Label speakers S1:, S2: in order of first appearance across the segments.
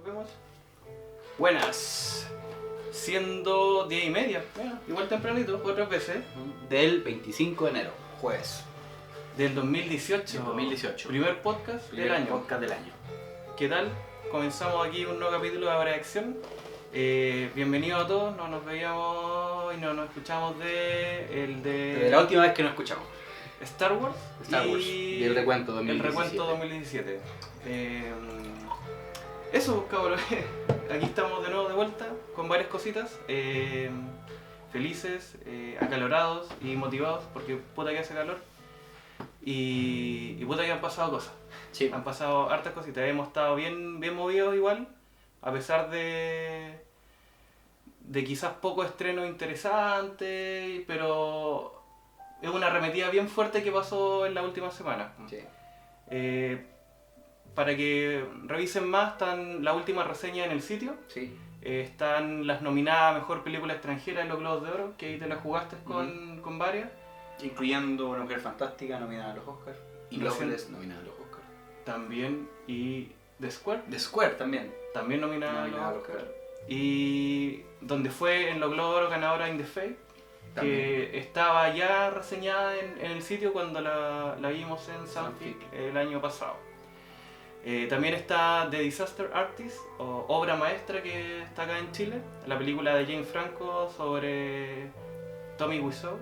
S1: vemos. Buenas. Siendo 10:30, igual tempranito, otras veces.
S2: Del 25 de enero, jueves.
S1: Del 2018.
S2: Del 2018.
S1: Primer podcast del año.
S2: Podcast del año.
S1: ¿Qué tal? Comenzamos aquí un nuevo capítulo de Ahora de Acción. Bienvenidos a todos, no nos veíamos y no nos escuchamos
S2: Desde la última vez que nos escuchamos.
S1: Star Wars
S2: y el recuento 2017.
S1: El recuento 2017. Eso, cabros. Aquí estamos de nuevo de vuelta con varias cositas. Felices, acalorados y motivados porque puta que hace calor. Y puta que han pasado cosas.
S2: Sí.
S1: Han pasado hartas cositas. Hemos estado bien movidos igual, a pesar de quizás poco estreno interesante, pero es una arremetida bien fuerte que pasó en la última semana.
S2: Sí.
S1: Para que revisen más, están las últimas reseñas en el sitio.
S2: Sí.
S1: Están las nominadas a Mejor Película Extranjera en los Globos de Oro, que ahí te las jugaste con varias.
S2: Incluyendo Una Mujer Fantástica nominada a los Oscars. Y Loveless nominada a los Oscars.
S1: También, y The Square.
S2: The Square también.
S1: También nominada a los Oscars. Y donde fue en los Globos de Oro ganadora In the Fate, que estaba ya reseñada en el sitio cuando la vimos en Sanfic el año pasado. También está The Disaster Artist, o Obra Maestra, que está acá en Chile, la película de James Franco sobre Tommy Wiseau,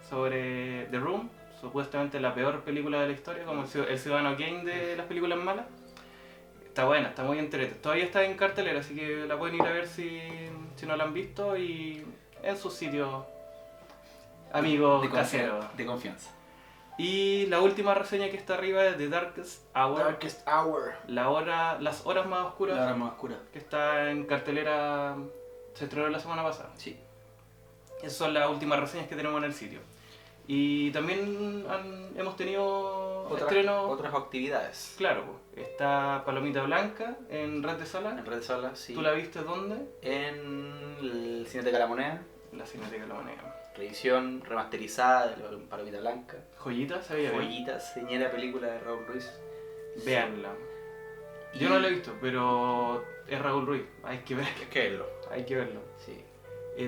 S1: sobre The Room, supuestamente la peor película de la historia, como el Ciudadano Kane de las películas malas. Está buena, está muy entretenida. Todavía está en cartelera, así que la pueden ir a ver si no la han visto y en sus sitios amigos caseros.
S2: De confianza.
S1: Y la última reseña que está arriba es The Darkest Hour. Las horas más oscuras.
S2: La hora más oscura.
S1: Que está en cartelera, se estrenó la semana pasada.
S2: Sí.
S1: Esas son las últimas reseñas que tenemos en el sitio. Y también hemos tenido estrenos.
S2: Otras actividades.
S1: Claro, está Palomita Blanca en Red de Sala.
S2: En Red de Sala, sí.
S1: ¿Tú la viste dónde?
S2: En el Cineteca La Moneda.
S1: La Cineteca de la Moneda.
S2: Reedición remasterizada de Palomita Blanca.
S1: Joyita, sabía.
S2: Joyita, señora película de Raúl Ruiz.
S1: Véanla. Yo no la he visto, pero es Raúl Ruiz, hay que verlo.
S2: Hay que verlo.
S1: Hay que verlo.
S2: Sí.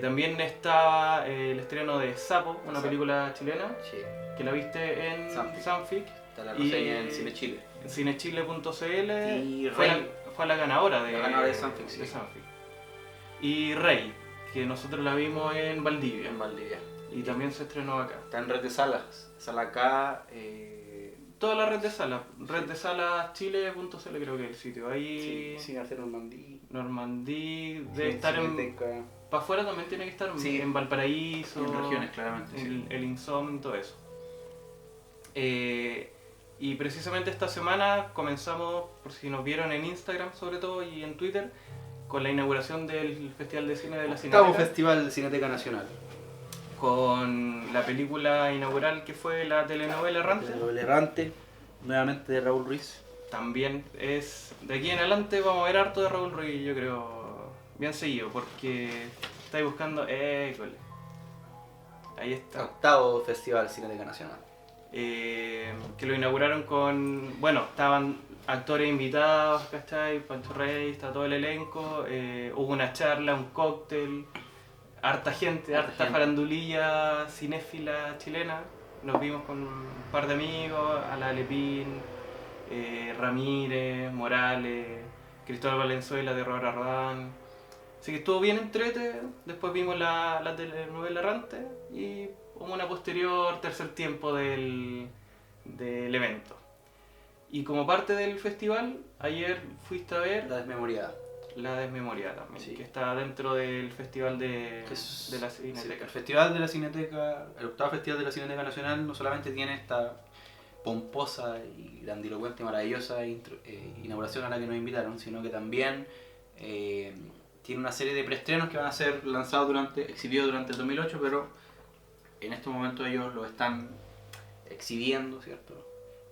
S1: También está el estreno de Sapo, una película chilena,
S2: Sí.
S1: que la viste en Sanfic.
S2: Está la reseña en Cine Chile.
S1: En cinechile.cl.
S2: Y
S1: fue la ganadora de
S2: Sanfic, sí.
S1: Y Rey, que nosotros la vimos en Valdivia.
S2: En Valdivia.
S1: Y también se estrenó acá.
S2: Está en Red de Salas. Sala acá.
S1: Toda la red de salas, reddesalas.chile.cl creo que es el sitio. Ahí.
S2: Sí, hacer
S1: Normandí debe estar en. Para afuera también tiene que estar en Valparaíso.
S2: En regiones, claramente.
S1: El Insom, todo eso. Y precisamente esta semana comenzamos, por si nos vieron en Instagram sobre todo y en Twitter, con la inauguración del Festival de Cine de la Cineteca.
S2: Octavo Festival de Cineteca Nacional.
S1: Con la película inaugural que fue la telenovela Errante.
S2: La telenovela Errante, nuevamente de Raúl Ruiz.
S1: También es, de aquí en adelante vamos a ver harto de Raúl Ruiz, yo creo, bien seguido, porque estáis buscando... Ahí está.
S2: Octavo Festival Cineteca Nacional.
S1: Que lo inauguraron con... Bueno, estaban actores invitados, ¿cachai? Pancho Rey, está todo el elenco, hubo una charla, un cóctel, harta gente, harta farandulilla cinéfila chilena. Nos vimos con un par de amigos, Ala Lepín, Ramírez, Morales, Cristóbal Valenzuela de Rodar Rodán. Así que estuvo bien entrete. Después vimos la telenovela Errante y una posterior tercer tiempo del evento. Y como parte del festival, ayer fuiste a ver
S2: La Desmemoriada.
S1: La Desmemoriada también, sí, que está dentro del festival de la Cineteca.
S2: El Festival de la Cineteca, el octavo Festival de la Cineteca Nacional no solamente tiene esta pomposa y grandilocuente y maravillosa inauguración a la que nos invitaron, sino que también tiene una serie de preestrenos que van a ser exhibidos durante el 2008, pero en estos momentos ellos lo están exhibiendo, ¿cierto?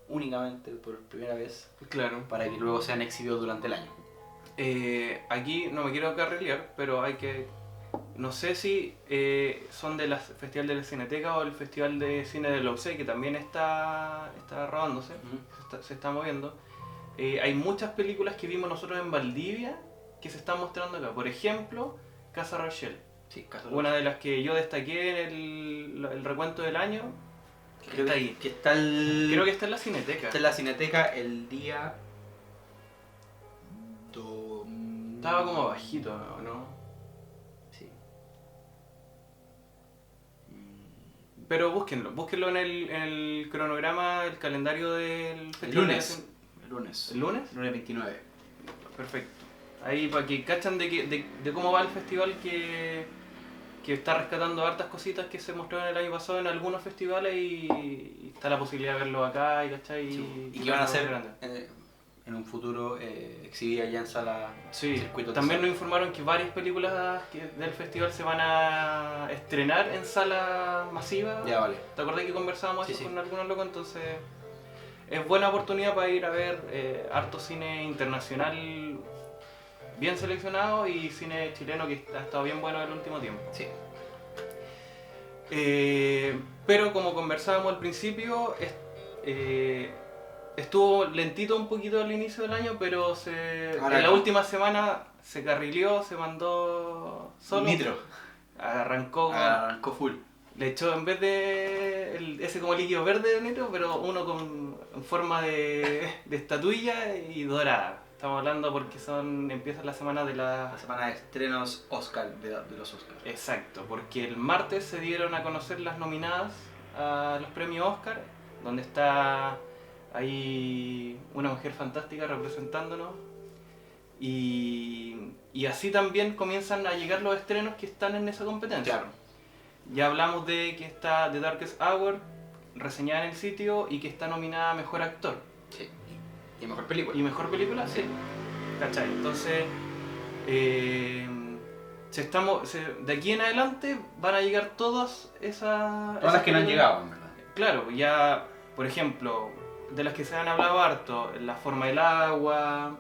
S2: Únicamente por primera vez,
S1: claro,
S2: para que luego sean exhibidos durante el año.
S1: Aquí no me quiero carrilear, pero hay que... No sé si son del Festival de la Cineteca o el Festival de Cine de Lousei, que también está robándose, se está moviendo. Hay muchas películas que vimos nosotros en Valdivia que se están mostrando acá. Por ejemplo, Casa Rochelle.
S2: Sí,
S1: Una de las que yo destaqué en el recuento del año.
S2: Creo que está ahí.
S1: Creo que está en la Cineteca.
S2: Está en la Cineteca el día...
S1: Estaba como bajito, ¿no?
S2: Sí.
S1: Pero búsquenlo en el cronograma, el calendario del festival.
S2: El lunes.
S1: ¿El lunes?
S2: Lunes 29.
S1: Perfecto. Ahí para que cachan de cómo va el festival que está rescatando hartas cositas que se mostraron el año pasado en algunos festivales y está la posibilidad de verlo acá y ¿cachai?
S2: Sí. Y que van a ser en un futuro exhibidas ya en sala circuito.
S1: También nos informaron que varias películas del festival se van a estrenar en sala masiva.
S2: Ya, vale.
S1: ¿Te acordás que conversábamos eso con algunos locos? Entonces es buena oportunidad para ir a ver harto cine internacional bien seleccionado y cine chileno que ha estado bien bueno en el último tiempo.
S2: Sí.
S1: Pero como conversábamos al principio, estuvo lentito un poquito al inicio del año, pero en la última semana se carrileó, se mandó solo.
S2: Nitro.
S1: Arrancó
S2: full.
S1: Le echó en vez de ese como líquido verde de nitro, pero uno en forma de estatuilla y dorada. Estamos hablando porque empieza la semana de
S2: la semana de estrenos Oscar, de los Oscars.
S1: Exacto, porque el martes se dieron a conocer las nominadas a los premios Oscar, donde está ahí una mujer fantástica representándonos. Y así también comienzan a llegar los estrenos que están en esa competencia.
S2: Claro.
S1: Ya hablamos de que está The Darkest Hour, reseñada en el sitio, y que está nominada a Mejor Actor.
S2: Sí. ¿Y Mejor Película?
S1: ¿Y Mejor Película? Sí. ¿Cachai? Entonces, de aquí en adelante van a llegar todas esas...
S2: Todas las que no han llegado, en verdad.
S1: Claro, ya, por ejemplo, de las que se han hablado harto, La Forma del Agua,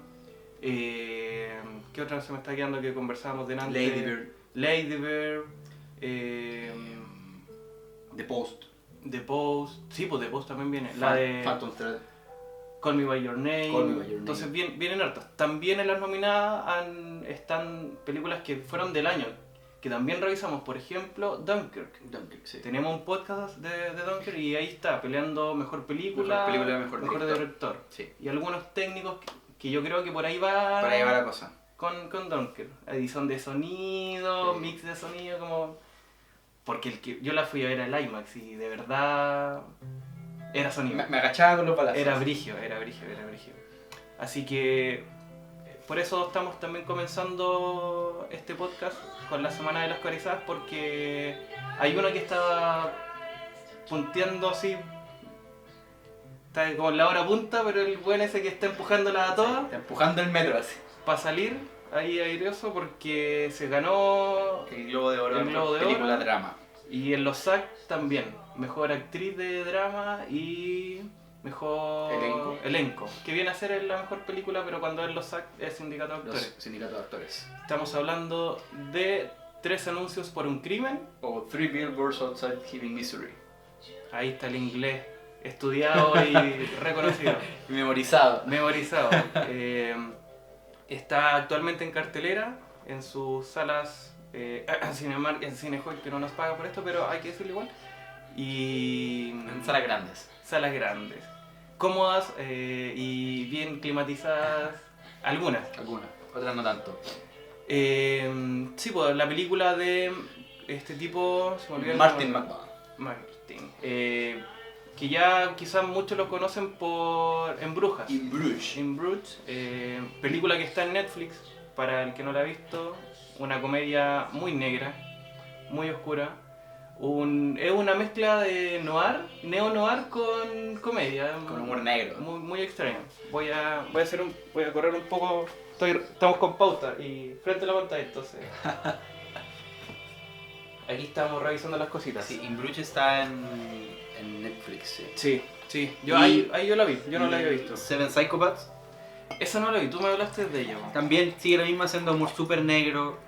S1: ¿qué otra se me está quedando que conversábamos delante? Lady Bird.
S2: The Post.
S1: Sí, pues The Post también viene.
S2: La de Phantom Thread.
S1: Call Me By Your Name. Entonces vienen hartas. También en las nominadas están películas que fueron del año, que también revisamos. Por ejemplo, Dunkirk, sí. Tenemos un podcast de Dunkirk y ahí está, peleando mejor película, mejor director.
S2: Sí.
S1: Y algunos técnicos que yo creo que por ahí va
S2: la cosa.
S1: Con Dunkirk. Edición de sonido, mix de sonido, como... Porque yo la fui a ver al IMAX y de verdad... Era sonido.
S2: Me agachaba con los balazos.
S1: Era brigio. Así que por eso estamos también comenzando este podcast con la Semana de las Oscarizadas, porque hay uno que está punteando así, está como en la hora punta, pero el buen ese que está empujándola a todas.
S2: Está empujando el metro así.
S1: Para salir ahí aireoso porque se ganó
S2: el Globo de Oro, película drama.
S1: Y en los SAG también, mejor actriz de drama y mejor elenco. Que viene a ser la mejor película, pero cuando es los SAG es Sindicato de Actores.
S2: Sindicato de Actores.
S1: Estamos hablando de 3 anuncios por un crimen.
S2: O 3 Billboards Outside Ebbing, Missouri.
S1: Ahí está el inglés estudiado y reconocido.
S2: Y memorizado.
S1: Está actualmente en cartelera en sus salas. Cinemark, en Cinejoy, que no nos paga por esto, pero hay que decirlo igual. Y
S2: en salas grandes,
S1: cómodas y bien climatizadas, algunas,
S2: otras no tanto.
S1: Sí, pues la película de este tipo, se me olvidó
S2: Martin
S1: McDonagh, que ya quizás muchos lo conocen por En Brujas.
S2: In
S1: Bruges, película que está en Netflix, para el que no la ha visto. Una comedia muy negra, muy oscura. Es una mezcla de neo-noir con comedia.
S2: Con humor negro.
S1: Muy, muy extraño. Voy a correr un poco. Estamos con pauta y frente a la pantalla, entonces. Aquí estamos revisando las cositas.
S2: Sí, In Bruges está en Netflix.
S1: Sí. Ahí yo la vi, yo no la había visto.
S2: Seven Psychopaths.
S1: Esa no la vi, tú me hablaste de ella.
S2: También sigue la misma, haciendo humor súper negro.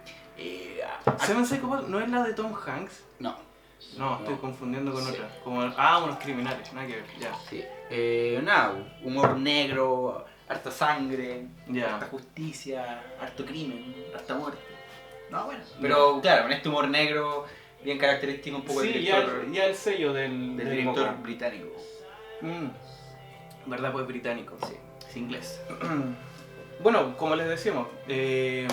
S1: Seven Psychopaths no es la de Tom Hanks.
S2: No,
S1: estoy confundiendo con otra. Como, unos criminales, nada que ver, ya.
S2: Sí. Humor negro, harta sangre,
S1: Ya.
S2: harta justicia, harto crimen, harta muerte. No, bueno. Pero claro, en este humor negro, bien característico un poco del
S1: Sí,
S2: director,
S1: ya el sello del
S2: director
S1: Moco.
S2: británico.
S1: ¿Verdad? Pues británico.
S2: Sí, es inglés.
S1: Bueno, como les decíamos, 3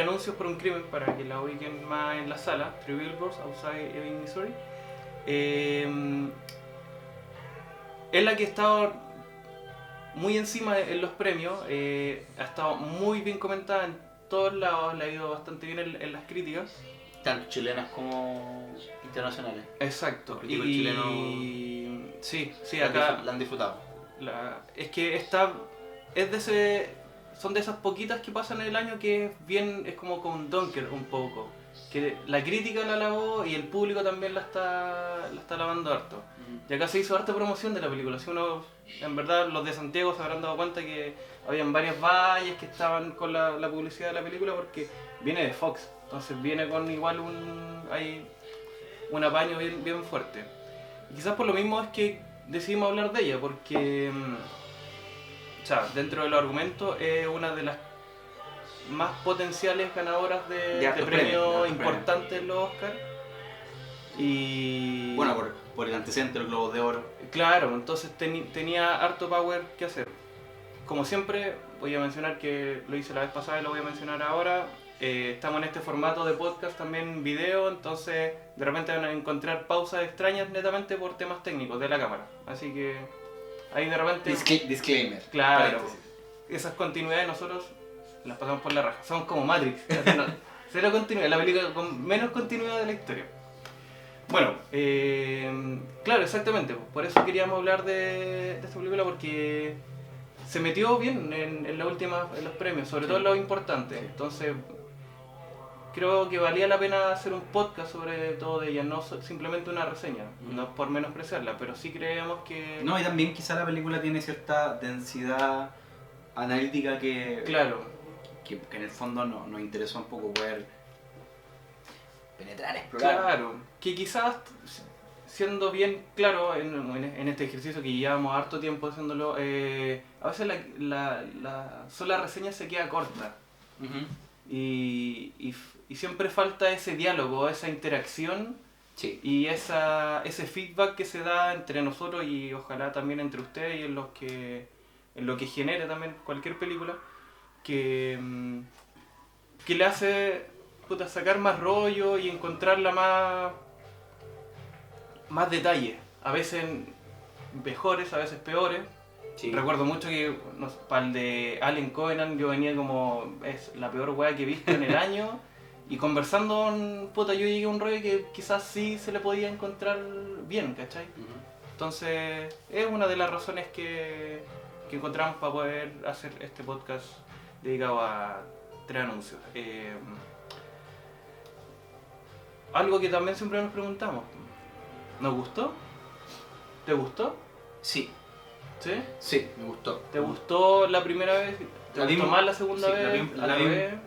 S1: anuncios por un crimen para que la ubiquen más en la sala. 3 Billboards Outside Ebbing, Missouri. Es la que ha estado muy encima en los premios. Ha estado muy bien comentada en todos lados. Le ha ido bastante bien en las críticas.
S2: Tanto chilenas como internacionales.
S1: Exacto.
S2: Los críticos chilenos
S1: Sí,
S2: la
S1: acá
S2: han disfrutado.
S1: es que son de esas poquitas que pasan en el año que es como con Dunker un poco. Que la crítica la alabó y el público también la está alabando harto. Y acá se hizo harta promoción de la película. Si uno, en verdad, los de Santiago se habrán dado cuenta que habían varias vallas que estaban con la publicidad de la película porque viene de Fox. Entonces viene con igual un apaño bien fuerte. Y quizás por lo mismo es que decidimos hablar de ella, porque o sea, dentro de los argumentos es una de las más potenciales ganadoras de premios importantes en los Oscars. Y
S2: bueno, por el antecedente de los Globos de Oro.
S1: Claro, entonces tenía harto power que hacer. Como siempre, voy a mencionar que lo hice la vez pasada y lo voy a mencionar ahora. Estamos en este formato de podcast, también video, entonces de repente van a encontrar pausas extrañas netamente por temas técnicos de la cámara. Así que ahí de repente...
S2: Disclaimer.
S1: Claro,
S2: Paréntesis.
S1: esas continuidades nosotros las pasamos por la raja. Somos como Matrix. Cero continuidad, la película con menos continuidad de la historia. Bueno, claro, exactamente. Por eso queríamos hablar de esta película, porque se metió bien en los premios, sobre todo en los importantes. Entonces, creo que valía la pena hacer un podcast sobre todo de ella, no simplemente una reseña, no por menospreciarla, pero sí creemos que...
S2: No, y también quizá la película tiene cierta densidad analítica que en el fondo nos interesó un poco poder penetrar, explorar.
S1: Claro, que quizás, siendo bien claro en este ejercicio que llevamos harto tiempo haciéndolo, a veces la sola reseña se queda corta. Y siempre falta ese diálogo, esa interacción,
S2: sí,
S1: y ese feedback que se da entre nosotros y ojalá también entre ustedes y en lo que genere también cualquier película, que le hace sacar más rollo y encontrarla más detalles, a veces mejores, a veces peores. Sí. Recuerdo mucho que para el de Alien Covenant yo venía como, es la peor weá que he visto en el año, y conversando yo llegué a un rollo que quizás sí se le podía encontrar bien, ¿cachai? Entonces es una de las razones que encontramos para poder hacer este podcast dedicado a 3 anuncios. Algo que también siempre nos preguntamos, ¿nos gustó? ¿Te gustó?
S2: Sí.
S1: ¿Sí?
S2: Sí, me gustó.
S1: ¿Te gustó la primera vez? ¿Te gustó más la segunda vez?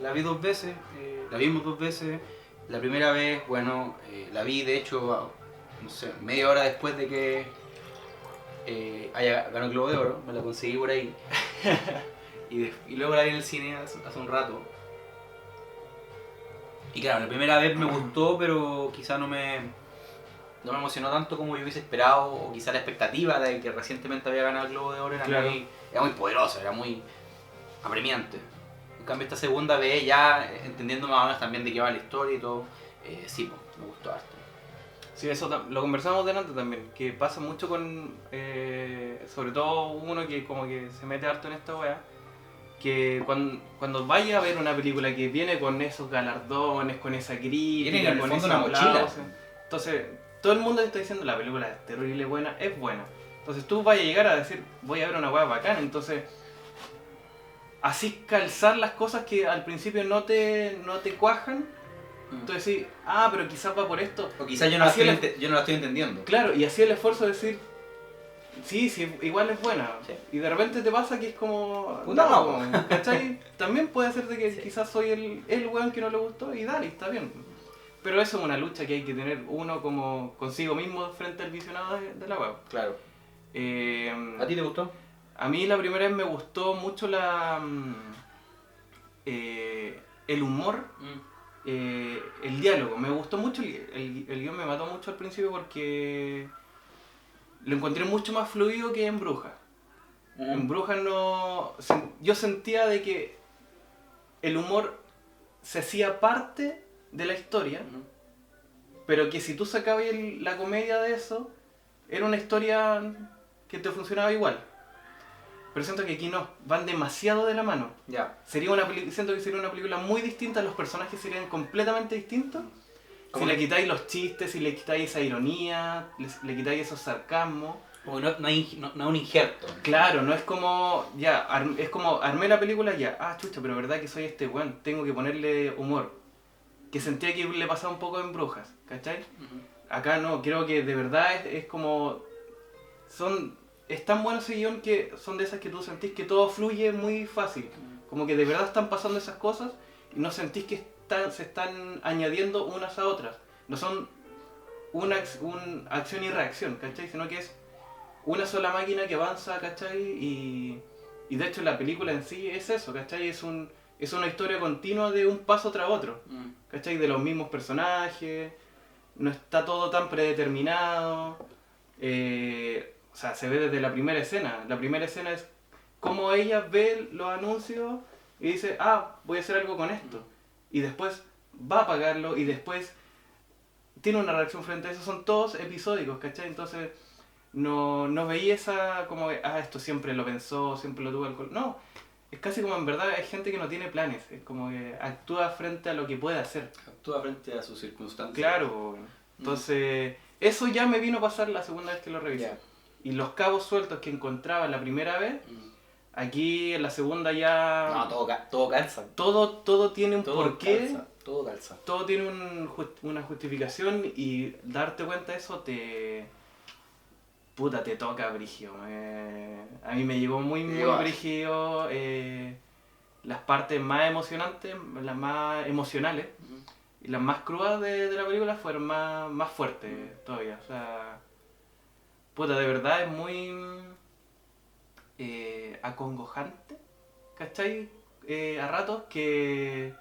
S2: La vi 2 veces, la vimos 2 veces. La primera vez, bueno, la vi de hecho, no sé, media hora después de que ganó el Globo de Oro, me la conseguí por ahí. y luego la vi en el cine hace un rato. Y claro, la primera vez me gustó, pero quizá no me emocionó tanto como yo hubiese esperado, o quizá la expectativa de que recientemente había ganado el Globo de Oro era muy poderosa, era muy apremiante. En cambio esta segunda vez, ya entendiendo más o menos también de qué va la historia y todo, sí, me gustó harto.
S1: Sí, eso lo conversamos delante también, que pasa mucho con, sobre todo uno que como que se mete harto en esta wea, que cuando vaya a ver una película que viene con esos galardones, con esa crítica, con esa mochila, entonces todo el mundo está diciendo la película es terrible buena, es buena. Entonces tú vas a llegar a decir, voy a ver una wea bacana, entonces así calzar las cosas que al principio no te cuajan. Entonces decís, pero quizás va por esto.
S2: O quizás yo no la estoy entendiendo.
S1: Claro, y así el esfuerzo de decir, sí, igual es buena. Sí. Y de repente te pasa que es como... No, ¿cachai? También puede ser de que quizás soy el weón que no le gustó y dale, está bien. Pero eso es una lucha que hay que tener uno como consigo mismo frente al visionado de la web.
S2: Claro. ¿A ti te gustó?
S1: A mí la primera vez me gustó mucho el humor, el diálogo. Me gustó mucho, el guión me mató mucho al principio porque lo encontré mucho más fluido que en Brujas. En Brujas no... Yo sentía de que el humor se hacía parte de la historia, pero que si tú sacabas la comedia de eso, era una historia que te funcionaba igual. Pero siento que aquí no, van demasiado de la mano.
S2: Ya.
S1: Siento que sería una película muy distinta, los personajes serían completamente distintos. Si le quitáis los chistes, si le quitáis esa ironía, le quitáis esos sarcasmos.
S2: Como no hay un injerto.
S1: Claro, no es como, ya, es como armé la película ya, chucha, pero verdad que soy este weón, tengo que ponerle humor. Que sentía que le pasaba un poco en Brujas, ¿cachai? Acá no, creo que de verdad es como, es tan bueno ese guión que son de esas que tú sentís que todo fluye muy fácil. Como que de verdad están pasando esas cosas y no sentís que se están añadiendo unas a otras. No son una acción y reacción, ¿cachai? Sino que es una sola máquina que avanza, ¿cachai? Y de hecho la película en sí es eso, ¿cachai? Es una historia continua de un paso tras otro, ¿cachai? De los mismos personajes, no está todo tan predeterminado. O sea, se ve desde la primera escena. La primera escena es cómo ella ve los anuncios y dice, voy a hacer algo con esto. Y después va a pagarlo y después tiene una reacción frente a eso. Son todos episódicos, ¿cachai? Entonces no veía esa como que, esto siempre lo pensó, siempre lo tuvo alcohol. No, es casi como en verdad hay gente que no tiene planes. Es como que actúa frente a lo que puede hacer.
S2: Actúa frente a sus circunstancias.
S1: Claro. Entonces, eso ya me vino a pasar la segunda vez que lo revisé. Yeah. Y los cabos sueltos que encontraba la primera vez, aquí en la segunda ya...
S2: No, todo calza.
S1: Todo tiene un porqué.
S2: Calza, todo calza.
S1: Todo tiene una justificación y darte cuenta de eso te toca brígido. A mí me llegó muy brígido. Las partes más emocionantes, las más emocionales y las más crudas de la película fueron más fuertes todavía. O sea... de verdad es muy acongojante, ¿cachai? A ratos que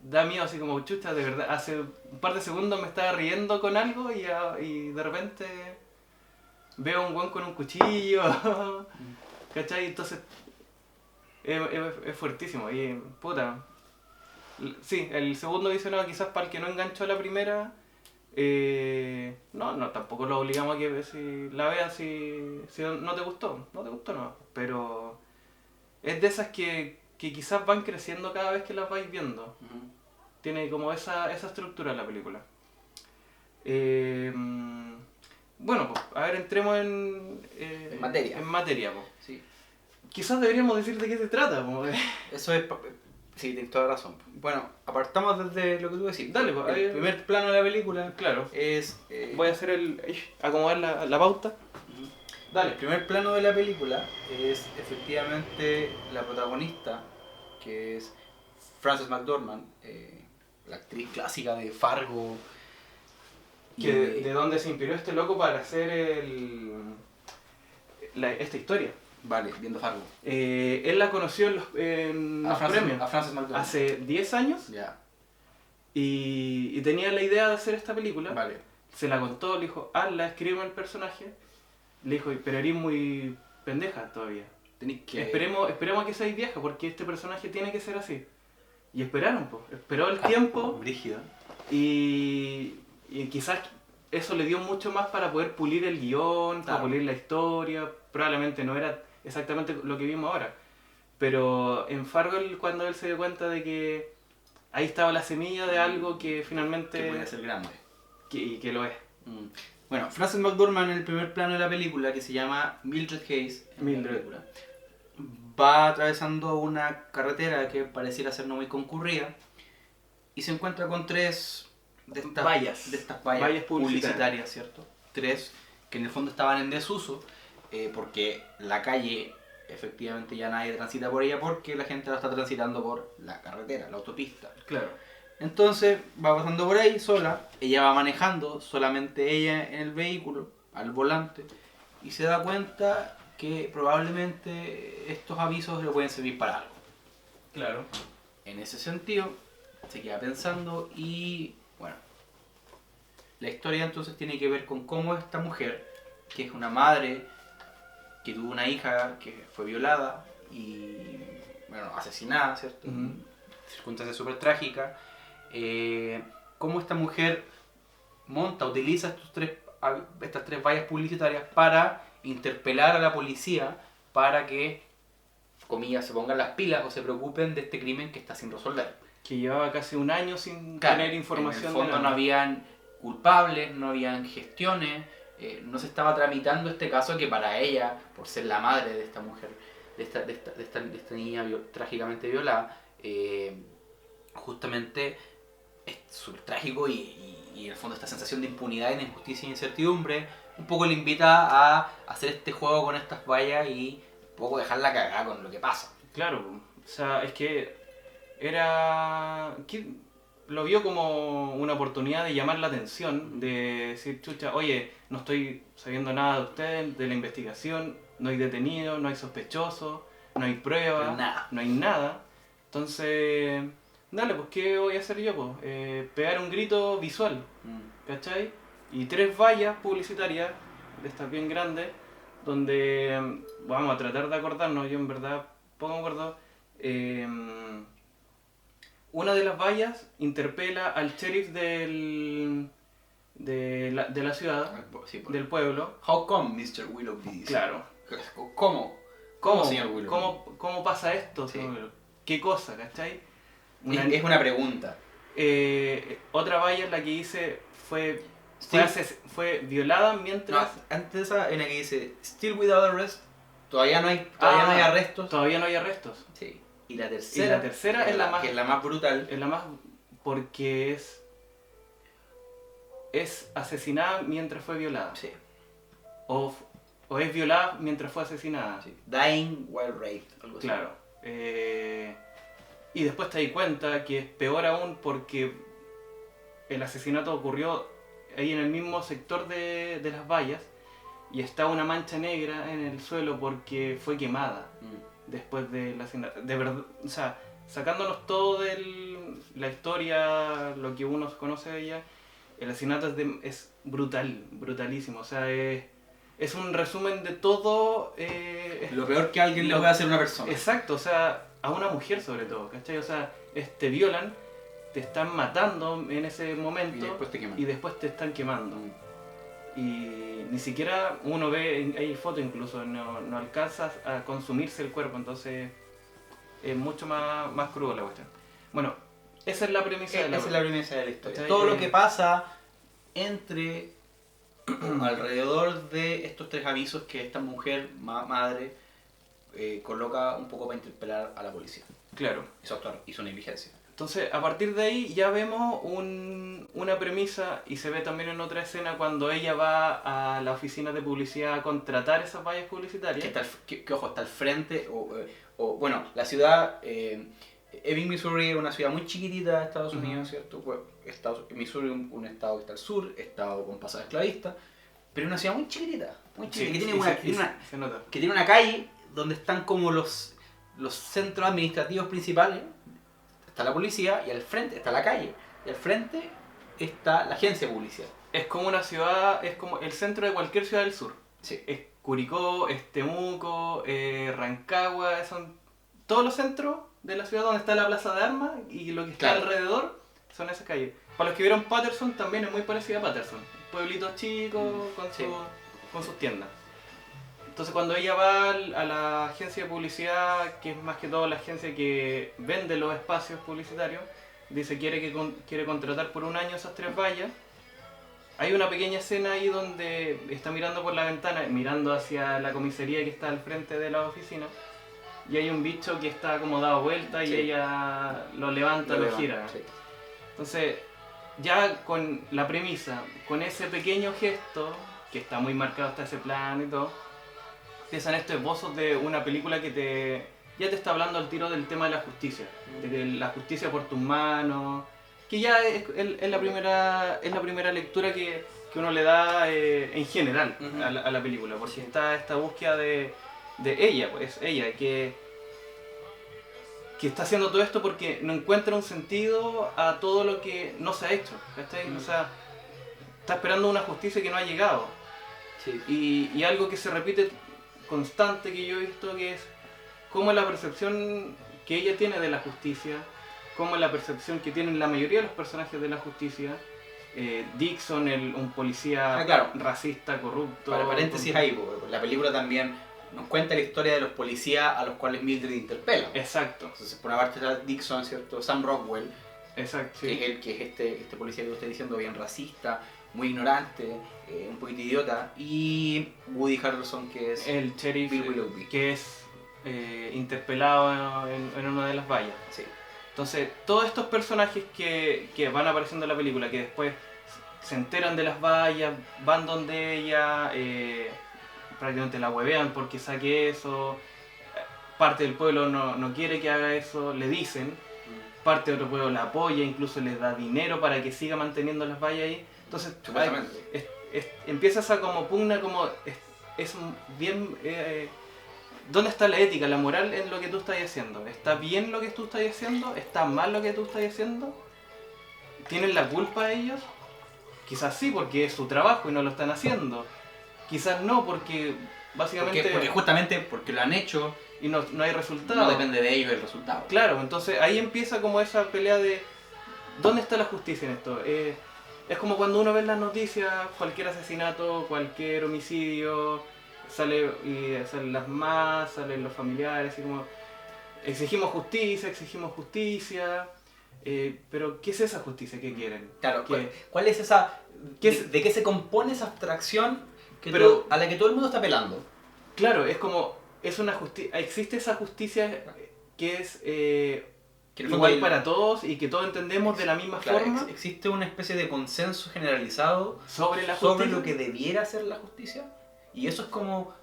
S1: da miedo, así como chucha, de verdad. Hace un par de segundos me estaba riendo con algo y de repente veo a un guan con un cuchillo, ¿cachai? Entonces es fuertísimo y sí, el segundo visionado quizás para el que no enganchó la primera. No, tampoco lo obligamos a que si la veas si no te gustó, no. Pero es de esas que quizás van creciendo cada vez que las vais viendo. Tiene como esa estructura la película. Bueno, pues, a ver, entremos en materia pues.
S2: Sí.
S1: Quizás deberíamos decir de qué se trata. Pues.
S2: Eso es... Sí, tienes toda la razón. Bueno, apartamos desde lo que tú decís.
S1: Dale, pues.
S2: El primer plano de la película,
S1: claro,
S2: es...
S1: voy a hacer acomodar la pauta.
S2: Dale. El primer plano de la película es efectivamente la protagonista, que es Frances McDormand, la actriz clásica de Fargo.
S1: ¿De dónde se inspiró este loco para hacer esta historia?
S2: Vale, viendo Fargo.
S1: Él la conoció en los premios.
S2: A Frances McDormand.
S1: Hace 10 años.
S2: Ya.
S1: Y tenía la idea de hacer esta película.
S2: Vale.
S1: Se la contó, le dijo, hazla, escríbeme el personaje. Le dijo, pero eres muy pendeja todavía. Esperemos a que seáis vieja, porque este personaje tiene que ser así. Y esperaron, pues. Esperó el tiempo.
S2: Brígido.
S1: Y quizás eso le dio mucho más para poder pulir el guión, para pulir la historia. Probablemente no era exactamente lo que vimos ahora. Pero en Fargo, cuando él se dio cuenta de que ahí estaba la semilla de algo que finalmente...
S2: que podía ser grande.
S1: Y que lo es.
S2: Bueno, Frances McDormand en el primer plano de la película, que se llama Mildred Hayes, va atravesando una carretera que pareciera ser no muy concurrida y se encuentra con tres de estas vallas publicitarias, ¿cierto? Tres que en el fondo estaban en desuso, porque la calle efectivamente ya nadie transita por ella porque la gente la está transitando por la carretera, la autopista.
S1: Claro.
S2: Entonces va pasando por ahí sola, ella va manejando, solamente ella en el vehículo, al volante, y se da cuenta que probablemente estos avisos le pueden servir para algo.
S1: Claro.
S2: En ese sentido, se queda pensando y bueno, la historia entonces tiene que ver con cómo esta mujer, que es una madre que tuvo una hija que fue violada y bueno, asesinada, ¿cierto? Circunstancias súper trágicas, cómo esta mujer utiliza estas tres vallas publicitarias para interpelar a la policía para que, comillas, se pongan las pilas o se preocupen de este crimen que está sin resolver.
S1: Que llevaba casi un año sin tener información.
S2: En el fondo no habían culpables, no habían gestiones, no se estaba tramitando este caso que para ella, por ser la madre de esta mujer, de esta niña trágicamente violada, justamente es súper trágico y en el fondo esta sensación de impunidad, de injusticia e incertidumbre un poco le invita a hacer este juego con estas vallas y un poco dejarla cagada con lo que pasa.
S1: Claro, o sea, es que lo vio como una oportunidad de llamar la atención, de decir, chucha, oye, no estoy sabiendo nada de ustedes, de la investigación, no hay detenido, no hay sospechoso, no hay pruebas, no hay nada. Entonces, dale, pues, ¿qué voy a hacer yo? Pues, pegar un grito visual, ¿cachai? Y 3 vallas publicitarias, de estas bien grandes, donde vamos a tratar de acordarnos, yo en verdad poco me acuerdo. Una de las vallas interpela al sheriff de la ciudad,
S2: Sí,
S1: del pueblo.
S2: How come, Mr. Willoughby?
S1: Claro.
S2: ¿Cómo, señor Willoughby?
S1: ¿Cómo pasa esto?
S2: Sí.
S1: ¿Qué cosa, cachai?
S2: Es una pregunta.
S1: Otra valla en la que dice fue violada mientras...
S2: No, antes de esa, en la que dice Still without arrest, todavía no hay arrestos.
S1: Todavía no hay arrestos.
S2: Sí. Y la tercera
S1: es la más...
S2: que es la más brutal.
S1: Es la más... porque es asesinada mientras fue violada.
S2: Sí.
S1: O es violada mientras fue asesinada.
S2: Sí. Dying while raped, algo así.
S1: Claro. Y después te das cuenta que es peor aún porque el asesinato ocurrió ahí en el mismo sector de las vallas y está una mancha negra en el suelo porque fue quemada después del asesinato. De verdad, o sea, sacándonos todo de la historia, lo que uno conoce de ella, el asesinato es brutalísimo. O sea, es un resumen de todo.
S2: Lo peor que alguien le puede hacer a una persona.
S1: Exacto, o sea, a una mujer sobre todo, ¿cachai? O sea, te violan, te están matando en ese momento
S2: y después te
S1: están quemando. Y ni siquiera uno ve, hay fotos incluso, no alcanzas a consumirse el cuerpo, entonces es mucho más crudo la cuestión. Bueno, esa es la premisa de la
S2: historia.
S1: ¿cachai?
S2: Todo lo que pasa alrededor de estos 3 avisos que esta mujer, madre, coloca un poco para interpelar a la policía.
S1: Claro.
S2: Y su negligencia.
S1: Entonces, a partir de ahí ya vemos una premisa y se ve también en otra escena cuando ella va a la oficina de publicidad a contratar esas vallas publicitarias.
S2: Que ojo, está al frente, bueno, la ciudad, Ebbing, Missouri es una ciudad muy chiquitita de Estados Unidos, ¿cierto? Pues, Missouri es un estado que está al sur, estado con pasado esclavista, pero es una ciudad muy chiquitita,
S1: sí,
S2: que tiene una calle donde están como los centros administrativos principales. Está la policía y al frente está la calle. Y al frente está la agencia de publicidad.
S1: Es como una ciudad, es como el centro de cualquier ciudad del sur.
S2: Sí.
S1: Es Curicó, es Temuco, Rancagua, son todos los centros de la ciudad donde está la plaza de armas y lo que está alrededor son esas calles. Para los que vieron Patterson también es muy parecida a Patterson. Pueblitos chicos con sus tiendas. Entonces cuando ella va a la agencia de publicidad, que es más que todo la agencia que vende los espacios publicitarios, dice que quiere contratar por un año esas 3 vallas. Hay una pequeña escena ahí donde está mirando por la ventana, mirando hacia la comisaría que está al frente de la oficina, y hay un bicho que está como dado vuelta y ella lo levanta, lo gira.
S2: Sí.
S1: Entonces, ya con la premisa, con ese pequeño gesto, que está muy marcado hasta ese plano y todo, empiezan estos esbozos de una película que ya te está hablando al tiro del tema de la justicia, de que la justicia por tus manos, que ya es la primera lectura que uno le da en general a la película, porque está esta búsqueda de de ella, pues ella, que está haciendo todo esto porque no encuentra un sentido a todo lo que no se ha hecho, ¿cachai? O sea, está esperando una justicia que no ha llegado.
S2: Sí.
S1: Y algo que se repite constante que yo he visto, que es cómo es la percepción que ella tiene de la justicia, cómo es la percepción que tienen la mayoría de los personajes de la justicia. Dixon, un policía
S2: claro,
S1: racista, corrupto.
S2: Para paréntesis ahí, la película también nos cuenta la historia de los policías a los cuales Mildred interpela.
S1: Exacto.
S2: Entonces, por una parte está Dixon, ¿cierto? Sam Rockwell,
S1: exacto,
S2: sí. que es este policía que usted está diciendo, bien racista, muy ignorante, un poquito idiota, y Woody Harrelson, que es
S1: el sheriff,
S2: Bill Willoughby,
S1: que es interpelado en una de las vallas.
S2: Sí.
S1: Entonces, todos estos personajes que van apareciendo en la película, que después se enteran de las vallas, van donde ella, prácticamente la huevean porque saque eso, parte del pueblo no quiere que haga eso, le dicen, parte de otro pueblo la apoya, incluso les da dinero para que siga manteniendo las vallas ahí. Entonces, empieza esa como pugna, como es bien... ¿dónde está la ética, la moral en lo que tú estás haciendo? ¿Está bien lo que tú estás haciendo? ¿Está mal lo que tú estás haciendo? ¿Tienen la culpa ellos? Quizás sí, porque es su trabajo y no lo están haciendo. Quizás no, porque básicamente...
S2: Porque justamente porque lo han hecho
S1: y no hay resultado.
S2: No depende de ellos el resultado.
S1: Claro, entonces ahí empieza como esa pelea de ¿dónde está la justicia en esto? Es como cuando uno ve en las noticias cualquier asesinato, cualquier homicidio, salen las más, salen los familiares, y como exigimos justicia, pero ¿qué es esa justicia que quieren?
S2: Claro, ¿cuál es esa? ¿De qué se compone esa abstracción a la que todo el mundo está apelando?
S1: Claro, es como, existe esa justicia que es que igual para todos y que todos entendemos de la misma forma.
S2: Existe una especie de consenso generalizado
S1: sobre
S2: lo que debiera ser la justicia. Y eso es como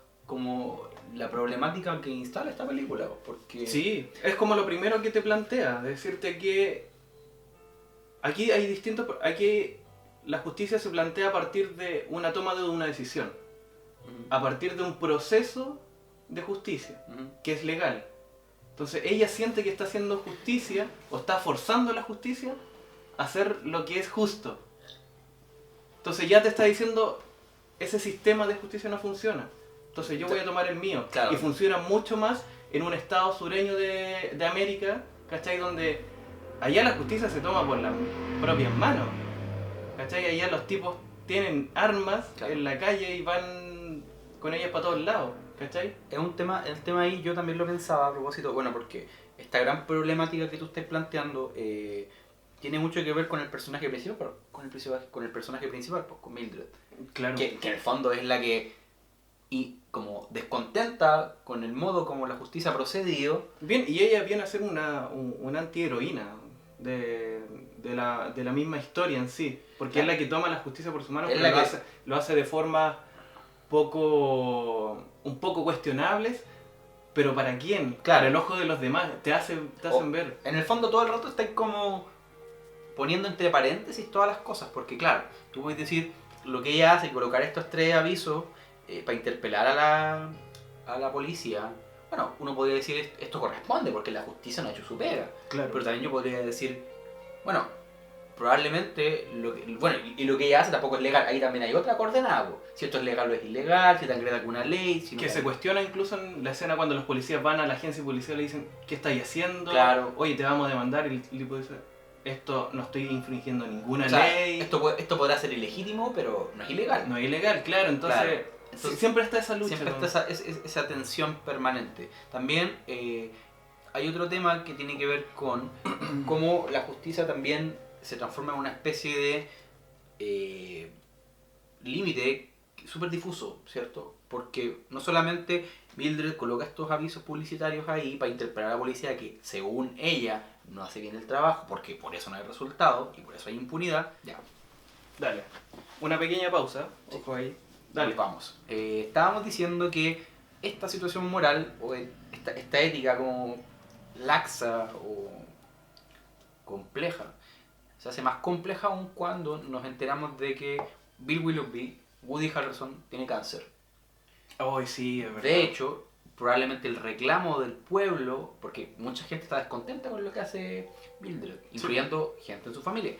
S2: la problemática que instala esta película, porque...
S1: Sí, es como lo primero que te plantea, decirte que aquí la justicia se plantea a partir de una toma de una decisión, a partir de un proceso de justicia, que es legal. Entonces ella siente que está haciendo justicia, o está forzando la justicia a hacer lo que es justo. Entonces ya te está diciendo, ese sistema de justicia no funciona. Entonces yo voy a tomar el mío.
S2: Claro.
S1: Y funciona mucho más en un estado sureño de América, ¿cachai? Donde allá la justicia se toma por las propias manos. ¿Cachai? Allá los tipos tienen armas en la calle y van con ellas para todos lados. ¿Cachai?
S2: El tema ahí yo también lo pensaba a propósito, bueno, porque esta gran problemática que tú estás planteando tiene mucho que ver con el personaje principal, pues, con Mildred.
S1: Claro.
S2: Que en el fondo es la que, y como descontenta con el modo como la justicia ha procedido.
S1: Bien, y ella viene a ser una antiheroína de la misma historia en sí, porque es la que toma la justicia por su mano, pero lo hace de forma un poco cuestionables, pero ¿para quién?
S2: Claro.
S1: Para el ojo de los demás, te hacen ver.
S2: En el fondo todo el rato estáis como poniendo entre paréntesis todas las cosas, porque claro, tú puedes decir lo que ella hace, colocar estos 3 avisos para interpelar a la policía. Bueno, uno podría decir esto corresponde porque la justicia no ha hecho su pega.
S1: Claro.
S2: Pero también yo podría decir, bueno, probablemente lo que ella hace tampoco es legal. Ahí también hay otra coordenada. Si esto es legal o es ilegal, si transgrede alguna ley. Si no,
S1: que se cuestiona incluso en la escena cuando los policías van a la agencia policial y le dicen ¿qué estáis haciendo?
S2: Claro.
S1: Oye, te vamos a demandar, y el tipo dice esto no estoy infringiendo ninguna ley.
S2: Esto podrá ser ilegítimo, pero no es ilegal.
S1: No es ilegal, claro, entonces siempre está esa lucha.
S2: Siempre está esa tensión permanente. También hay otro tema que tiene que ver con cómo la justicia también se transforma en una especie de límite súper difuso, ¿cierto? Porque no solamente Mildred coloca estos avisos publicitarios ahí para interpelar a la policía que, según ella, no hace bien el trabajo, porque por eso no hay resultado y por eso hay impunidad. Ya.
S1: Dale. Una pequeña pausa. Ojo ahí. Dale.
S2: Vamos. Estábamos diciendo que esta situación moral, o esta ética como laxa o compleja, se hace más compleja aún cuando nos enteramos de que Bill Willoughby, Woody Harrelson, tiene cáncer.
S1: Oh, sí, es verdad.
S2: De hecho, probablemente el reclamo del pueblo, porque mucha gente está descontenta con lo que hace Mildred, incluyendo gente en su familia.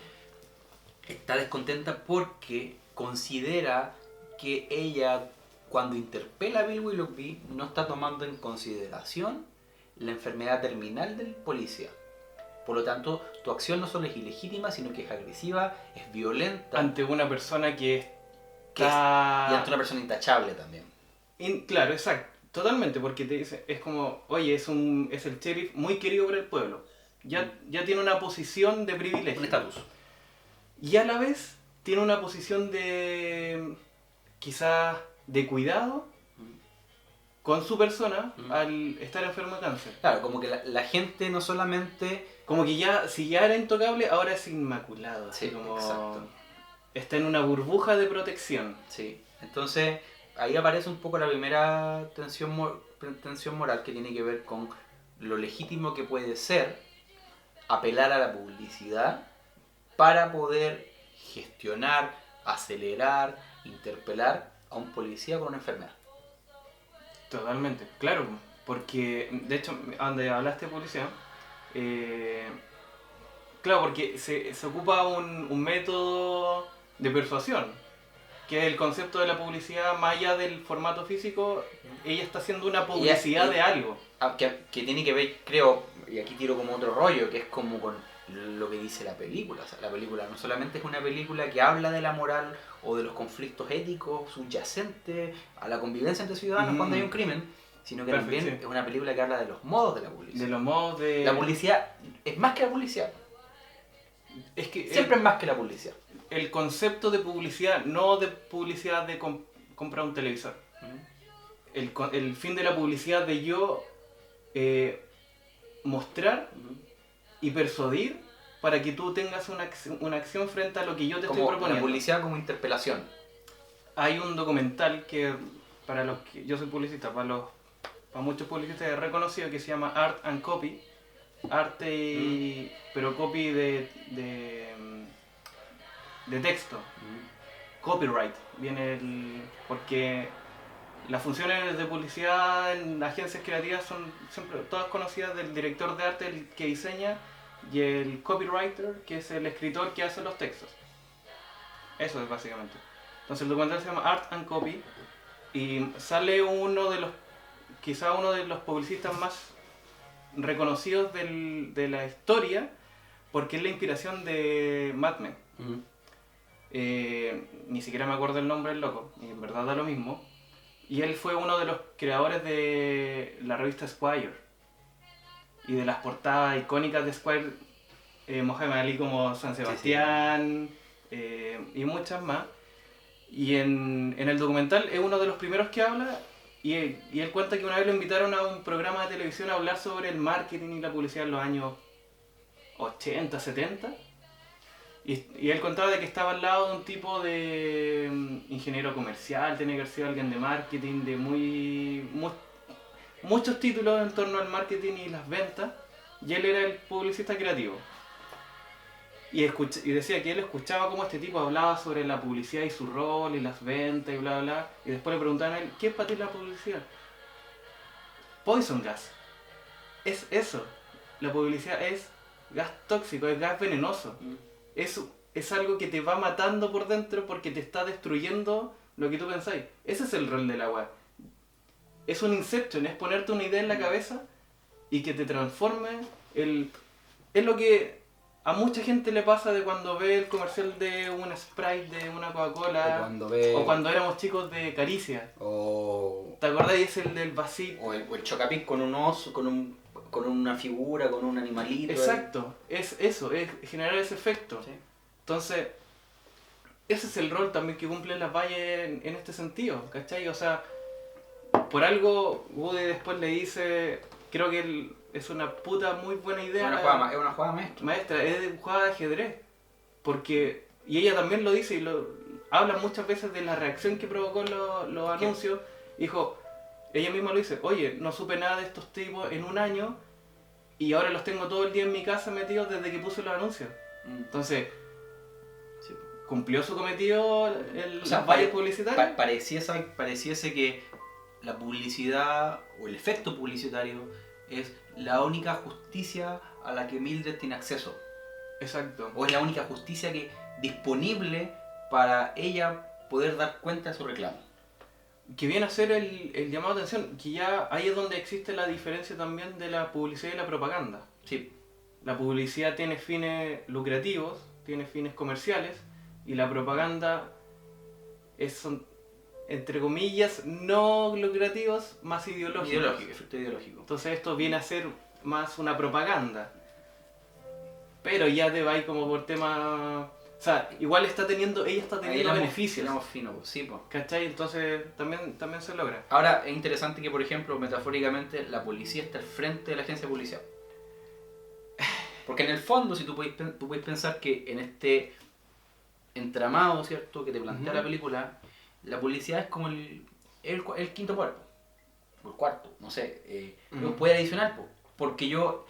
S2: Está descontenta porque considera que ella, cuando interpela a Bill Willoughby, no está tomando en consideración la enfermedad terminal del policía. Por lo tanto, tu acción no solo es ilegítima, sino que es agresiva, es violenta.
S1: Ante una persona que
S2: y ante una persona intachable también.
S1: Claro, exacto. Totalmente, porque te dice, es como, oye, es el sheriff muy querido por el pueblo. Ya tiene una posición de privilegio.
S2: Un estatus.
S1: Y a la vez tiene una posición quizás de cuidado con su persona al estar enfermo de cáncer.
S2: Claro, como que la gente no solamente...
S1: Como que ya, si ya era intocable, ahora es inmaculado.
S2: Sí,
S1: como
S2: exacto.
S1: Está en una burbuja de protección.
S2: Sí, entonces ahí aparece un poco la primera tensión moral que tiene que ver con lo legítimo que puede ser apelar a la publicidad para poder gestionar, acelerar, interpelar a un policía con una enfermedad.
S1: Totalmente, claro, porque de hecho, donde hablaste de publicidad, claro, porque se ocupa un método de persuasión, que es el concepto de la publicidad, más allá del formato físico, ella está haciendo una publicidad de algo.
S2: Que tiene que ver, creo, y aquí tiro como otro rollo, que es como con lo que dice la película. O sea, la película no solamente es una película que habla de la moral o de los conflictos éticos subyacentes a la convivencia entre ciudadanos cuando hay un crimen, sino que también es una película que habla de los modos de la publicidad.
S1: De los modos de...
S2: La publicidad es más que la publicidad.
S1: Es que
S2: siempre es más que la publicidad.
S1: El concepto de publicidad, no de publicidad de comprar un televisor. El fin de la publicidad de yo mostrar y persuadir para que tú tengas una acción frente a lo que yo te estoy proponiendo.
S2: La publicidad como interpelación.
S1: Hay un documental que, para los que yo soy publicista, para muchos publicistas es reconocido, que se llama Art and Copy. Arte pero copy de texto. Copyright viene porque las funciones de publicidad en agencias creativas son siempre todas conocidas del director de arte, el que diseña, y el copywriter, que es el escritor que hace los textos. Eso es básicamente. Entonces el documental se llama Art and Copy y sale quizá uno de los publicistas más reconocidos de la historia, porque es la inspiración de Mad Men. Ni siquiera me acuerdo el nombre del loco, y en verdad da lo mismo. Y él fue uno de los creadores de la revista Esquire y de las portadas icónicas de Esquire, Mohamed Ali como San Sebastián, y muchas más. Y en el documental es uno de los primeros que habla, y él cuenta que una vez lo invitaron a un programa de televisión a hablar sobre el marketing y la publicidad en los años 80, 70. Y él contaba de que estaba al lado de un tipo de ingeniero comercial, tenía que haber sido alguien de marketing, de muchos títulos en torno al marketing y las ventas, y él era el publicista creativo. Y decía que él escuchaba cómo este tipo hablaba sobre la publicidad y su rol y las ventas y bla bla, y después le preguntaban a él, ¿qué es para ti la publicidad? Poison gas. Es eso. La publicidad es gas tóxico, es gas venenoso. Es algo que te va matando por dentro porque te está destruyendo lo que tú pensáis. Ese es el rol del agua. Es un Inception, es ponerte una idea en la cabeza y que te transforme. Es lo que a mucha gente le pasa de cuando ve el comercial de una Sprite, de una Coca-Cola, o cuando éramos chicos de Caricia. ¿Te acordás? Es el del vasito.
S2: O el Chocapic con un oso, con una figura, con un animalito.
S1: Exacto, es eso, es generar ese efecto. Sí. Entonces, ese es el rol también que cumplen las valles en este sentido, ¿cachai? O sea, por algo Woody después le dice, creo que es una puta muy buena idea.
S2: Es una jugada maestra.
S1: Maestra, es jugada de ajedrez. Porque, y ella también lo dice, habla muchas veces de la reacción que provocó los anuncios. Dijo, ella misma lo dice, oye, no supe nada de estos tipos en un año y ahora los tengo todo el día en mi casa metidos desde que puse los anuncios. Entonces, ¿cumplió su cometido las vallas publicitarias?
S2: Pareciese que la publicidad o el efecto publicitario es la única justicia a la que Mildred tiene acceso.
S1: Exacto.
S2: O es la única justicia disponible para ella poder dar cuenta de su reclamo.
S1: Que viene a ser el llamado de atención, que ya ahí es donde existe la diferencia también de la publicidad y la propaganda.
S2: Sí.
S1: La publicidad tiene fines lucrativos, tiene fines comerciales, y la propaganda son, entre comillas, no lucrativos, más ideológicos.
S2: Ideológico, efecto ideológico.
S1: Entonces esto viene a ser más una propaganda. Pero ya te va ahí como por tema... O sea, igual ella está teniendo beneficios.
S2: Fino, sí, pues.
S1: ¿Cachai? Entonces también se logra.
S2: Ahora, es interesante que, por ejemplo, metafóricamente, la policía está al frente de la agencia policial. Porque en el fondo, si tú puedes pensar que en este entramado, ¿cierto?, que te plantea la película, la policía es como el quinto cuerpo. O el cuarto, no sé. Un poder adicional, porque yo,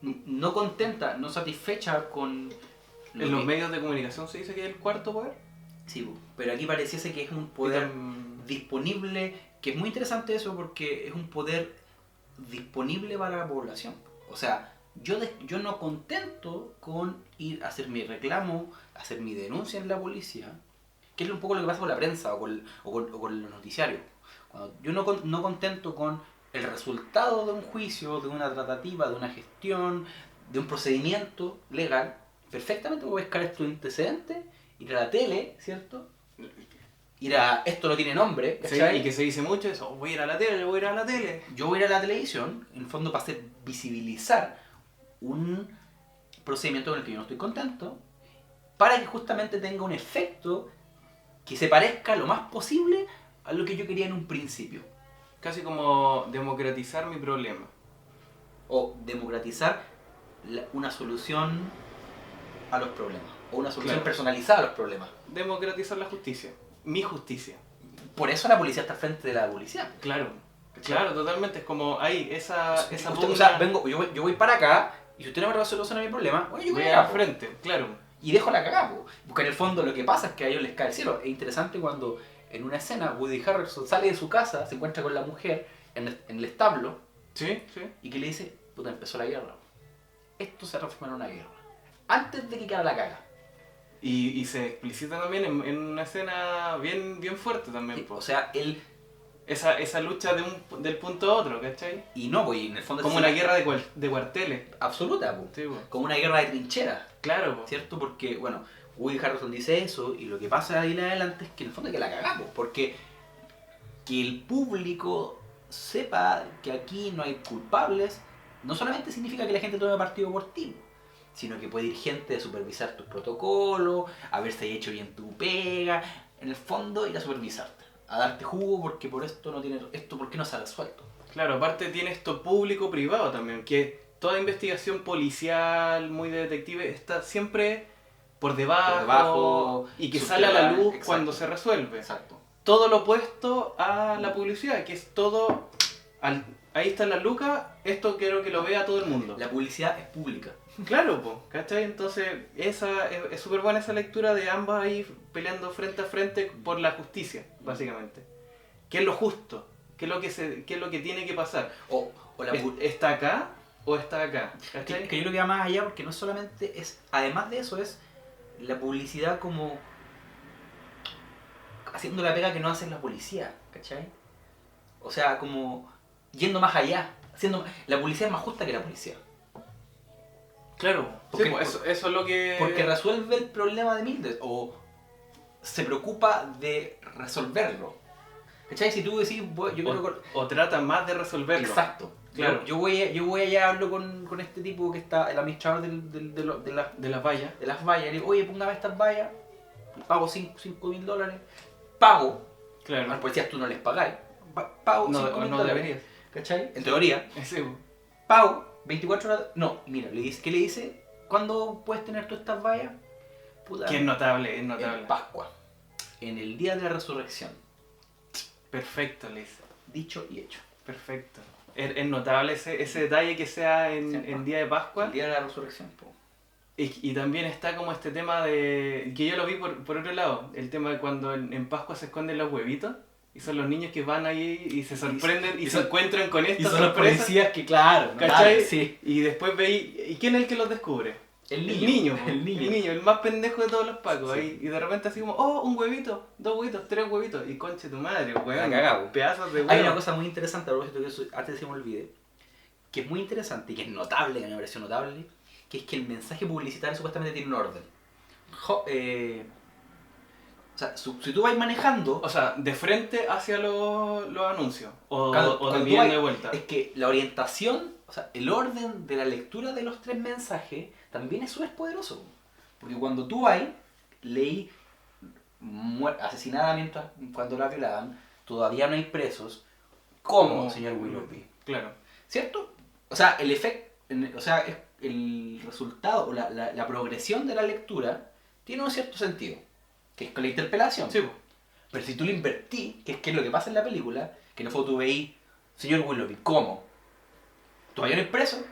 S2: no contenta, no satisfecha con...
S1: ¿En los medios de comunicación se dice que es el cuarto poder?
S2: Sí, pero aquí pareciese que es un poder disponible, que es muy interesante eso porque es un poder disponible para la población. O sea, yo no contento con ir a hacer mi reclamo, hacer mi denuncia en la policía, que es un poco lo que pasa con la prensa o con los noticiarios. Cuando yo no contento con el resultado de un juicio, de una tratativa, de una gestión, de un procedimiento legal, perfectamente puedo buscar estos antecedentes, ir a la tele, ¿cierto? Esto no tiene nombre,
S1: ¿cachai? Sí, y que se dice mucho eso, voy a ir a la tele, voy a ir a la tele.
S2: Yo voy a ir a la televisión, en el fondo para hacer visibilizar un procedimiento con el que yo no estoy contento, para que justamente tenga un efecto que se parezca lo más posible a lo que yo quería en un principio.
S1: Casi como democratizar mi problema.
S2: O democratizar una solución a los problemas. O una solución personalizada a los problemas.
S1: Democratizar la justicia. Mi justicia.
S2: Por eso la policía está al frente de la policía.
S1: Claro. Claro, totalmente. Es como ahí, esa
S2: o sea, yo voy para acá y si usted no me soluciona mi problema, bueno, yo voy al
S1: frente, claro.
S2: Y dejo la cagada, porque en el fondo lo que pasa es que a ellos les cae el cielo. Es interesante cuando en una escena Woody Harrelson sale de su casa, se encuentra con la mujer en el establo.
S1: Sí, sí.
S2: Y que le dice, puta, empezó la guerra. Esto se transformó en una guerra. Antes de que quedara la caga.
S1: Y se explicita también en una escena bien fuerte también.
S2: Sí, o sea, él...
S1: Esa lucha del punto a otro, ¿cachai?
S2: Y no, pues en el fondo...
S1: Como una guerra de cuarteles.
S2: Absoluta, pues. Sí, pues. Como una guerra de trincheras.
S1: Claro, pues.
S2: ¿Cierto? Porque, bueno, Woody Harrelson dice eso y lo que pasa ahí en adelante es que en el fondo hay que la cagamos. Porque que el público sepa que aquí no hay culpables no solamente significa que la gente tome partido por ti, sino que puede ir gente a supervisar tus protocolos, a ver si hay hecho bien tu pega, en el fondo ir a supervisarte, a darte jugo porque por esto no tiene esto, ¿por qué no se ha resuelto?
S1: Claro, aparte tiene esto público-privado también, que toda investigación policial, muy de detective, está siempre por debajo y que sale a la luz. Exacto. Cuando se resuelve.
S2: Exacto.
S1: Todo lo opuesto a la publicidad, que es todo... Ahí está la luca, esto quiero que lo vea todo el mundo.
S2: La publicidad es pública.
S1: Claro, po, ¿cachai? Entonces, es súper buena esa lectura de ambas ahí peleando frente a frente por la justicia, básicamente. ¿Qué es lo justo? ¿Qué es lo que tiene que pasar? ¿Está acá o está acá?
S2: ¿Cachai? Que yo creo que va más allá porque no solamente es... Además de eso es la publicidad como... haciendo la pega que no hace la policía, ¿cachai? O sea, como... yendo más allá, la policía es más justa que la policía.
S1: Claro, porque, sí, eso es lo que...
S2: Porque resuelve el problema de Mildred, o se preocupa de resolverlo. ¿Cachai? Si tú decís,
S1: o trata más de resolverlo.
S2: Exacto. Claro. Yo voy allá, hablo con este tipo que está, el administrador de
S1: las vallas.
S2: De las vallas, le digo, oye, póngame estas vallas, pago $5,000, pago.
S1: Claro.
S2: A los policías tú no les pagáis, pago $5,000.
S1: No deberías.
S2: ¿Cachai? En teoría.
S1: Sí.
S2: Pago 24 horas. No, mira, ¿qué le dice? ¿Cuándo puedes tener tú estas vallas?
S1: Puta, que es notable. En
S2: Pascua. En el día de la resurrección.
S1: Perfecto, le dice.
S2: Dicho y hecho.
S1: Perfecto. Es notable ese detalle que sea en día de Pascua.
S2: El día de la resurrección, po.
S1: Y también está como este tema de... que yo lo vi por otro lado. El tema de cuando en Pascua se esconden los huevitos. Y son los niños que van ahí y se sorprenden y se encuentran con esta
S2: y son
S1: sorpresa.
S2: los policías que, claro,
S1: ¿Cachai?
S2: sí.
S1: Y después veis, ¿y quién es el que los descubre?
S2: El
S1: niño, el más pendejo de todos los pacos.
S2: Sí.
S1: Ahí, y de repente así como, oh, un huevito, 2 huevitos, 3 huevitos. Y conche tu madre, weón.
S2: La cagá,
S1: Pedazos de huevo.
S2: Hay una cosa muy interesante, a propósito que eso, antes se me olvide, que es muy interesante y que es notable, que a mí me pareció notable, que es que el mensaje publicitario supuestamente tiene un orden. O sea, si tú vas manejando...
S1: O sea, de frente hacia los anuncios. O
S2: cuando
S1: de
S2: tú
S1: bien
S2: vas-
S1: de vuelta.
S2: Es que la orientación, o sea, el orden de la lectura de los 3 mensajes también es súper poderoso. Porque cuando tú vas, leí asesinada cuando la violaban, todavía no hay presos, ¿cómo,
S1: Como-
S2: señor Willoughby?
S1: Claro.
S2: ¿Cierto? O sea, el efecto, o sea, el resultado o la progresión de la lectura tiene un cierto sentido, que es con la interpelación.
S1: Sí, po.
S2: Pero si tú lo invertís, que es lo que pasa en la película, que no fue tú veís, señor Willoughby, ¿cómo? ¿Todavía no es preso?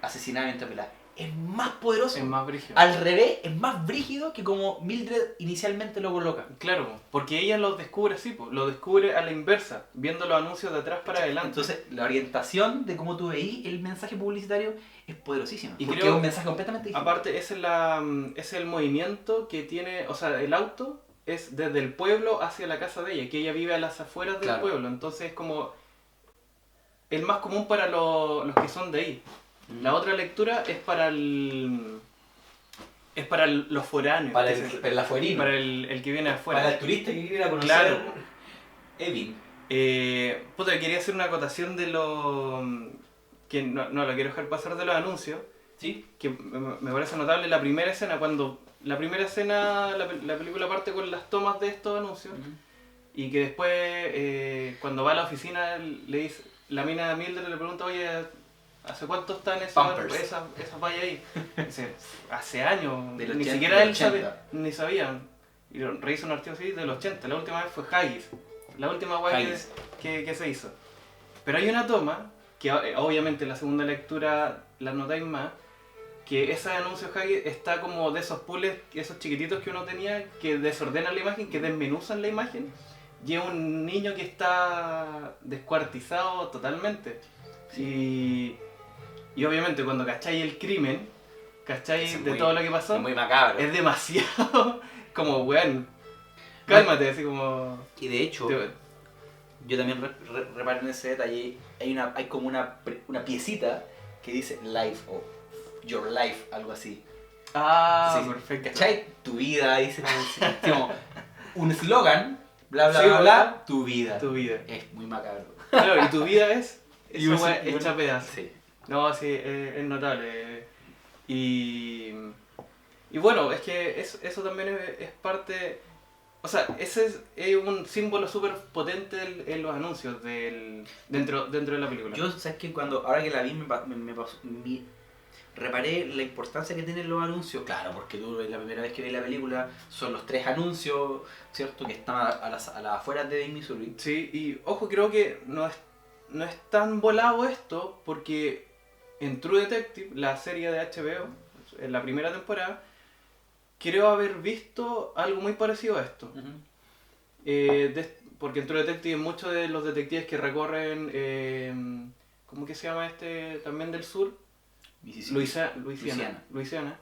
S2: Asesinada y interpelada. Es más poderoso.
S1: Es más brígido.
S2: Al revés, es más brígido que como Mildred inicialmente lo coloca.
S1: Claro, po, porque ella los descubre así, po, lo descubre a la inversa, viendo los anuncios de atrás para adelante.
S2: Entonces, la orientación de cómo tú veís el mensaje publicitario es poderosísima.
S1: Y
S2: Porque
S1: creo-
S2: es un mensaje completamente distinto.
S1: Aparte, es el movimiento que tiene, o sea, el auto es desde el pueblo hacia la casa de ella, que ella vive a las afueras del
S2: Claro.
S1: pueblo, entonces es como el más común para los que son de ahí. La otra lectura es para los foráneos,
S2: Para
S1: que
S2: el,
S1: se-
S2: para el afuerino.
S1: para el que viene afuera.
S2: Para el turista que quiere ir a conocer
S1: Claro.
S2: Evin.
S1: Puta, quería hacer una acotación de lo que no lo quiero dejar pasar de los anuncios,
S2: ¿Sí?
S1: que me parece notable la primera escena, cuando la primera escena, la película parte con las tomas de estos anuncios, y que después cuando va a la oficina le dice, la mina de Mildred le pregunta, oye, ¿hace cuánto están
S2: Pampers.
S1: esas vallas ahí? Dice, hace años,
S2: Del
S1: ni
S2: 80,
S1: siquiera
S2: del
S1: él sabe,
S2: 80.
S1: ni sabían. Y revisa un artículo así del 80, la última vez fue Haggis, la última guay
S2: Haggis.
S1: que se hizo. Pero hay una toma, que obviamente en la segunda lectura la notáis más, que ese anuncio Haggis está como de esos puzzles, esos chiquititos que uno tenía, que desordenan la imagen, que desmenuzan la imagen, y es un niño que está descuartizado totalmente. Y obviamente cuando cacháis el crimen, cacháis
S2: Es
S1: de
S2: muy-
S1: todo lo que pasó,
S2: Es muy macabro.
S1: es demasiado como, weón, cálmate, así como...
S2: Y de hecho, yo también reparé en ese detalle, hay como una piecita que dice life o your life, algo así.
S1: Ah,
S2: Sí,
S1: perfecto.
S2: ¿Cachai? Tu vida, dice como un eslogan, bla bla
S1: Sí,
S2: bla,
S1: bueno.
S2: bla, tu vida.
S1: Tu vida.
S2: Es muy macabro.
S1: Claro, y tu vida es...
S2: Y
S1: Esa
S2: un-
S1: weá
S2: y un-
S1: hecha pedazos.
S2: Sí.
S1: No, sí, es notable. Y bueno, es que eso también es parte... O sea, ese es un símbolo súper potente en los anuncios dentro de la película.
S2: Yo, ¿sabes qué? Ahora que la vi, reparé la importancia que tienen los anuncios. Claro, porque tú la primera vez que ves la película son los 3 anuncios, ¿cierto? Que están a las afueras de Missouri.
S1: Sí, y ojo, creo que no es tan volado esto, porque en True Detective, la serie de HBO, en la primera temporada, creo haber visto algo muy parecido a esto. Porque en True Detective muchos de los detectives que recorren, ¿cómo que se llama este? También del sur, Luisiana.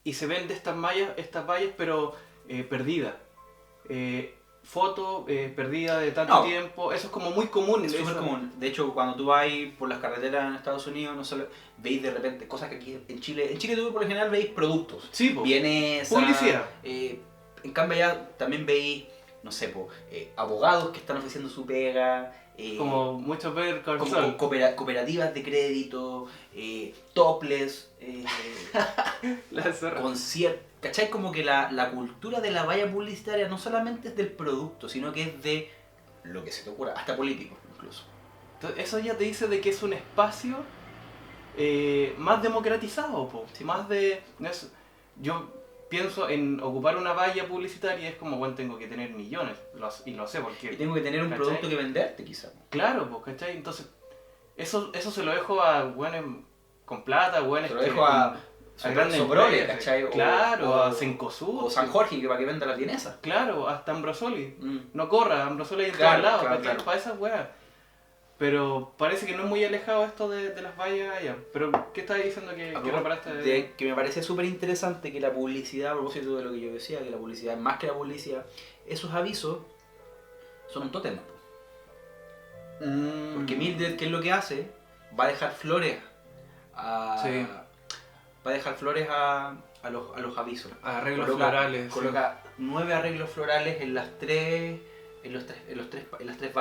S1: Y se ven de estas vallas, pero perdidas. Foto perdida de tanto
S2: No.
S1: tiempo, eso es como muy común.
S2: Es súper
S1: eso-
S2: común. De hecho, cuando tú vas por las carreteras en Estados Unidos, no solo veis de repente cosas que aquí en Chile tú por lo general veis productos.
S1: Sí, po.
S2: Vienes
S1: Publicidad.
S2: en cambio allá también veis, no sé, abogados que están ofreciendo su pega.
S1: Como muchos ver con
S2: como
S1: sol.
S2: cooperativas de crédito, topless,
S1: La zorra.
S2: conciertos. ¿Cachai? Como que la cultura de la valla publicitaria no solamente es del producto, sino que es de lo que se te ocurra, hasta políticos incluso.
S1: Entonces, eso ya te dice de que es un espacio más democratizado, po.
S2: Sí.
S1: Más de... no es- yo pienso en ocupar una valla publicitaria y es como, bueno, tengo que tener millones, y lo sé porque...
S2: Y tengo que tener un
S1: ¿cachai?
S2: producto que venderte quizá.
S1: Claro, pues, ¿cachai? Entonces, eso se lo dejo a buenos con plata, buenos
S2: Te lo dejo a
S1: a grandes
S2: Soprole,
S1: empresas,
S2: ¿cachai?
S1: claro, a Cencosud.
S2: O San Jorge, que para que venda las vienesas.
S1: Claro, hasta Ambrosoli.
S2: Mm.
S1: No corra, Ambrosoli hay en
S2: Claro,
S1: todos lados,
S2: claro,
S1: ¿cachai?
S2: claro.
S1: Para esas weas. Pero parece que no es muy alejado esto de las vallas allá. Pero, ¿qué estabas diciendo que reparaste?
S2: Que me parece súper interesante que la publicidad, a propósito de lo que yo decía, que la publicidad, más que la publicidad, esos avisos son un tótem. Porque Mildred, ¿qué es lo que hace? Va a dejar flores a...
S1: Sí.
S2: Va a dejar flores a los avisos.
S1: Arreglos florales.
S2: Coloca 9 arreglos florales en las tres vallas.
S1: En las 3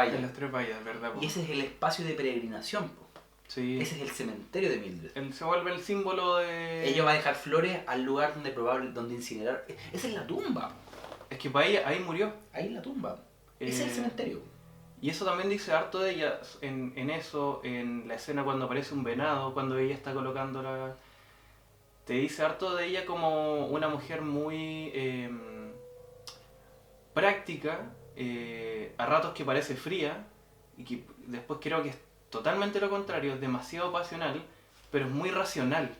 S1: vallas, ¿verdad? Po?
S2: Y ese es el espacio de peregrinación. Po.
S1: Sí.
S2: Ese es el cementerio de Mildred.
S1: Se vuelve el símbolo de...
S2: Ella va a dejar flores al lugar donde incinerar. Esa es la tumba.
S1: Es que para ella ahí murió.
S2: Ahí es la tumba. Ese es el cementerio.
S1: Y eso también dice harto de ella en eso, en la escena cuando aparece un venado, cuando ella está colocando la... Te dice harto de ella como una mujer muy práctica, a ratos que parece fría, y que después creo que es totalmente lo contrario, es demasiado pasional, pero es muy racional.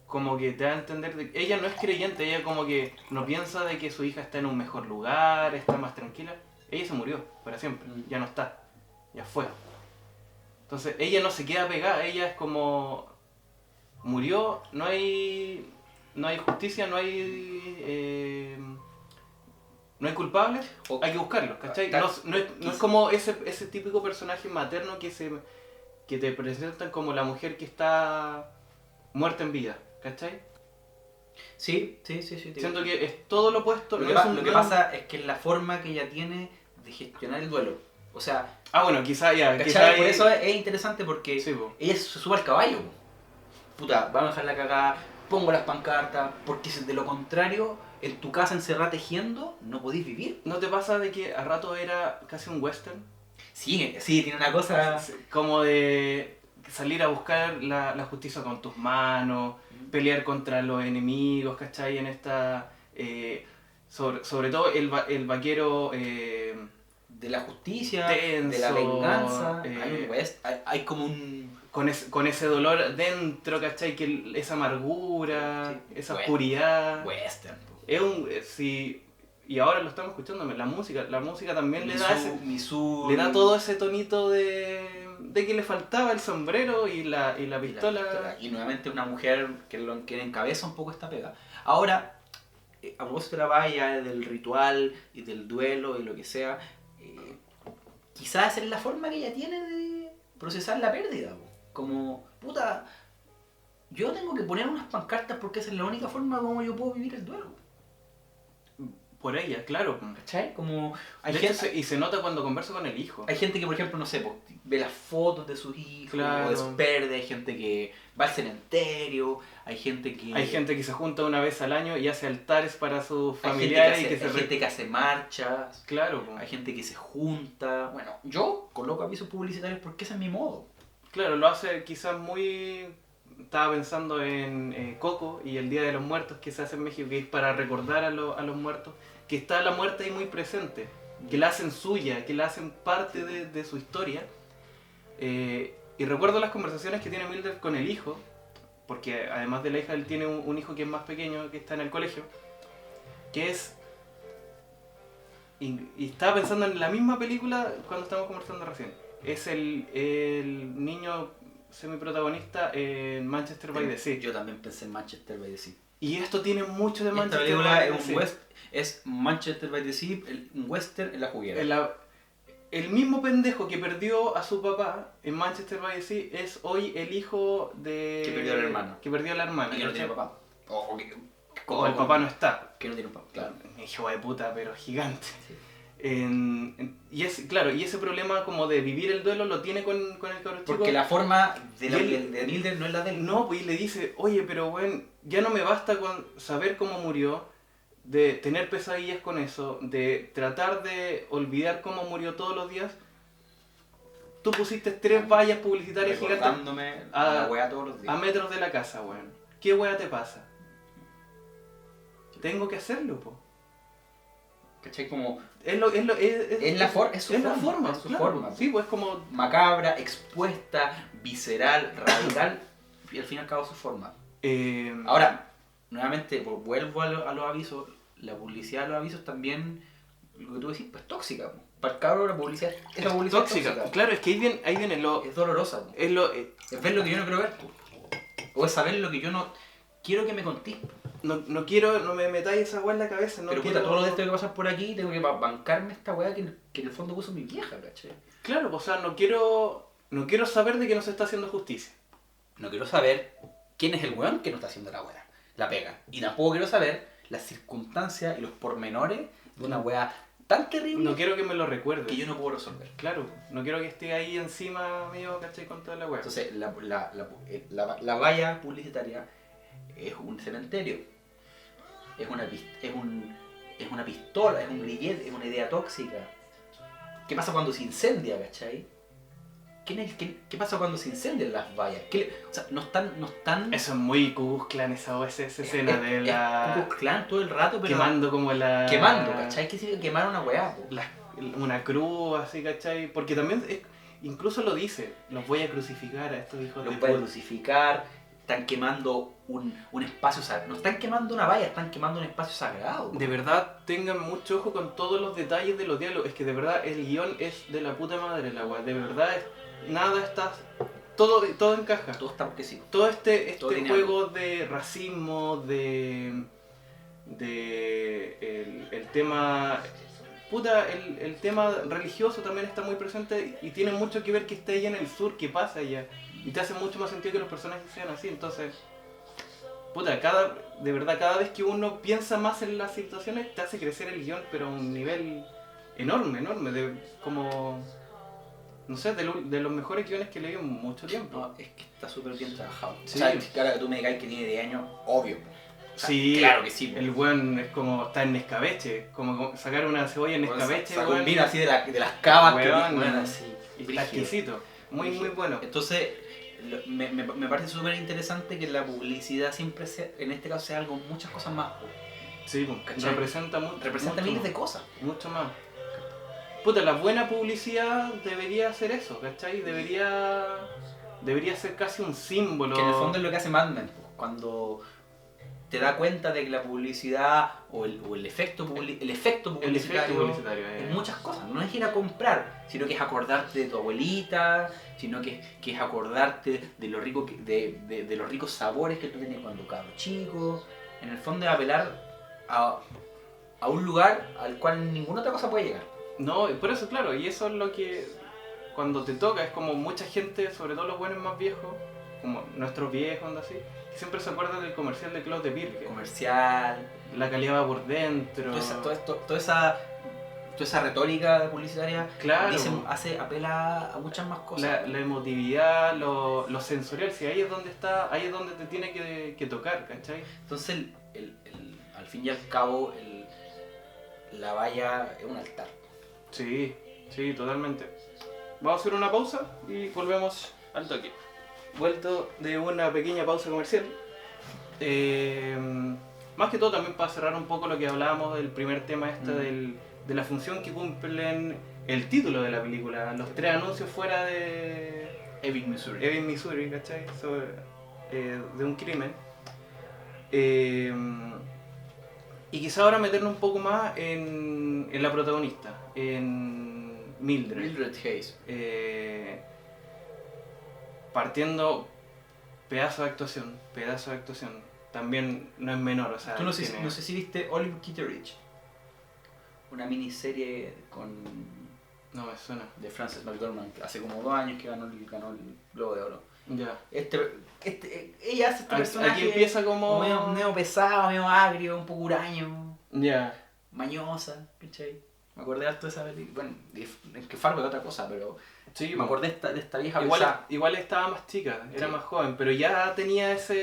S1: Como que te da a entender de ella no es creyente, ella como que no piensa de que su hija está en un mejor lugar, está más tranquila. Ella se murió para siempre, ya no está, ya fue. Entonces ella no se queda pegada, ella es como murió, no hay justicia, no hay culpables, hay que buscarlos, ¿cachai? No es como ese típico personaje materno que te presentan como la mujer que está muerta en vida, ¿cachai?
S2: Sí.
S1: Siento que es todo lo opuesto.
S2: Lo que pasa es que es la forma que ella tiene de gestionar el duelo. O sea...
S1: bueno, quizá ya...
S2: Por eso es interesante porque
S1: sí,
S2: ella se sube al caballo. Puta, vamos a dejar la cagada, pongo las pancartas, porque de lo contrario, en tu casa encerrada tejiendo, no podéis vivir.
S1: ¿No te pasa de que a rato era casi un western?
S2: Sí, tiene una cosa...
S1: Como de salir a buscar la justicia con tus manos, pelear contra los enemigos, ¿cachai? En esta... sobre todo el vaquero...
S2: de la justicia,
S1: tenso,
S2: de la venganza, hay como un...
S1: Con ese dolor dentro, ¿cachai? Que esa amargura, sí, esa oscuridad...
S2: Western.
S1: Es sí, y ahora lo estamos escuchando, la música también le da todo ese tonito de que le faltaba el sombrero y la pistola.
S2: Y nuevamente una mujer que encabeza un poco esta pega. Ahora, a propósito de la valla, del ritual y del duelo y lo que sea, quizás es la forma que ella tiene de procesar la pérdida. Como, puta, yo tengo que poner unas pancartas porque esa es la única forma como yo puedo vivir el duelo.
S1: Por ella, claro.
S2: ¿Cachai? Como hay
S1: y se nota cuando converso con el hijo.
S2: Hay gente que, por ejemplo, no sé, ve las fotos de sus hijos,
S1: claro.
S2: O de su pérdida, hay gente que va al cementerio, hay gente que
S1: se junta una vez al año y hace altares para sus familiares.
S2: Hay gente que hace marchas,
S1: claro.
S2: Hay gente que se junta. Bueno, yo coloco avisos publicitarios porque ese es mi modo.
S1: Claro, lo hace quizás muy... Estaba pensando en Coco y el Día de los Muertos que se hace en México, que es para recordar a los muertos, que está la muerte ahí muy presente, que la hacen suya, que la hacen parte de su historia. Y recuerdo las conversaciones que tiene Mildred con el hijo, porque además de la hija él tiene un hijo que es más pequeño, que está en el colegio, que es... Y estaba pensando en la misma película cuando estábamos conversando recién. Es el niño semiprotagonista en Manchester by the Sea.
S2: Yo también pensé en Manchester by the Sea.
S1: Y esto tiene mucho de Manchester
S2: by the Sea. Es Manchester by the Sea, un western en la juguera.
S1: El mismo pendejo que perdió a su papá en Manchester by the Sea es hoy el hijo de...
S2: Que perdió a la hermana.
S1: Y
S2: que no tiene papá.
S1: O el papá no está.
S2: Que no tiene papá, claro.
S1: Hijo de puta, pero gigante.
S2: Sí.
S1: Y ese problema como de vivir el duelo lo tiene con el cabrón chico.
S2: Porque la forma de Mildred no es la de él.
S1: No, pues y le dice, oye, pero bueno, ya no me basta con saber cómo murió, de tener pesadillas con eso, de tratar de olvidar cómo murió todos los días. Tú pusiste 3 vallas publicitarias gigantes
S2: a la wea todos los días.
S1: A metros de la casa, weón. ¿Qué wea te pasa? Tengo que hacerlo, po.
S2: ¿Cachai? Como...
S1: Es su forma. Sí, pues como...
S2: macabra, expuesta, visceral, radical. al fin y al cabo su forma.
S1: Eh,
S2: Ahora, nuevamente, vuelvo a los avisos. La publicidad de los avisos también, lo que tú decís, pues tóxica. Para el cabro la publicidad es
S1: tóxica. Claro, es que ahí viene lo...
S2: Es dolorosa.
S1: Es lo,
S2: Es ver lo que yo no quiero ver. O es saber lo que yo no quiero que me contéis.
S1: no quiero, no me metáis esa weá en la cabeza. No
S2: Pero
S1: quiero...
S2: puta, todo lo de esto que pasar por aquí, tengo que bancarme esta weá que en el fondo puso mi vieja, ¿cachai?
S1: Claro, o sea, no quiero saber de que no se está haciendo justicia.
S2: No quiero saber quién es el weón que no está haciendo la weá, la pega. Y tampoco quiero saber las circunstancias y los pormenores de una weá tan terrible.
S1: No quiero que me lo recuerde.
S2: Que yo no puedo resolver.
S1: Claro, no quiero que esté ahí encima mío, ¿cachai? Con toda la weá.
S2: Entonces, la valla publicitaria es un cementerio. Es una pistola, es un grillete, es una idea tóxica. ¿Qué pasa cuando se incendia, cachai? ¿Qué pasa cuando se incendian las vallas? O sea, no están...
S1: Eso es muy Ku Klux Klan, esa escena de la...
S2: Ku Klux Klan todo el rato, pero...
S1: Quemando como la...
S2: Quemando, ¿cachai? ¿Qué significa quemar una weá?
S1: Una cruz, así, ¿cachai? Porque también, incluso lo dice, los voy a crucificar a estos hijos de
S2: Los voy a
S1: puta.
S2: crucificar, están quemando un espacio sagrado. No están quemando una valla, están quemando un espacio sagrado.
S1: De verdad, tengan mucho ojo con todos los detalles de los diálogos. Es que de verdad el guión es de la puta madre, la weá. De verdad, nada está... Todo encaja.
S2: Todo está porque sí.
S1: Todo este
S2: Todo tiene
S1: juego de racismo, de el tema... Puta, el tema religioso también está muy presente y tiene mucho que ver que esté allá en el sur, que pasa allá. Y te hace mucho más sentido que los personajes sean así, entonces... Puta, de verdad, cada vez que uno piensa más en las situaciones, te hace crecer el guión, pero a un nivel enorme, como... No sé, de los mejores guiones que he leído en mucho tiempo.
S2: No, es que está súper bien trabajado.
S1: Sí.
S2: O sea, claro que tú me digas que tiene 10 años, obvio. O sea,
S1: Sí,
S2: claro que sí.
S1: el weón es como está en escabeche, como sacar una cebolla en escabeche,
S2: Sacó
S1: weón.
S2: un vino así de las cavas
S1: Weón,
S2: que así.
S1: está exquisito, muy bueno.
S2: Entonces, me parece súper interesante que la publicidad siempre sea, en este caso sea algo, muchas cosas más.
S1: Sí,
S2: ¿cachai?
S1: representa mucho.
S2: Representa miles de cosas.
S1: Mucho más. Puta, la buena publicidad debería ser eso, ¿cachai? Debería ser casi un símbolo.
S2: Que en el fondo es lo que hace Mad Men, pues, cuando te da cuenta de que la publicidad o el efecto publicitario es muchas cosas. No es ir a comprar, sino que es acordarte de tu abuelita, sino que es acordarte de lo rico de los ricos sabores que tú tenías cuando cabro chico. En el fondo es apelar a un lugar al cual ninguna otra cosa puede llegar.
S1: No, por eso, claro, y eso es lo que cuando te toca, es como mucha gente, sobre todo los buenos más viejos, como nuestros viejos, anda así, que siempre se acuerdan del comercial de Claude de Pirque.
S2: Comercial,
S1: La calidad va por dentro.
S2: toda esa retórica publicitaria,
S1: Claro.
S2: apela a muchas más cosas.
S1: La emotividad, lo sensorial, si ahí es donde te tiene que tocar, ¿cachai?
S2: Entonces, al fin y al cabo, la valla es un altar.
S1: Sí, totalmente. Vamos a hacer una pausa y volvemos al toque. Vuelto de una pequeña pausa comercial. Más que todo también para cerrar un poco lo que hablábamos del primer tema de la función que cumplen el título de la película. Los 3 anuncios fuera de
S2: Ebbing,
S1: Missouri, ¿cachai? De un crimen. Y quizá ahora meternos un poco más en la protagonista, en Mildred
S2: Hayes.
S1: Partiendo pedazo de actuación. También no es menor, o sea...
S2: Tú no sé si viste Olive Kitteridge, una miniserie
S1: No me suena.
S2: de Frances McDormand, hace como 2 años que ganó el Globo de Oro.
S1: Ya.
S2: Ella hace este personaje
S1: Aquí empieza como...
S2: medio pesado, medio agrio, un poco huraño,
S1: Ya.
S2: mañosa, ¿cachai? Me acordé harto de esa película. Bueno, es que Fargo es otra cosa, pero
S1: Sí,
S2: me acordé de esta vieja pesada.
S1: igual estaba más chica, era más joven, pero ya tenía esa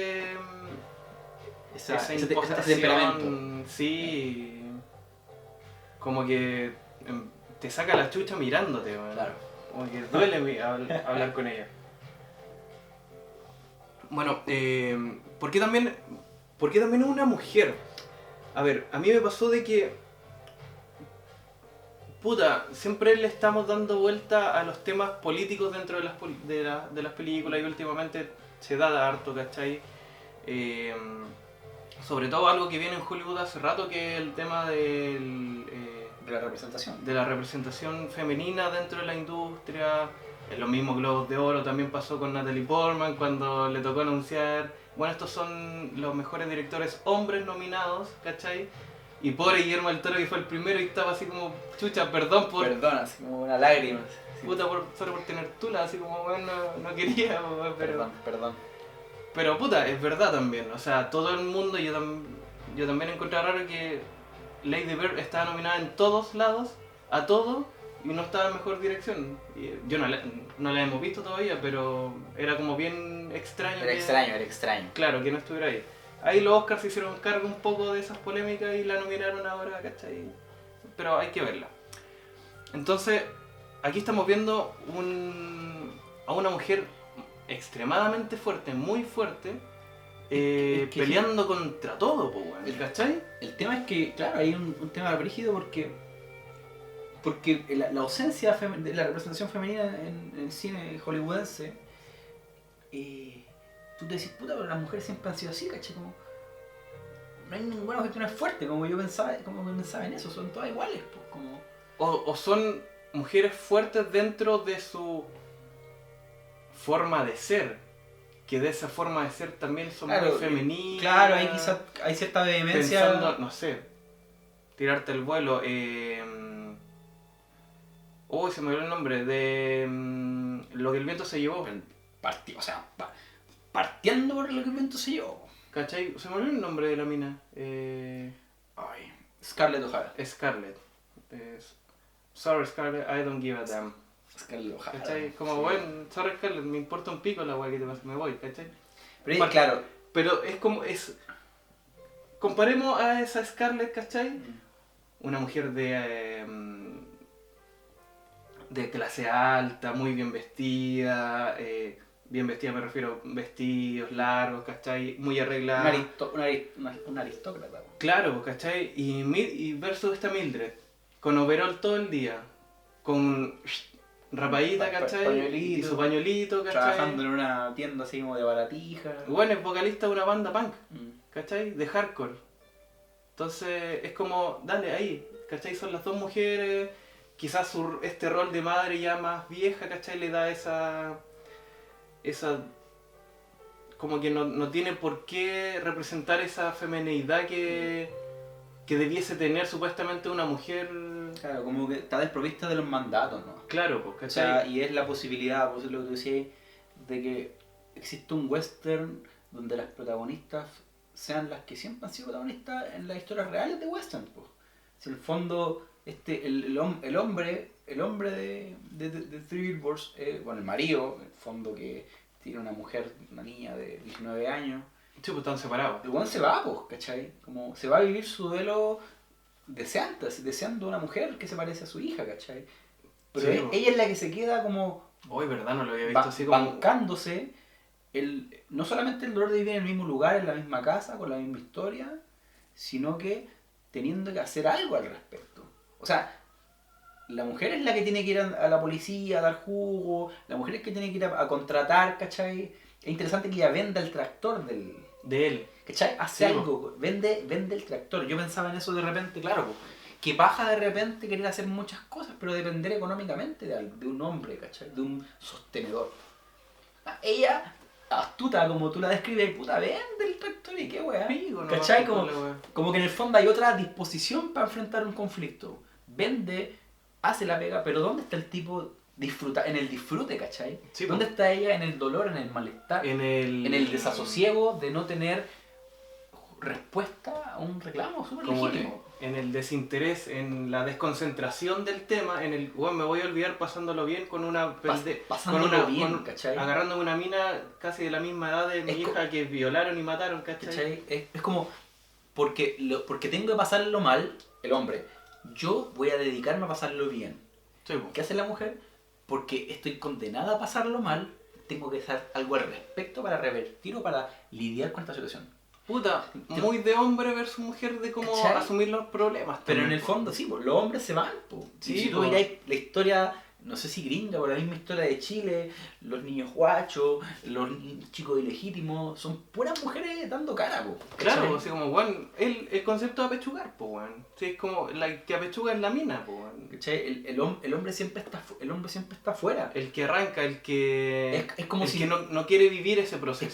S2: Ese
S1: imposición,
S2: temperamento.
S1: sí, como que te saca la chucha mirándote, man.
S2: Claro.
S1: Como que duele hablar con ella. Bueno, ¿por qué también es una mujer? A ver, a mí me pasó de que Puta, siempre le estamos dando vuelta a los temas políticos dentro de de las películas y últimamente se da harto, ¿cachai? Eh, Sobre todo algo que viene en Hollywood hace rato, que es el tema
S2: De la representación.
S1: de la representación femenina dentro de la industria. En los mismos Globos de Oro también pasó con Natalie Portman cuando le tocó anunciar, bueno, estos son los mejores directores hombres nominados, ¿cachai? Y pobre Guillermo del Toro, que fue el primero y estaba así como, chucha, perdón por...
S2: Perdón, así como una lágrima. Sí.
S1: Puta, solo por tener tula, así como, bueno, no quería, pero...
S2: Perdón.
S1: Pero puta, es verdad también, o sea, todo el mundo, yo también encontré raro que Lady Bird estaba nominada en todos lados, a todo, y no estaba en mejor dirección. Y yo no la hemos visto todavía, pero era como bien extraño.
S2: Era extraño.
S1: Claro, que no estuviera ahí. Ahí los Oscars se hicieron cargo un poco de esas polémicas y la nominaron ahora, ¿cachai? Pero hay que verla. Entonces, aquí estamos viendo a una mujer extremadamente fuerte, muy fuerte,
S2: Es que
S1: peleando contra todo, po, weón, ¿cachai?
S2: El tema es que, claro, hay un tema brígido porque la ausencia de la representación femenina en el cine hollywoodense, tú te decís, puta, pero las mujeres siempre han sido así, ¿cachai? Como, no hay ninguna mujer que no es fuerte, como yo pensaba en eso, son todas iguales, pues, como...
S1: O son mujeres fuertes dentro de su forma de ser, que de esa forma de ser también son muy femeninas.
S2: Claro, ahí quizás hay cierta vehemencia.
S1: Pensando, no sé, tirarte el vuelo. Uy, se me olvidó el nombre. De Lo que el viento se llevó.
S2: Partiendo por lo que el viento se llevó.
S1: ¿Cachai? Se me olvidó el nombre de la mina.
S2: Scarlett O'Hara.
S1: Scarlett. Sorry Scarlett, I don't give a damn.
S2: Scarlett O'Hara.
S1: ¿Cachai? Como,
S2: sí.
S1: Bueno, sorry Scarlett, me importa un pico la weá que te pasa, me voy, ¿cachai?
S2: Pero claro.
S1: Pero es como, comparemos a esa Scarlett, ¿cachai? Una mujer de clase alta, muy bien vestida, me refiero a vestidos largos, ¿cachai? Muy arreglada.
S2: Un aristócrata.
S1: Claro, ¿cachai? Y versus esta Mildred, con overall todo el día, con rapadita, ¿cachai? Y su pañuelito, ¿cachai?
S2: Trabajando en una tienda así como de baratija.
S1: Bueno, es vocalista de una banda punk, ¿cachai? De hardcore. Entonces es como, dale ahí, ¿cachai? Son las dos mujeres, quizás este rol de madre ya más vieja, ¿cachai? Le da esa como que no tiene por qué representar esa femenidad que debiese tener supuestamente una mujer.
S2: Claro, como que está desprovista de los mandatos, ¿no?
S1: Claro, pues, ¿cachai?
S2: O sea, y es la posibilidad, por eso lo que tú decías, de que existe un western donde las protagonistas sean las que siempre han sido protagonistas en las historias reales de western, pues. Si en el fondo el hombre de Three Billboards, bueno, el marido, en el fondo que tiene una mujer, una niña de 19 años.
S1: Sí, pues están separados.
S2: El weón se va, pues, ¿cachai? Como se va a vivir su duelo deseando una mujer que se parece a su hija, ¿cachai? Pero
S1: Sí,
S2: ella es la que se queda como...
S1: Hoy, ¿verdad? No lo había visto así como...
S2: bancándose no solamente el dolor de vivir en el mismo lugar, en la misma casa, con la misma historia, sino que teniendo que hacer algo al respecto. O sea, la mujer es la que tiene que ir a la policía a dar jugo, la mujer es que tiene que ir a contratar, ¿cachai? Es interesante que ella venda el tractor
S1: de él.
S2: ¿Cachai? Hace algo, vende el tractor. Yo pensaba en eso de repente, claro, que baja de repente querer hacer muchas cosas, pero depender económicamente de un hombre, ¿cachai? De un sostenedor. Ella, astuta como tú la describes, puta, vende el tractor y qué weá. ¿Cachai? Como que en el fondo hay otra disposición para enfrentar un conflicto. Vende, hace la pega, pero ¿dónde está el tipo en el disfrute, ¿cachai?
S1: Sí,
S2: ¿Dónde está ella en el dolor, en el malestar? En el desasosiego de no tener respuesta a un reclamo súper legítimo.
S1: En el desinterés, en la desconcentración del tema, en el me voy a olvidar pasándolo bien con
S2: ¿cachai?
S1: Agarrándome una mina casi de la misma edad de mi hija que violaron y mataron, ¿cachai?
S2: Es como porque tengo que pasarlo mal, el hombre, yo voy a dedicarme a pasarlo bien.
S1: Sí,
S2: ¿Qué hace la mujer? Porque estoy condenada a pasarlo mal, tengo que hacer algo al respecto para revertir o para lidiar con esta situación.
S1: puta, muy de hombre versus mujer de cómo
S3: ¿Cachai?
S1: asumir los problemas.
S3: Pero en
S1: también,
S3: el fondo sí, pues, los hombres se van. Pues.
S1: Sí,
S3: Y si tú
S1: pues.
S3: miráis la historia, no sé si gringa, pero la misma historia de Chile, los niños guachos, los chicos ilegítimos, son puras mujeres dando cara. Pues,
S1: Claro,
S3: ¿cachai?
S1: así como, weón, el concepto de apechugar, pues, weón. Sí, es como, la que apechuga es la mina, pues, weón.
S3: ¿Cachai? El hombre siempre está afuera.
S1: El que arranca, el que...
S3: Es como
S1: el
S3: si-
S1: que no quiere vivir ese proceso.
S3: Es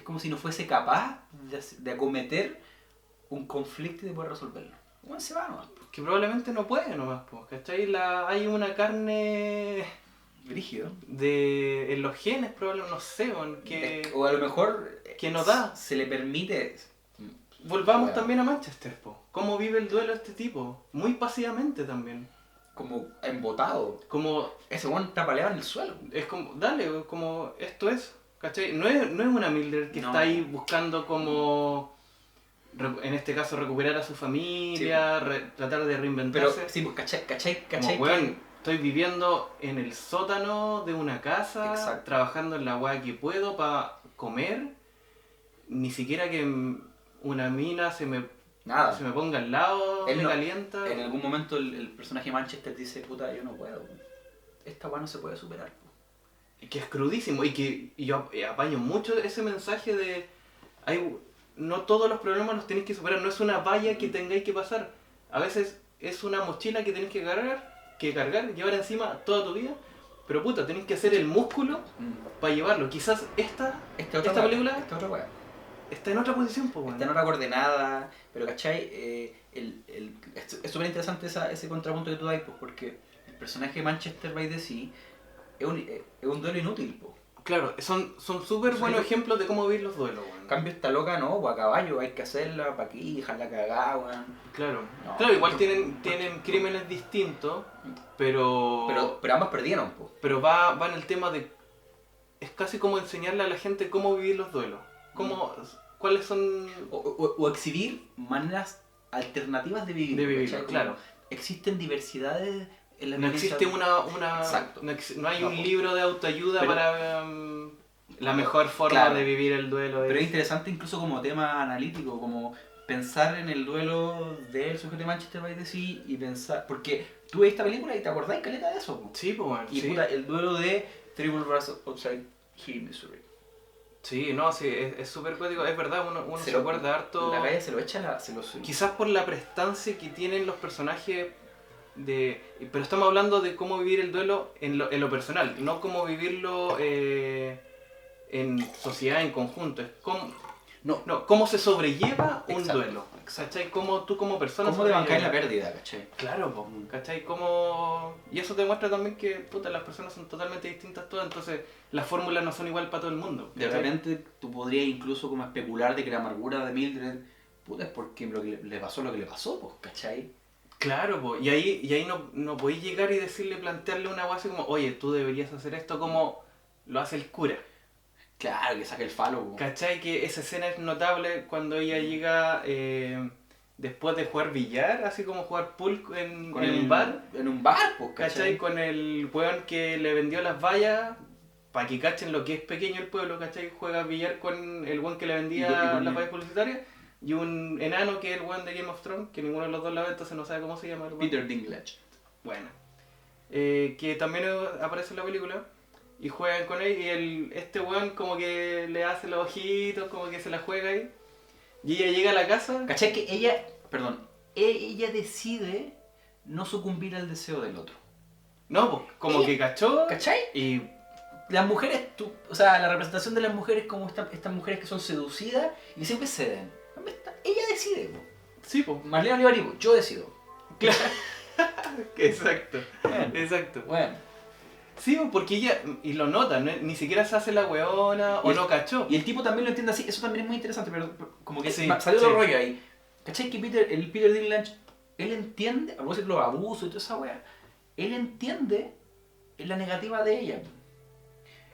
S3: como si no fuese capaz de acometer un conflicto y de poder resolverlo. Bueno, se va nomás.
S1: Que probablemente no puede nomás, pues, ¿cachai? Hay una carne
S3: Brígido.
S1: en los genes, probablemente, no sé, weón, que...
S3: O a lo mejor
S1: que no da.
S3: Se le permite.
S1: Volvamos
S3: Weón.
S1: también a Manchester, po. ¿Cómo vive el duelo este tipo? Muy pasivamente también.
S3: Como embotado.
S1: Como,
S3: Ese weón está paleado en el suelo.
S1: es como, dale, como esto es, ¿cachai? No es una Mildred que
S3: No.
S1: está ahí buscando como, en este caso, recuperar a su familia, tratar de
S3: Pero
S1: reinventarse.
S3: sí, pues cachai.
S1: Como, weón, estoy viviendo en el sótano de una casa,
S3: Exacto.
S1: trabajando en la weá que puedo para comer, ni siquiera que una mina se me
S3: Nada.
S1: ponga al lado,
S3: Él
S1: me
S3: no-
S1: calienta.
S3: En algún momento el personaje Manchester dice, puta, yo no puedo. Esta weá no se puede superar.
S1: Y que es crudísimo y yo apaño mucho ese mensaje de no todos los problemas los tenéis que superar, no es una valla que tengáis que pasar, a veces es una mochila que tenéis que cargar, llevar encima toda tu vida, pero puta, tenéis que hacer el músculo para llevarlo. Quizás esta película
S3: Esta otra weá.
S1: está en otra posición, pues,
S3: Está en otra coordenada, pero ¿cachai? Es súper interesante ese contrapunto que tú das, pues, porque el personaje de Manchester by the Sea es un duelo inútil, pues.
S1: Claro, son súper
S3: Sí.
S1: buenos ejemplos de cómo vivir los duelos, weón.
S3: En cambio esta loca no, pues a caballo, hay que hacerla, para aquí, dejarla cagada, weón.
S1: Claro,
S3: No,
S1: claro, igual
S3: yo-
S1: tienen crímenes distintos, pero
S3: Pero ambas perdieron, pues.
S1: Pero va en el tema de... Es casi como enseñarle a la gente cómo vivir los duelos. ¿Cuáles son...?
S3: O exhibir maneras alternativas de vivir.
S1: De vivir,
S3: ¿cachai? Como
S1: claro.
S3: Existen diversidades en la
S1: No
S3: vivencia-
S1: existe una
S3: Exacto.
S1: no hay
S3: No,
S1: un
S3: po.
S1: libro de autoayuda
S3: Pero-
S1: para la mejor forma
S3: Claro.
S1: de vivir el duelo.
S3: Pero es interesante incluso como tema analítico, como pensar en el duelo del sujeto de Manchester by the Sea y pensar... Porque tú ves esta película y te acordás caleta de eso, po.
S1: Sí, pues bueno,
S3: Y
S1: sí.
S3: puta, el duelo de Triple Brass Outside Hill, Missouri.
S1: Sí, no, sí, es súper poético. Es verdad, uno se acuerda harto...
S3: La calle se lo echa,
S1: Quizás por la prestancia que tienen los personajes pero estamos hablando de cómo vivir el duelo en lo personal, no cómo vivirlo en sociedad, en conjunto. Es cómo se sobrelleva un
S3: Exacto.
S1: duelo. ¿Cachai? Cómo tú como persona
S3: ¿Cómo te bancáis la
S1: sobrellevas.
S3: pérdida, cachai?
S1: Claro, po, ¿cachai? Y eso demuestra también que puta, las personas son totalmente distintas todas, entonces las fórmulas no son igual para todo el mundo.
S3: De
S1: ¿cachai?
S3: repente tú podrías incluso como especular de que la amargura de Mildred, puta, es porque lo que le pasó lo que le pasó, pues, ¿cachai?
S1: Claro, po, y ahí no podéis llegar y plantearle una base como, oye, tú deberías hacer esto como lo hace el cura.
S3: Claro, que saque el falo, po.
S1: ¿Cachai? Que esa escena es notable cuando ella llega después de jugar billar, así como jugar pool en un bar.
S3: En un bar, pues,
S1: ¿Cachai?
S3: ¿cachai?
S1: Con el weón que le vendió las vallas, para que cachen lo que es pequeño el pueblo, ¿cachai? Juega billar con el weón que le vendía
S3: Y con
S1: las vallas publicitarias. Y un enano que es el weón de Game of Thrones, que ninguno de los dos la ve, entonces no sabe cómo se llama el weón.
S3: Peter Dinklage.
S1: Bueno. Que también aparece en la película. Y juegan con él y este weón como que le hace los ojitos, como que se la juega ahí. Y ella llega a la casa.
S3: ¿Cachai? Que ella decide no sucumbir al deseo del otro.
S1: No, pues, como
S3: Ella-
S1: que cachó.
S3: ¿Cachai?
S1: Y
S3: Las mujeres, o sea, la representación de las mujeres como estas mujeres que son seducidas y que siempre ceden. Ella decide, po.
S1: sí, pues.
S3: Marlene Olivari, po, yo decido.
S1: Claro. Exacto.
S3: Bueno,
S1: Exacto.
S3: bueno.
S1: Sí, pues, porque ella, y lo nota, ni siquiera se hace la weona o
S3: Y el-
S1: no cachó.
S3: Y el tipo también lo entiende así, eso también es muy interesante, pero como que
S1: Sí,
S3: salió
S1: sí.
S3: otro rollo ahí. ¿Cachai? Que el Peter Dinklage, él entiende, a propósito de los abusos y toda esa wea, él entiende la negativa de ella.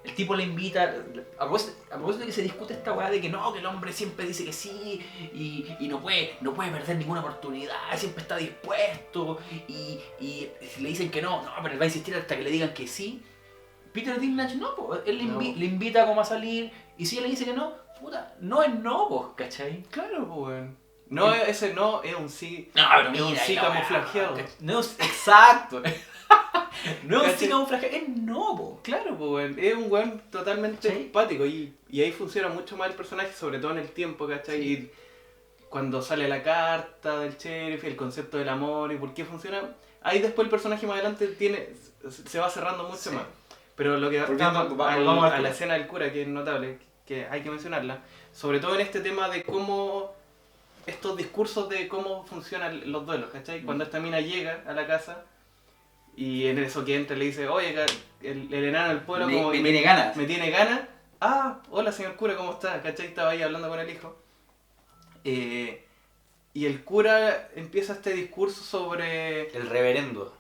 S3: El tipo le invita, a propósito de que se discute esta weá de que no, que el hombre siempre dice que sí y no puede perder ninguna oportunidad, siempre está dispuesto y si le dicen que no, pero él va a insistir hasta que le digan que sí. Peter Dinklage no, él
S1: No.
S3: le invita como a salir Y si ella le dice que no, puta, no es no, vos, ¿cachai?
S1: Claro, pues, weón. No, ese no es un sí.
S3: No, pero
S1: es un sí camuflajeado.
S3: No, exacto. No es un sí
S1: ¿Cachai?
S3: camuflajeado, es no, vos.
S1: Claro, pues, weón. Es un weón totalmente
S3: ¿Sí?
S1: empático y ahí funciona mucho más el personaje, sobre todo en el tiempo, ¿cachai?
S3: Sí.
S1: Y cuando sale la carta del sheriff, el concepto del amor y por qué funciona. Ahí después el personaje más adelante se va cerrando mucho
S3: Sí.
S1: más. Pero lo que
S3: Volvamos
S1: vamos
S3: al
S1: a la
S3: cura.
S1: escena del cura, que es notable, que hay que mencionarla, sobre todo en este tema de cómo estos discursos de cómo funcionan los duelos, ¿cachai? Cuando esta mina llega a la casa y en eso que entra le dice, oye, el enano del pueblo
S3: Me
S1: como
S3: tiene ganas.
S1: me tiene ganas. Ah, hola señor cura, ¿cómo está? ¿Cachai? Estaba ahí hablando con el hijo. Y el cura empieza este discurso sobre
S2: El reverendo.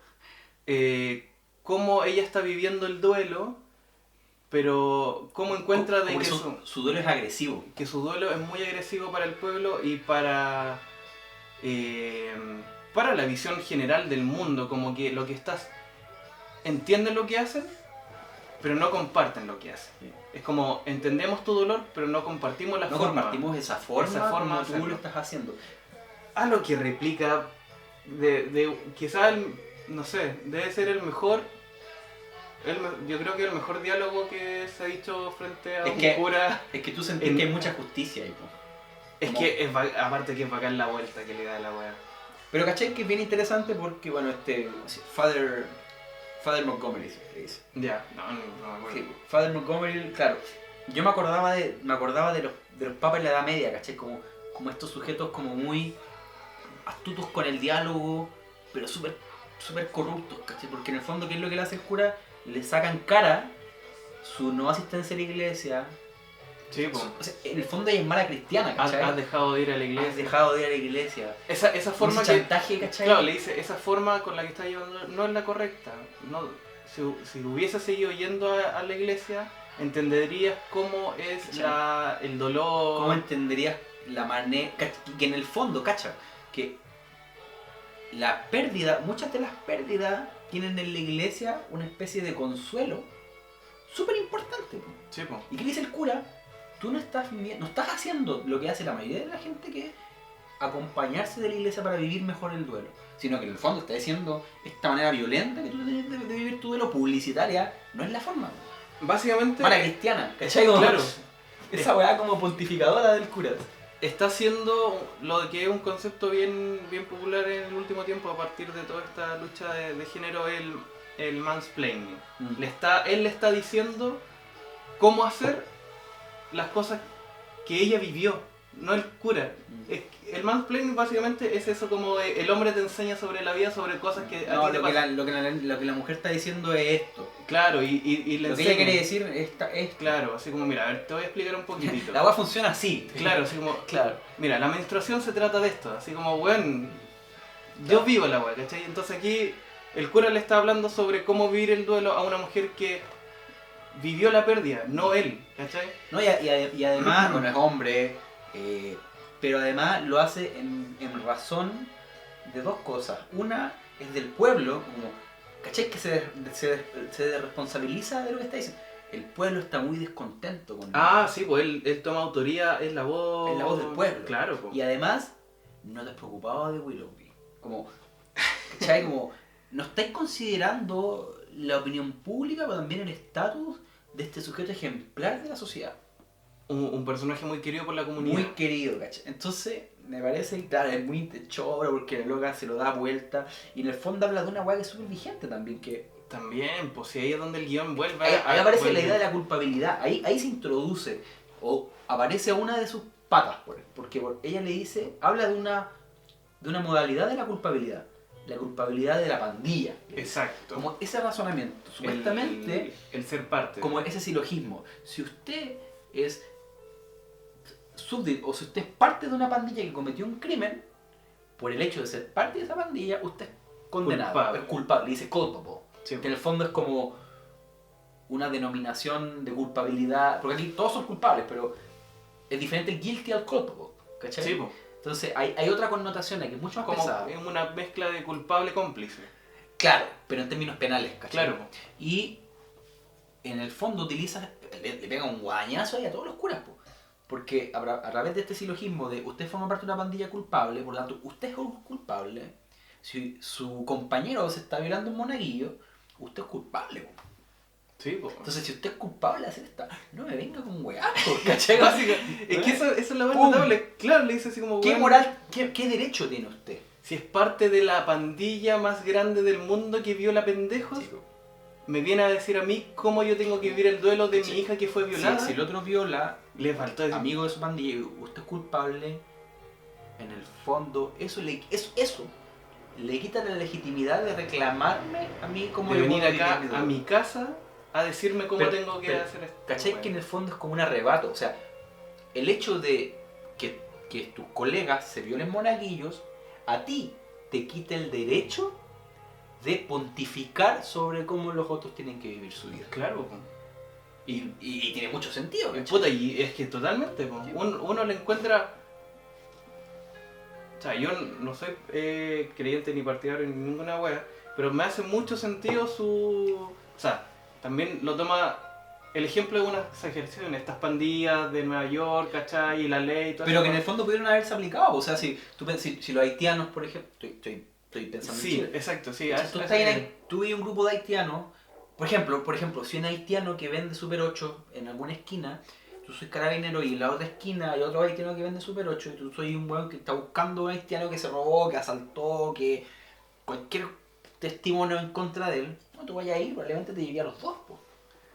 S1: cómo ella está viviendo el duelo, pero cómo encuentra de
S3: Como
S1: que
S3: que su duelo es agresivo.
S1: su duelo es muy agresivo para el pueblo y para la visión general del mundo, como que lo que estás entienden lo que hacen, pero no comparten lo que hacen.
S3: Sí.
S1: Es como entendemos tu dolor, pero no compartimos la
S3: No
S1: forma.
S3: compartimos esa forma
S1: de
S3: como tú
S1: hacerlo.
S3: lo estás haciendo.
S1: A lo que replica de quizás, no sé, debe ser el mejor. Yo creo que el mejor diálogo que se ha dicho frente a
S3: Es
S1: un
S3: que-
S1: cura.
S3: Es que tú sentís
S1: En-
S3: que hay mucha justicia ahí, po.
S1: Es
S3: como-
S1: que aparte que es bacán la vuelta que le da la wea.
S3: Pero caché que es bien interesante porque, bueno, Father Montgomery se le dice.
S1: Ya, no me acuerdo.
S3: Sí, Father Montgomery, claro. Yo me acordaba de los papas en la Edad Media, caché, como estos sujetos como muy astutos con el diálogo, pero súper corruptos, caché, porque en el fondo, ¿qué es lo que le hace el cura? Le sacan cara su no asistencia a la iglesia.
S1: Sí, pues.
S3: O sea, en el fondo ella es mala cristiana,
S1: Has
S3: ¿cachai?
S1: dejado de ir a la
S3: Has
S1: iglesia.
S3: dejado de ir a la iglesia.
S1: Esa forma
S3: Ese
S1: que.
S3: chantaje, ¿cachai?
S1: Claro, le dice, esa forma con la que está llevando no es la correcta. No, si hubiese seguido yendo a la iglesia, entenderías cómo es
S3: ¿Cachai?
S1: el dolor.
S3: ¿Cómo entenderías la manera que en el fondo, cacha, que la pérdida, muchas de las pérdidas tienen en la iglesia una especie de consuelo súper importante, po.
S1: Sí, pues.
S3: ¿Y qué dice el cura? Tú no estás haciendo lo que hace la mayoría de la gente, que es acompañarse de la iglesia para vivir mejor el duelo, sino que en el fondo está diciendo esta manera violenta que tú tienes de vivir tu duelo, publicitaria, no es la forma, po.
S1: Básicamente.
S3: Mala cristiana, ¿cachai? Como-
S1: Claro.
S3: Esa weá como pontificadora del cura.
S1: Está haciendo lo que es un concepto bien popular en el último tiempo a partir de toda esta lucha de género, el mansplaining. Él le está diciendo cómo hacer las cosas que ella vivió, no el cura. El mansplaining básicamente es eso, como el hombre te enseña sobre la vida, sobre cosas que a
S3: No,
S1: ti te
S3: lo que,
S1: pasan.
S3: lo que la mujer está diciendo es esto.
S1: Claro, y le
S3: Lo que ella
S1: enseña.
S3: quiere decir es
S1: Claro, así como, mira, a ver, te voy a explicar un poquitito.
S3: la weá funciona así.
S1: Claro, así como,
S3: Claro.
S1: mira, la menstruación se trata de esto, así como, weón, yo vivo la weá, ¿cachai? Entonces aquí el cura le está hablando sobre cómo vivir el duelo a una mujer que vivió la pérdida, no él, ¿cachai?
S3: No, y además, bueno, es hombre, pero además lo hace en razón de dos cosas. Una es del pueblo, como, ¿cachai? Que se desresponsabiliza de lo que está diciendo. El pueblo está muy descontento con
S1: Ah, sí, pues él toma autoría, es la voz...
S3: Es la voz del pueblo.
S1: Claro, pues.
S3: Y además, no te has preocupado de Willoughby. Como, ¿cachai? Como, no estáis considerando la opinión pública, pero también el estatus de este sujeto ejemplar de la sociedad.
S1: Un personaje muy querido por la comunidad.
S3: Muy querido, ¿cachai? Entonces, me parece, claro, es muy choro porque la loca se lo da vuelta. Y en el fondo habla de una weá que es súper vigente también, que
S1: También, pues si ahí es donde el guión vuelve
S3: ahí aparece
S1: vuelve.
S3: la idea de la culpabilidad. Ahí se introduce, o aparece una de sus patas, porque ella le dice, habla de una modalidad de la culpabilidad. La culpabilidad de la pandilla.
S1: Exacto.
S3: Como ese razonamiento, supuestamente,
S1: El ser parte.
S3: como ese silogismo. Si usted es súbdito, o si usted es parte de una pandilla que cometió un crimen, por el hecho de ser parte de esa pandilla, usted es condenado,
S1: Culpable.
S3: es culpable, dice culpable.
S1: Sí,
S3: Que en el fondo es como una denominación de culpabilidad, porque aquí todos son culpables, pero es diferente el guilty al culpable, ¿cachai?
S1: sí, pues.
S3: Entonces hay otra connotación aquí que es mucho más
S1: Como
S3: pesada.
S1: es una mezcla de culpable cómplice.
S3: Claro, pero en términos penales, ¿cachai?
S1: Claro.
S3: Y en el fondo utiliza le pega un guañazo ahí a todos los curas, po. Porque a través de este silogismo de usted forma parte de una pandilla culpable, por lo tanto, usted es un culpable. Si su compañero se está violando un monaguillo, usted es culpable, po.
S1: Sí, pues.
S3: Entonces, si usted es culpable de hacer esta, no me venga con weá, ¿cachai?
S1: Es que eso es lo más
S3: ¡Pum!
S1: notable. Claro, le dice así como,
S3: ¿Qué
S1: weón,
S3: moral, qué derecho tiene usted?
S1: si es parte de la pandilla más grande del mundo que viola pendejos,
S3: Sí, po.
S1: me viene a decir a mí cómo yo tengo que vivir el duelo de
S3: Sí.
S1: mi hija que fue violada.
S3: Si el otro viola,
S1: Le faltó decir,
S3: amigo de su pandilla, y usted es culpable, en el fondo, eso le quita la legitimidad de reclamarme a mí como
S1: de
S3: yo
S1: venir
S3: puedo
S1: acá
S3: vivir mi
S1: a
S3: duelo.
S1: mi casa a decirme cómo
S3: Pero-
S1: tengo que
S3: pero,
S1: hacer esto.
S3: ¿Cachai? Que en el fondo es como un arrebato. O sea, el hecho de que tus colegas se violen monaguillos, a ti te quita el derecho de pontificar sobre cómo los otros tienen que vivir su vida.
S1: Claro, po.
S3: Y tiene mucho sentido, ¿cachai?
S1: Puta, y es que totalmente, po.
S3: Sí.
S1: Uno le encuentra... O sea, yo no soy creyente ni partidario ni ninguna wea, pero me hace mucho sentido su... O sea, también lo toma el ejemplo de una exageración, estas pandillas de Nueva York, ¿cachai? Y la ley y todo
S3: Pero
S1: eso.
S3: que en el fondo pudieron haberse aplicado. O sea, si los haitianos, por ejemplo, estoy pensando en
S1: Sí,
S3: Chile.
S1: exacto, sí.
S3: O sea,
S1: a-
S3: tú
S1: a-
S3: estás tú ves un grupo de haitianos, por ejemplo, si un haitiano que vende Super 8 en alguna esquina, tú soy carabinero y en la otra esquina hay otro haitiano que vende Super 8 y tú soy un weón que está buscando a un haitiano que se robó, que asaltó, que cualquier testimonio en contra de él, no te vayas a ir, probablemente te llevé a los dos, po.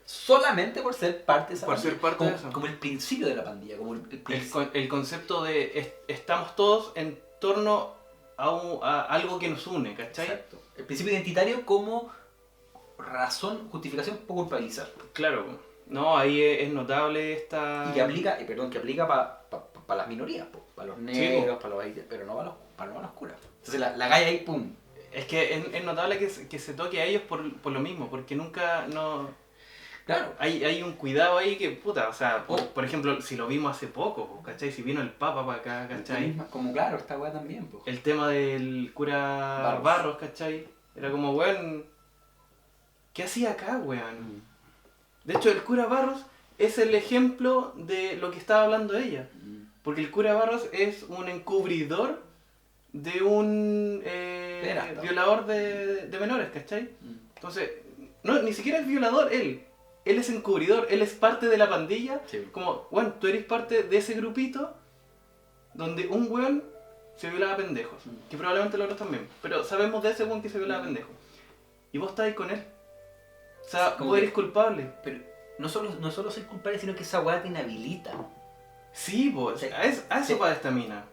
S3: Solamente por ser parte de esa
S1: Por
S3: pandilla.
S1: ser parte
S3: como,
S1: de eso.
S3: como el principio de la pandilla, como
S1: el concepto de estamos todos en torno a algo que nos une, ¿cachai?
S3: Exacto. El principio identitario como razón, justificación para culpabilizar.
S1: Claro, no, ahí es notable esta...
S3: Y que aplica, que aplica para las minorías, para los negros, para los haitianos, pero no para los curas. Entonces la galla ahí, pum.
S1: Es que es notable que se toque a ellos por lo mismo, porque nunca no...
S3: Claro.
S1: Hay un cuidado ahí que, puta, o sea, por ejemplo, si lo vimos hace poco, ¿cachai? Si vino el Papa para acá, ¿cachai?
S3: Como claro, esta weá también, pues.
S1: El tema del cura Barros, ¿cachai? Era como, weón, ¿qué hacía acá, weón? De hecho, el cura Barros es el ejemplo de lo que estaba hablando ella. Porque el cura Barros es un encubridor de un violador de menores, ¿cachai? Entonces, no, ni siquiera es violador él. Él es encubridor, él es parte de la pandilla.
S3: Sí.
S1: Como, bueno, tú eres parte de ese grupito donde un weón se violaba a pendejos. Que probablemente los otros también. Pero sabemos de ese weón que se violaba a pendejos. Y vos estáis con él. O sea,
S3: Como
S1: vos
S3: que-
S1: eres culpable.
S3: Pero no solo soy culpable, sino que esa weá te inhabilita.
S1: Sí, vos.
S3: Sí.
S1: A eso
S3: Sí.
S1: va esta mina.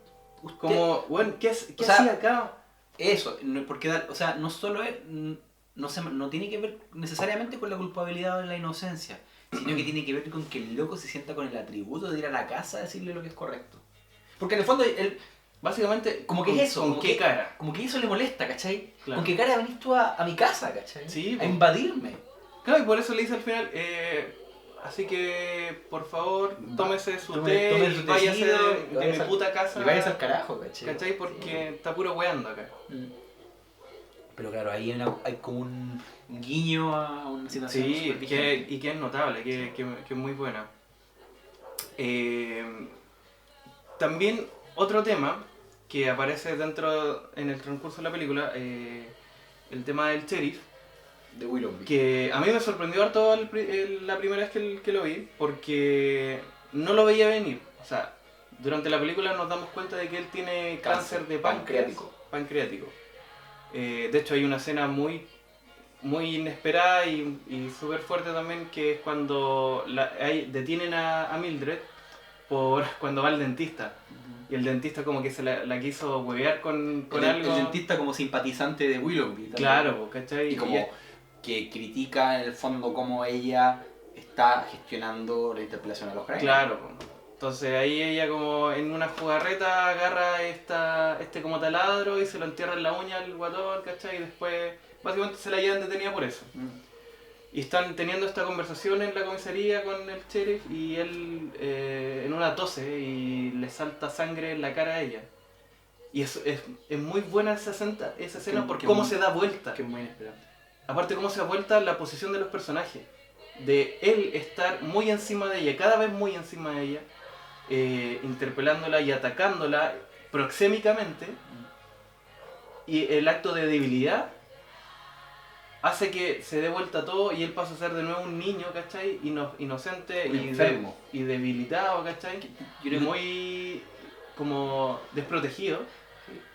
S3: Usted-
S1: Como, weón, ¿qué
S3: O sea,
S1: hacía acá?
S3: Eso, porque, o sea, no solo es, no tiene que ver necesariamente con la culpabilidad o la inocencia, sino que tiene que ver con que el loco se sienta con el atributo de ir a la casa a decirle lo que es correcto. Porque en el fondo, él,
S1: Básicamente,
S3: como que
S1: ¿con-
S3: es eso,
S1: ¿Con
S3: como
S1: qué
S3: que-
S1: cara?
S3: como que eso le molesta, ¿cachai?
S1: Claro.
S3: ¿Con qué cara venís tú a mi casa, ¿cachai?
S1: Sí,
S3: a
S1: po.
S3: invadirme.
S1: Claro, y por eso le dice al final, así que, por favor, tómese su té
S3: Tome
S1: y
S3: su
S1: váyase
S3: tecito,
S1: de mi
S3: váyase
S1: puta casa.
S3: Y vayas al carajo, ¿cachai?
S1: ¿Cachai? Porque está puro weando acá.
S3: Pero claro, ahí hay como un guiño a una situación
S1: Sí,
S3: súper vigente.
S1: y que es notable, que es muy buena. También otro tema que aparece en el transcurso de la película, el tema del sheriff,
S3: De Willoughby.
S1: que a mí me sorprendió harto la primera vez que lo vi, porque no lo veía venir. O sea, durante la película nos damos cuenta de que él tiene cáncer de pancreático. De hecho hay una escena muy inesperada y súper fuerte también, que es cuando detienen a Mildred por cuando va al dentista. Y el dentista como que se la quiso huevear con
S3: El
S1: algo.
S3: dentista como simpatizante de Willoughby. también.
S1: Claro, ¿cachai?
S3: Y como que critica en el fondo cómo ella está gestionando la interpelación a los cráneos.
S1: Claro, po. Entonces ahí ella como en una jugarreta agarra este como taladro y se lo entierra en la uña al guatón, ¿cachai? Y después básicamente se la llevan detenida por eso. Y están teniendo esta conversación en la comisaría con el sheriff y él en una tose y le salta sangre en la cara a ella. Y es muy buena esa escena porque cómo se da vuelta.
S3: Que es muy inesperado.
S1: Aparte cómo se da vuelta la posición de los personajes. de él estar muy encima de ella, cada vez muy encima de ella, interpelándola y atacándola proxémicamente, y el acto de debilidad hace que se dé vuelta todo y él pasa a ser de nuevo un niño, ¿cachai? Inocente
S3: Un enfermo.
S1: y debilitado, ¿cachai?
S3: Yo
S1: Y
S3: creo que
S1: muy como desprotegido.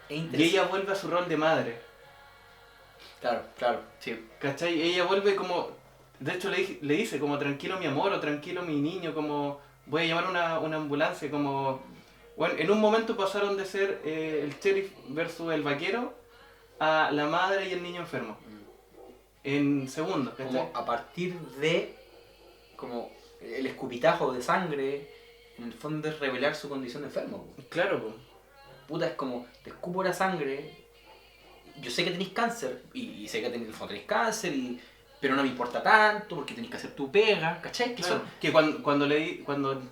S3: es
S1: Y
S3: interesante.
S1: ella vuelve a su rol de madre,
S3: Claro, sí.
S1: ¿cachai? Ella vuelve como, de hecho le dice como tranquilo mi amor o tranquilo mi niño, como voy a llamar una ambulancia, como... Bueno, en un momento pasaron de ser el sheriff versus el vaquero a la madre y el niño enfermo. En segundos, ¿cachai?
S3: Como a partir de como el escupitajo de sangre, en el fondo es revelar su condición de enfermo.
S1: Claro, pues.
S3: Puta, es como, te escupo la sangre, yo sé que tenéis cáncer, y sé que tenéis cáncer, pero no me importa tanto, porque tenéis que hacer tu pega, ¿cachai? Que
S1: Claro,
S3: son-
S1: que cuando el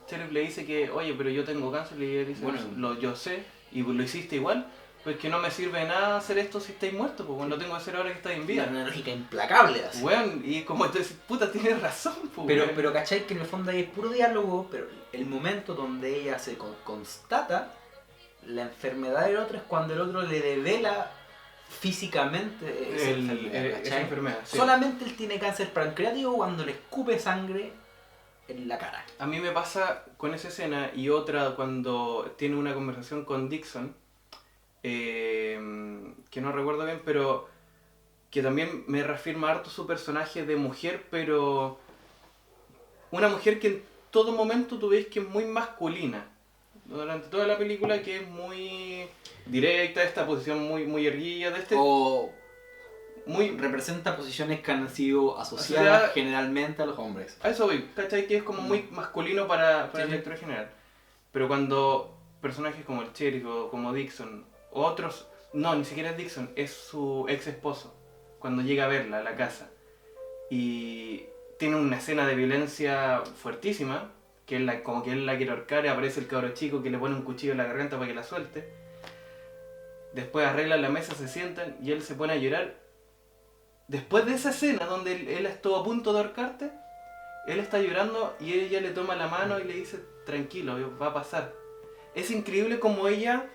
S1: sheriff le dice que, oye, pero yo tengo cáncer, y él dice,
S3: Bueno.
S1: yo sé, y lo hiciste igual, pues que no me sirve de nada hacer esto si estáis muertos, pues bueno, lo tengo que hacer ahora que estáis en vida.
S3: una lógica implacable así.
S1: Weón, y como tú dices, puta, tienes razón, pues.
S3: Pero ¿cachai? Que en el fondo ahí es puro diálogo, pero el momento donde ella se constata la enfermedad del otro es cuando el otro le devela físicamente esa enfermedad,
S1: esa
S3: ¿cachai?
S1: enfermedad, sí.
S3: Solamente él tiene cáncer pancreático cuando le escupe sangre en la cara.
S1: A mí me pasa con esa escena y otra cuando tiene una conversación con Dixon, que no recuerdo bien, pero que también me reafirma harto su personaje de mujer, pero una mujer que en todo momento tú ves que es muy masculina. Durante toda la película que es muy directa, esta posición muy erguida, de este...
S3: O
S1: muy
S3: representa posiciones que han sido asociadas
S1: Asociada-
S3: generalmente a los hombres.
S1: A eso voy, ¿cachai? Que es como muy masculino para
S3: Sí,
S1: el
S3: sí.
S1: lector en general. Pero cuando personajes como el Sheriff o como Dixon, o otros, no, ni siquiera es Dixon, es su ex esposo, cuando llega a verla a la casa. Y tiene una escena de violencia fuertísima, que como que él la quiere ahorcar y aparece el cabro chico que le pone un cuchillo en la garganta para que la suelte. Después arreglan la mesa, se sientan y él se pone a llorar. Después de esa escena donde él estuvo a punto de ahorcarte, él está llorando y ella le toma la mano y le dice, tranquilo, va a pasar. Es increíble como ella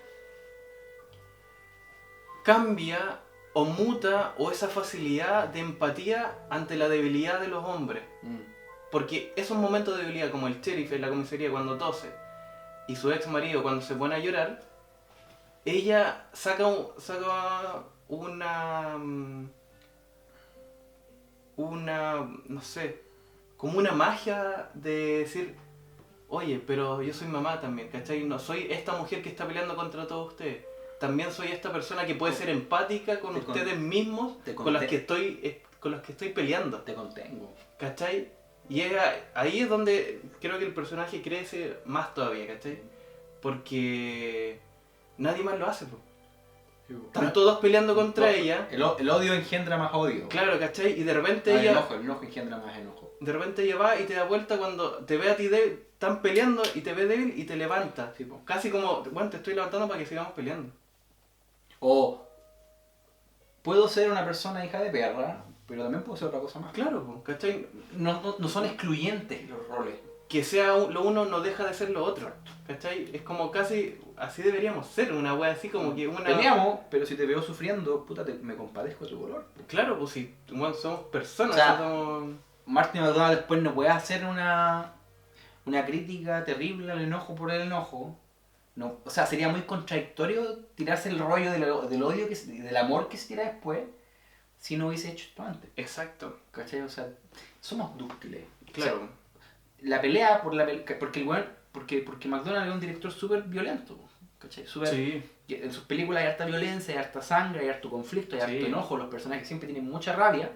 S1: cambia o muta o esa facilidad de empatía ante la debilidad de los hombres. Porque esos momentos de debilidad, como el sheriff en la comisaría cuando tose y su ex marido cuando se pone a llorar, ella saca no sé, como una magia de decir, oye, pero yo soy mamá también, ¿cachai? No soy esta mujer que está peleando contra todos ustedes. También soy esta persona que puede ser empática con ustedes mismos, con los que estoy peleando.
S3: Te contengo.
S1: ¿Cachai? Y ahí es donde creo que el personaje crece más todavía, ¿cachai? Porque nadie más lo hace, po. Están todos peleando contra ella.
S3: El odio engendra más odio.
S1: Claro, ¿cachai? Y de repente
S3: El
S1: ella...
S3: enojo engendra más enojo.
S1: De repente ella va y te da vuelta cuando te ve a ti débil, están peleando y te ve débil y te levanta.
S3: Sí, po.
S1: Casi como, bueno, te estoy levantando para que sigamos peleando.
S3: O puedo ser una persona hija de perra, pero también puedo ser otra cosa más.
S1: Claro, po, ¿cachai?
S3: No son excluyentes los roles.
S1: Que sea lo uno no deja de ser lo otro. ¿Cachai? Es como casi, así deberíamos ser, una wea así como que una...
S3: Peleamos, pero si te veo sufriendo, puta, me compadezco de tu dolor.
S1: Claro, pues si bueno, somos personas,
S3: O sea,
S1: somos...
S3: Martin McDonald después no puede hacer una crítica terrible al enojo por el enojo. No, o sea, sería muy contradictorio tirarse el rollo del odio, del amor que se tira después, si no hubiese hecho esto antes.
S1: Exacto,
S3: ¿Cachai? O sea, somos dúctiles.
S1: claro.
S3: O sea, la pelea porque el weón, porque McDonald es un director súper violento, ¿cachai?
S1: Sí,
S3: En sus películas hay harta violencia, hay harta sangre, hay harto conflicto, hay
S1: Sí.
S3: harto enojo, los personajes siempre tienen mucha rabia.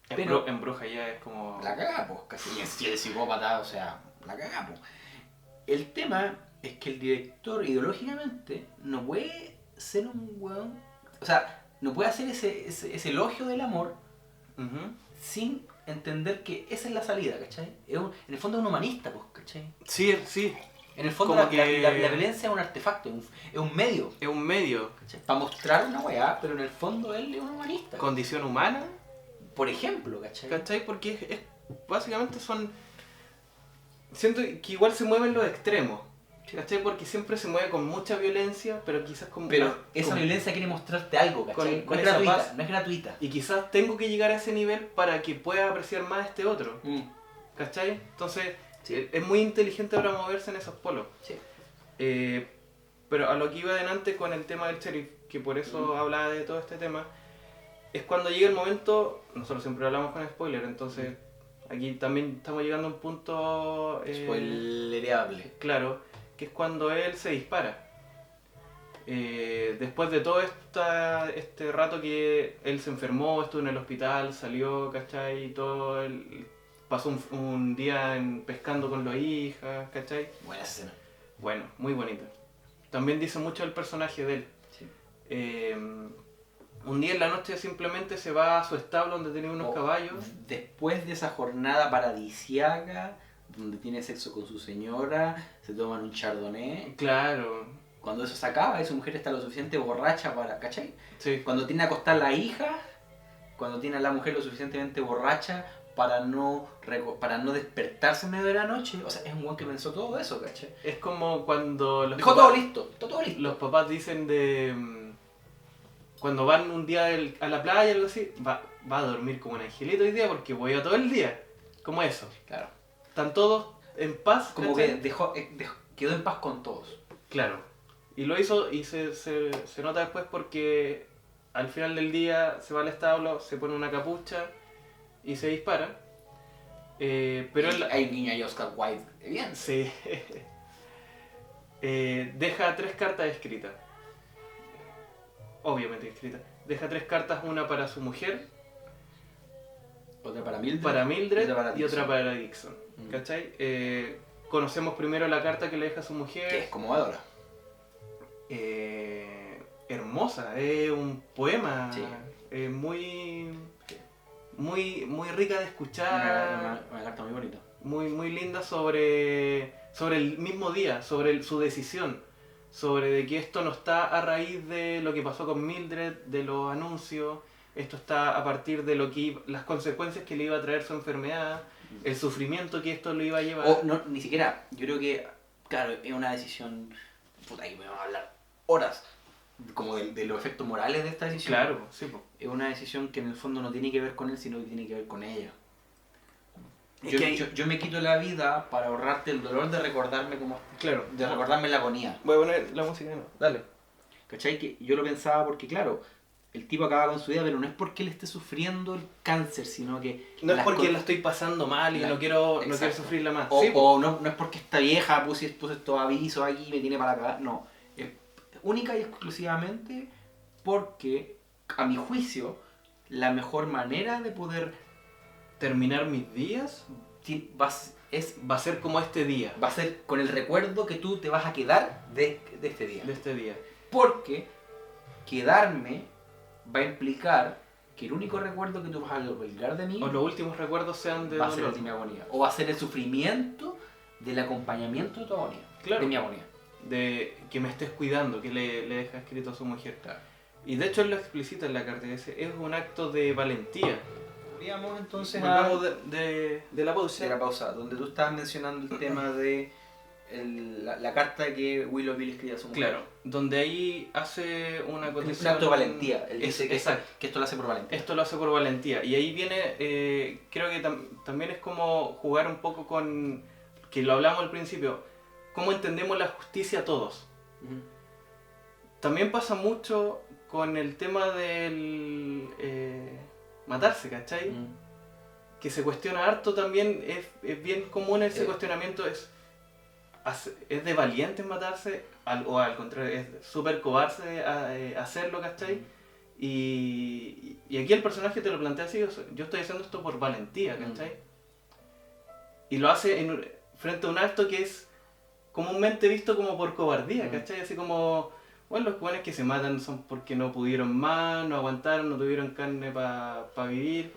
S3: Pero-
S1: en Bruja ya es como...
S3: La cagá, pues, casi. Y si el psicópata, o sea, la cagá, pues. El tema es que el director ideológicamente no puede ser un weón, o sea, no puede hacer ese elogio del amor
S1: Ujú.
S3: sin entender que esa es la salida, ¿cachai? En el fondo es un humanista, pues, ¿cachai?
S1: Sí, sí,
S3: En el fondo
S1: Como
S3: la
S1: que-
S3: violencia es un artefacto, es un medio,
S1: es un medio,
S3: ¿cachai? Para mostrar una weá, pero en el fondo él es un humanista.
S1: condición humana,
S3: Por ejemplo, ¿cachai?
S1: ¿cachai? Porque básicamente son... Siento que igual se mueven los extremos, ¿cachai? Porque siempre se mueve con mucha violencia, pero quizás con...
S3: Pero esa
S1: con-
S3: violencia quiere mostrarte algo, ¿cachai?
S1: con
S3: no es
S1: esa
S3: gratuita,
S1: paz.
S3: no es gratuita.
S1: Y quizás tengo que llegar a ese nivel para que pueda apreciar más este otro,
S3: Mm.
S1: ¿cachai? Entonces,
S3: Sí.
S1: es muy inteligente para moverse en esos polos.
S3: Sí.
S1: Pero a lo que iba adelante con el tema del sheriff, que por eso hablaba de todo este tema, es cuando llega el momento, nosotros siempre hablamos con spoiler, entonces aquí también estamos llegando a un punto
S3: Spoilereable.
S1: claro, que es cuando él se dispara. Después de todo este rato que él se enfermó, estuvo en el hospital, salió, ¿cachai? Y todo, pasó un día pescando con las hijas, ¿cachai?
S3: Buena esa escena.
S1: Bueno, muy bonita. También dice mucho del personaje de él.
S3: Sí.
S1: Un día en la noche simplemente se va a su establo donde tenía unos caballos.
S3: Después de esa jornada paradisiaca, donde tiene sexo con su señora, se toman un chardonnay.
S1: Claro,
S3: Cuando eso se acaba y su mujer está lo suficiente borracha para, ¿cachai?
S1: sí.
S3: Cuando tiene a acostar la hija, cuando tiene a la mujer lo suficientemente borracha para no despertarse en medio de la noche. O sea, es un buen que pensó todo eso, ¿cachai?
S1: Es como cuando
S3: Dejó todo listo, todo listo.
S1: los papás dicen de... Cuando van un día a la playa o algo así, va a dormir como un angelito hoy día porque voy a todo el día. Como eso.
S3: Claro.
S1: Están todos en paz.
S3: Como
S1: ¿cachai?
S3: que quedó en paz con todos.
S1: Claro. Y lo hizo y se nota después porque al final del día se va al establo, se pone una capucha y se dispara. Pero él
S3: Hay un guiño ahí a Oscar Wilde. Bien.
S1: sí, deja 3 cartas escritas. Obviamente escritas. Deja 3 cartas, una para su mujer,
S3: Otra para Mildred.
S1: para Mildred y
S3: Dixon.
S1: otra para Dixon.
S3: Mm.
S1: ¿Cachai? Conocemos primero la carta que le deja a su mujer.
S3: Que es conmovedora.
S1: Hermosa, es un poema,
S3: Sí.
S1: muy, muy rica de escuchar,
S3: Una carta muy bonita.
S1: muy linda sobre el mismo día, sobre su decisión, sobre de que esto no está a raíz de lo que pasó con Mildred, de los anuncios, esto está a partir de las consecuencias que le iba a traer su enfermedad, el sufrimiento que esto le iba a llevar.
S3: O no, ni siquiera. Yo creo que, claro, es una decisión. Puta, ahí me van a hablar horas. Como de los efectos morales de esta decisión.
S1: Claro, sí, po.
S3: Es una decisión que en el fondo no tiene que ver con él, sino que tiene que ver con ella.
S1: Es
S3: Yo,
S1: que hay-
S3: yo me quito la vida para ahorrarte el dolor de recordarme
S1: Claro.
S3: de recordarme la agonía.
S1: Voy a poner la música de nuevo. Dale.
S3: ¿Cachai? Que yo lo pensaba porque, claro, el tipo acaba con su vida, pero no es porque él esté sufriendo el cáncer, sino que...
S1: No es
S3: las
S1: porque
S3: co-
S1: la estoy pasando mal y
S3: la-
S1: no quiero
S3: Exacto.
S1: sufrirla más.
S3: O,
S1: Sí, po.
S3: o no es porque esta vieja puse estos avisos aquí y me tiene para cagar. No. Es única y exclusivamente porque, a mi juicio, la mejor manera de poder
S1: Terminar mis días
S3: va
S1: va a ser como este día.
S3: a ser con el recuerdo que tú te vas a quedar de este día.
S1: De este día.
S3: Porque quedarme va a implicar que el único recuerdo que tú vas a albergar de mí
S1: O los últimos recuerdos sean de
S3: va a ser el
S1: dolor.
S3: de mi agonía. O va a ser el sufrimiento del acompañamiento de tu agonía.
S1: Claro.
S3: De mi agonía.
S1: De que me estés cuidando, que le deja escrito a su mujer.
S3: Claro.
S1: Y de hecho él lo explicita en la carta, que dice, es un acto de valentía.
S3: Volvíamos entonces
S1: Volvamos de la pausa.
S3: de la pausa, donde tú estabas mencionando el tema de la carta que Willoughby le escribe a su mujer.
S1: Claro, donde ahí hace una
S3: Un
S1: acotación...
S3: acto de valentía. Él
S1: Es-
S3: dice
S1: exacto.
S3: que esto lo hace por valentía.
S1: Esto lo hace por valentía. Y ahí viene, creo que también es como jugar un poco con, que lo hablamos al principio, cómo entendemos la justicia todos.
S3: Ujú.
S1: También pasa mucho con el tema del matarse, ¿cachai?
S3: Ujú.
S1: Que se cuestiona harto también, es bien común ese
S3: Sí.
S1: cuestionamiento, es de valientes matarse, o al contrario, es súper cobarde hacerlo, ¿cachai? Y aquí el personaje te lo plantea así, o sea, yo estoy haciendo esto por valentía, ¿cachai? Y lo hace frente a un acto que es comúnmente visto como por cobardía, ¿cachai? Así como, bueno, los jóvenes que se matan son porque no pudieron más, no aguantaron, no tuvieron carne para vivir.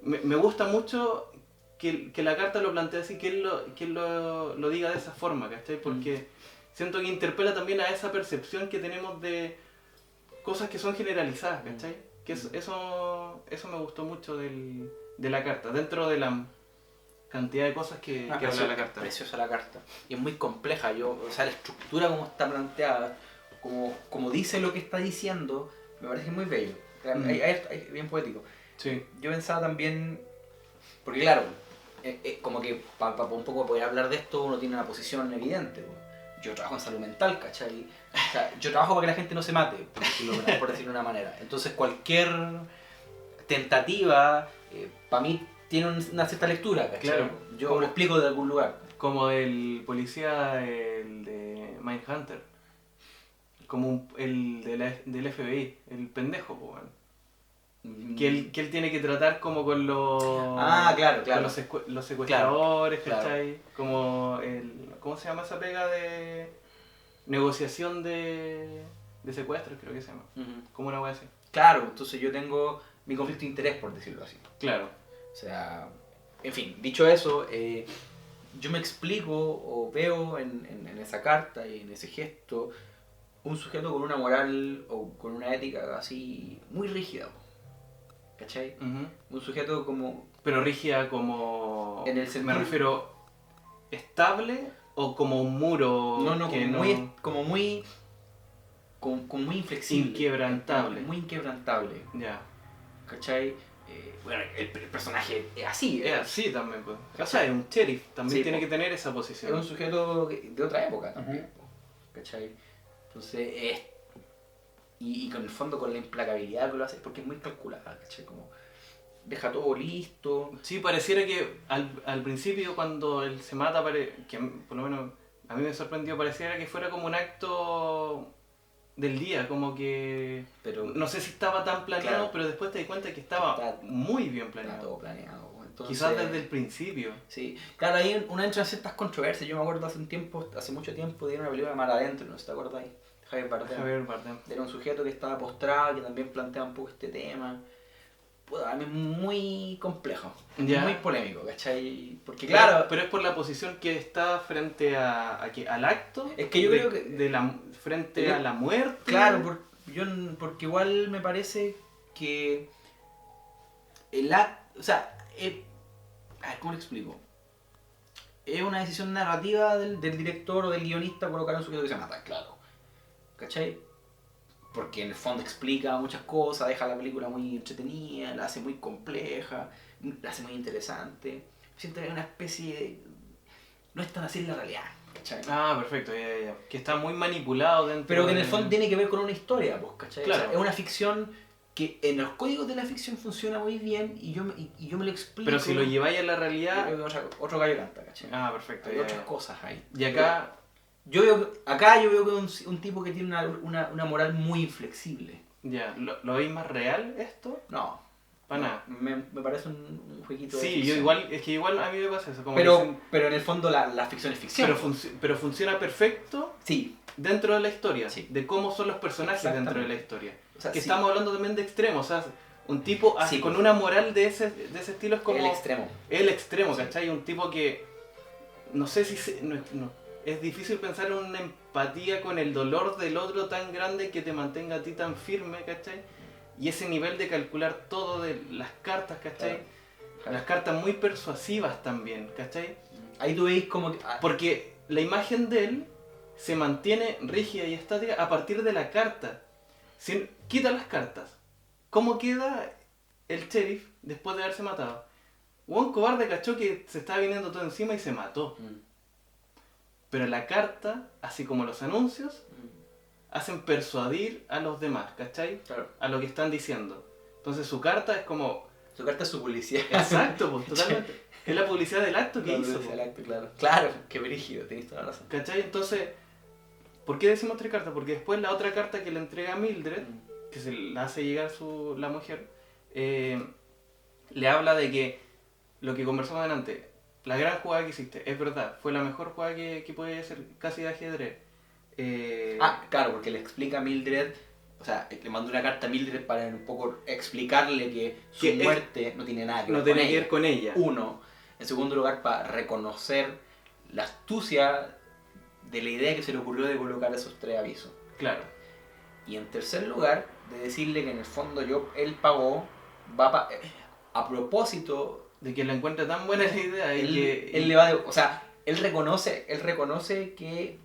S1: Me gusta mucho que la carta lo plantea así, que él lo diga de esa forma, ¿cachai? Porque siento que interpela también a esa percepción que tenemos de cosas que son generalizadas, ¿cachai? Que eso me gustó mucho de la carta, dentro de cantidad de cosas que habla la carta.
S3: Preciosa la carta. Y es muy compleja. O sea, la estructura como está planteada, como dice lo que está diciendo, me parece muy bello. Es bien poético.
S1: Sí.
S3: Yo pensaba también, porque claro, como que para un poco poder hablar de esto uno tiene una posición evidente. Yo trabajo en salud mental, ¿cachai? O sea, yo trabajo para que la gente no se mate, por decirlo de una manera. Entonces cualquier tentativa, para mí, tiene una cierta lectura, ¿cachai?
S1: Claro.
S3: Yo lo explico de algún lugar.
S1: Como el policía el de Mindhunter. Como el del FBI, el pendejo, po, weón. Que él tiene que tratar como con los...
S3: claro.
S1: Con los secuestradores,
S3: Claro.
S1: ¿cachai? Como ¿cómo se llama esa pega de negociación de secuestros, creo que se llama? Como una wea así.
S3: Claro, entonces yo tengo mi conflicto de interés, por decirlo así.
S1: Claro.
S3: O sea, en fin, dicho eso, yo me explico o veo en esa carta y en ese gesto un sujeto con una moral o con una ética así muy rígida, ¿cachai? Un sujeto como...
S1: Pero rígida como...
S3: En el sentido...
S1: Me refiero... ¿Estable o como un muro?
S3: Como muy inflexible.
S1: Inquebrantable.
S3: Muy inquebrantable,
S1: Ya.
S3: ¿cachai? Bueno, el personaje es así,
S1: Es así también, pues. O sea, es un sheriff, también
S3: Sí,
S1: tiene
S3: po.
S1: que tener esa
S3: es
S1: posición.
S3: un sujeto de otra época también, ¿cachai? Entonces es... Y con el fondo, con la implacabilidad que lo hace, porque es muy calculada, ¿cachai? Como deja todo listo.
S1: Sí, pareciera que al principio cuando él se mata, que por lo menos a mí me sorprendió, pareciera que fuera como un acto del día, como que...
S3: Pero
S1: No sé si estaba tan planeado,
S3: Claro.
S1: pero después te di cuenta que estaba
S3: Está-
S1: muy bien
S3: está
S1: planeado.
S3: todo planeado. Entonces,
S1: Quizás desde el principio.
S3: Sí, claro, ahí uno entra en ciertas controversias. Yo me acuerdo hace mucho tiempo, dieron una película de Mar Adentro, no sé si te acuerdas ahí. Javier Bardem.
S1: Javier Bardem.
S3: Era un sujeto que estaba postrado, que también plantea un poco este tema. Puta, a mí es muy complejo,
S1: Ya.
S3: muy polémico, ¿cachai? Porque
S1: Claro,
S3: claro,
S1: pero es por la posición que está frente al acto.
S3: Es que yo creo que-
S1: frente a la muerte.
S3: claro, porque igual me parece que o sea, a ver, ¿cómo lo explico? Es una decisión narrativa del director o del guionista colocar a un sujeto que se mata, claro. ¿Cachai? Porque en el fondo explica muchas cosas, deja la película muy entretenida, la hace muy compleja, la hace muy interesante. Siento que hay una especie de... No es tan así en la realidad, ¿cachai?
S1: Ah, perfecto, ya. Que está muy manipulado dentro.
S3: Pero que en el
S1: de-
S3: fondo tiene que ver con una historia, pues, ¿cachai?
S1: Claro.
S3: O sea, es una ficción que en los códigos de la ficción funciona muy bien y yo me lo explico.
S1: Pero si lo lleváis a la
S3: Yo
S1: realidad.
S3: creo que otro gallo canta, ¿cachai?
S1: Ah, perfecto.
S3: Hay
S1: ya,
S3: otras
S1: ya.
S3: cosas ahí.
S1: Y acá.
S3: Yo veo que es un tipo que tiene una moral muy inflexible.
S1: Ya, ¿lo veis más real esto?
S3: No.
S1: Para
S3: no,
S1: nada.
S3: Me parece un jueguito de
S1: Sí, yo
S3: ficción.
S1: igual, es que igual a mí me pasa eso. Como
S3: Pero,
S1: dicen,
S3: pero en el fondo la ficción es ficción.
S1: pero funciona perfecto
S3: Sí.
S1: dentro de la historia,
S3: Sí.
S1: de cómo son los personajes dentro de
S3: Exactamente.
S1: la historia.
S3: O sea,
S1: Que
S3: sí,
S1: estamos hablando también de extremos, o sea, un tipo
S3: Sí,
S1: con
S3: pues.
S1: una moral de ese estilo es como
S3: el extremo.
S1: el extremo,
S3: Sí.
S1: ¿cachai? Un tipo que no sé si es difícil pensar en una empatía con el dolor del otro tan grande que te mantenga a ti tan firme, ¿cachai? Y ese nivel de calcular todo de las cartas, ¿cachai?
S3: Claro.
S1: Las cartas muy persuasivas también, ¿cachai?
S3: Ahí tú veis como que...
S1: Porque la imagen de él se mantiene rígida y estática a partir de la carta. Si quita las cartas, ¿cómo queda el sheriff después de haberse matado? Un cobarde cachó que se estaba viniendo todo encima y se mató. Pero la carta, así como los anuncios, hacen persuadir a los demás, ¿cachai?
S3: Claro.
S1: A lo que están diciendo. Entonces su carta es como...
S3: Su carta es su publicidad.
S1: Exacto, pues, totalmente. Es la publicidad del acto que
S3: La
S1: hizo.
S3: publicidad
S1: pues.
S3: del acto, claro. Claro, qué brígido, tenés toda la razón.
S1: ¿Cachai? Entonces, ¿por qué decimos tres cartas? Porque después la otra carta que le entrega a Mildred, que se la hace llegar la mujer, le habla de que lo que conversamos adelante, la gran jugada que hiciste, es verdad, fue la mejor jugada que podía hacer casi de ajedrez.
S3: Claro, porque le explica a Mildred, o sea, le manda una carta a Mildred para un poco explicarle que su
S1: Que
S3: muerte no tiene nada que ver
S1: no
S3: con
S1: tiene que
S3: ella.
S1: ver con ella.
S3: Uno. En segundo lugar, para reconocer la astucia de la idea que se le ocurrió de colocar esos tres avisos.
S1: Claro.
S3: Y en tercer lugar, de decirle que en el fondo él pagó, a propósito
S1: De que la encuentra tan buena la idea y que...
S3: Él le va o sea, él reconoce que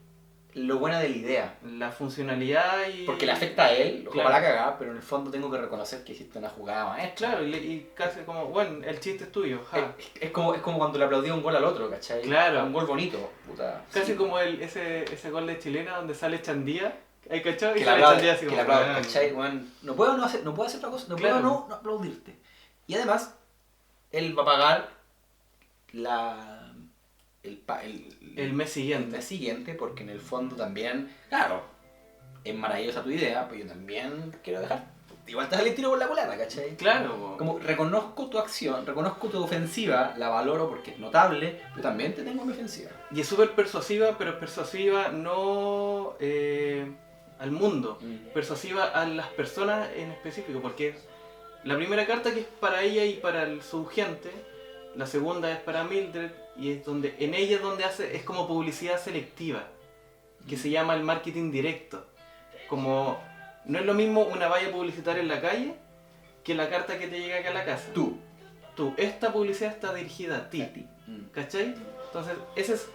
S3: lo buena de la idea.
S1: La funcionalidad y...
S3: Porque le afecta a él, lo
S1: Claro.
S3: va a cagar, pero en el fondo tengo que reconocer que hiciste una jugada maestra.
S1: Claro, y casi como, bueno, el chiste es tuyo, ja.
S3: Es como cuando le aplaudía un gol al otro, ¿cachai?
S1: Claro.
S3: Un gol bonito, puta.
S1: Casi
S3: Sí.
S1: como ese gol de chilena donde sale Chandía, ¿hay cachado? Y
S3: Que le
S1: sale
S3: aplaude,
S1: Chandía así
S3: que
S1: como...
S3: le aplaude,
S1: "Ah".
S3: ¿cachai? Bueno, no puedo hacer otra cosa, no
S1: Claro.
S3: puedo no aplaudirte. Y además, él va a pagar
S1: El mes
S3: el
S1: siguiente.
S3: mes siguiente, porque en el fondo también, claro, es maravillosa tu idea, pero yo también quiero dejar. Igual te sale el tiro por la culata, ¿cachai?
S1: Claro, po.
S3: Como reconozco tu acción, reconozco tu ofensiva, la valoro porque es notable, pero también te tengo mi ofensiva.
S1: Y es súper persuasiva, pero es persuasiva no al mundo, persuasiva a las personas en específico, porque la primera carta que es para ella y para su gente, la segunda es para Mildred, y es donde en ella es donde es como publicidad selectiva, que se llama el marketing directo. Como no es lo mismo una valla publicitaria en la calle que la carta que te llega acá a la casa.
S3: Tú.
S1: Esta publicidad está dirigida a ti.
S3: A ti.
S1: ¿Cachai? Entonces, ese es...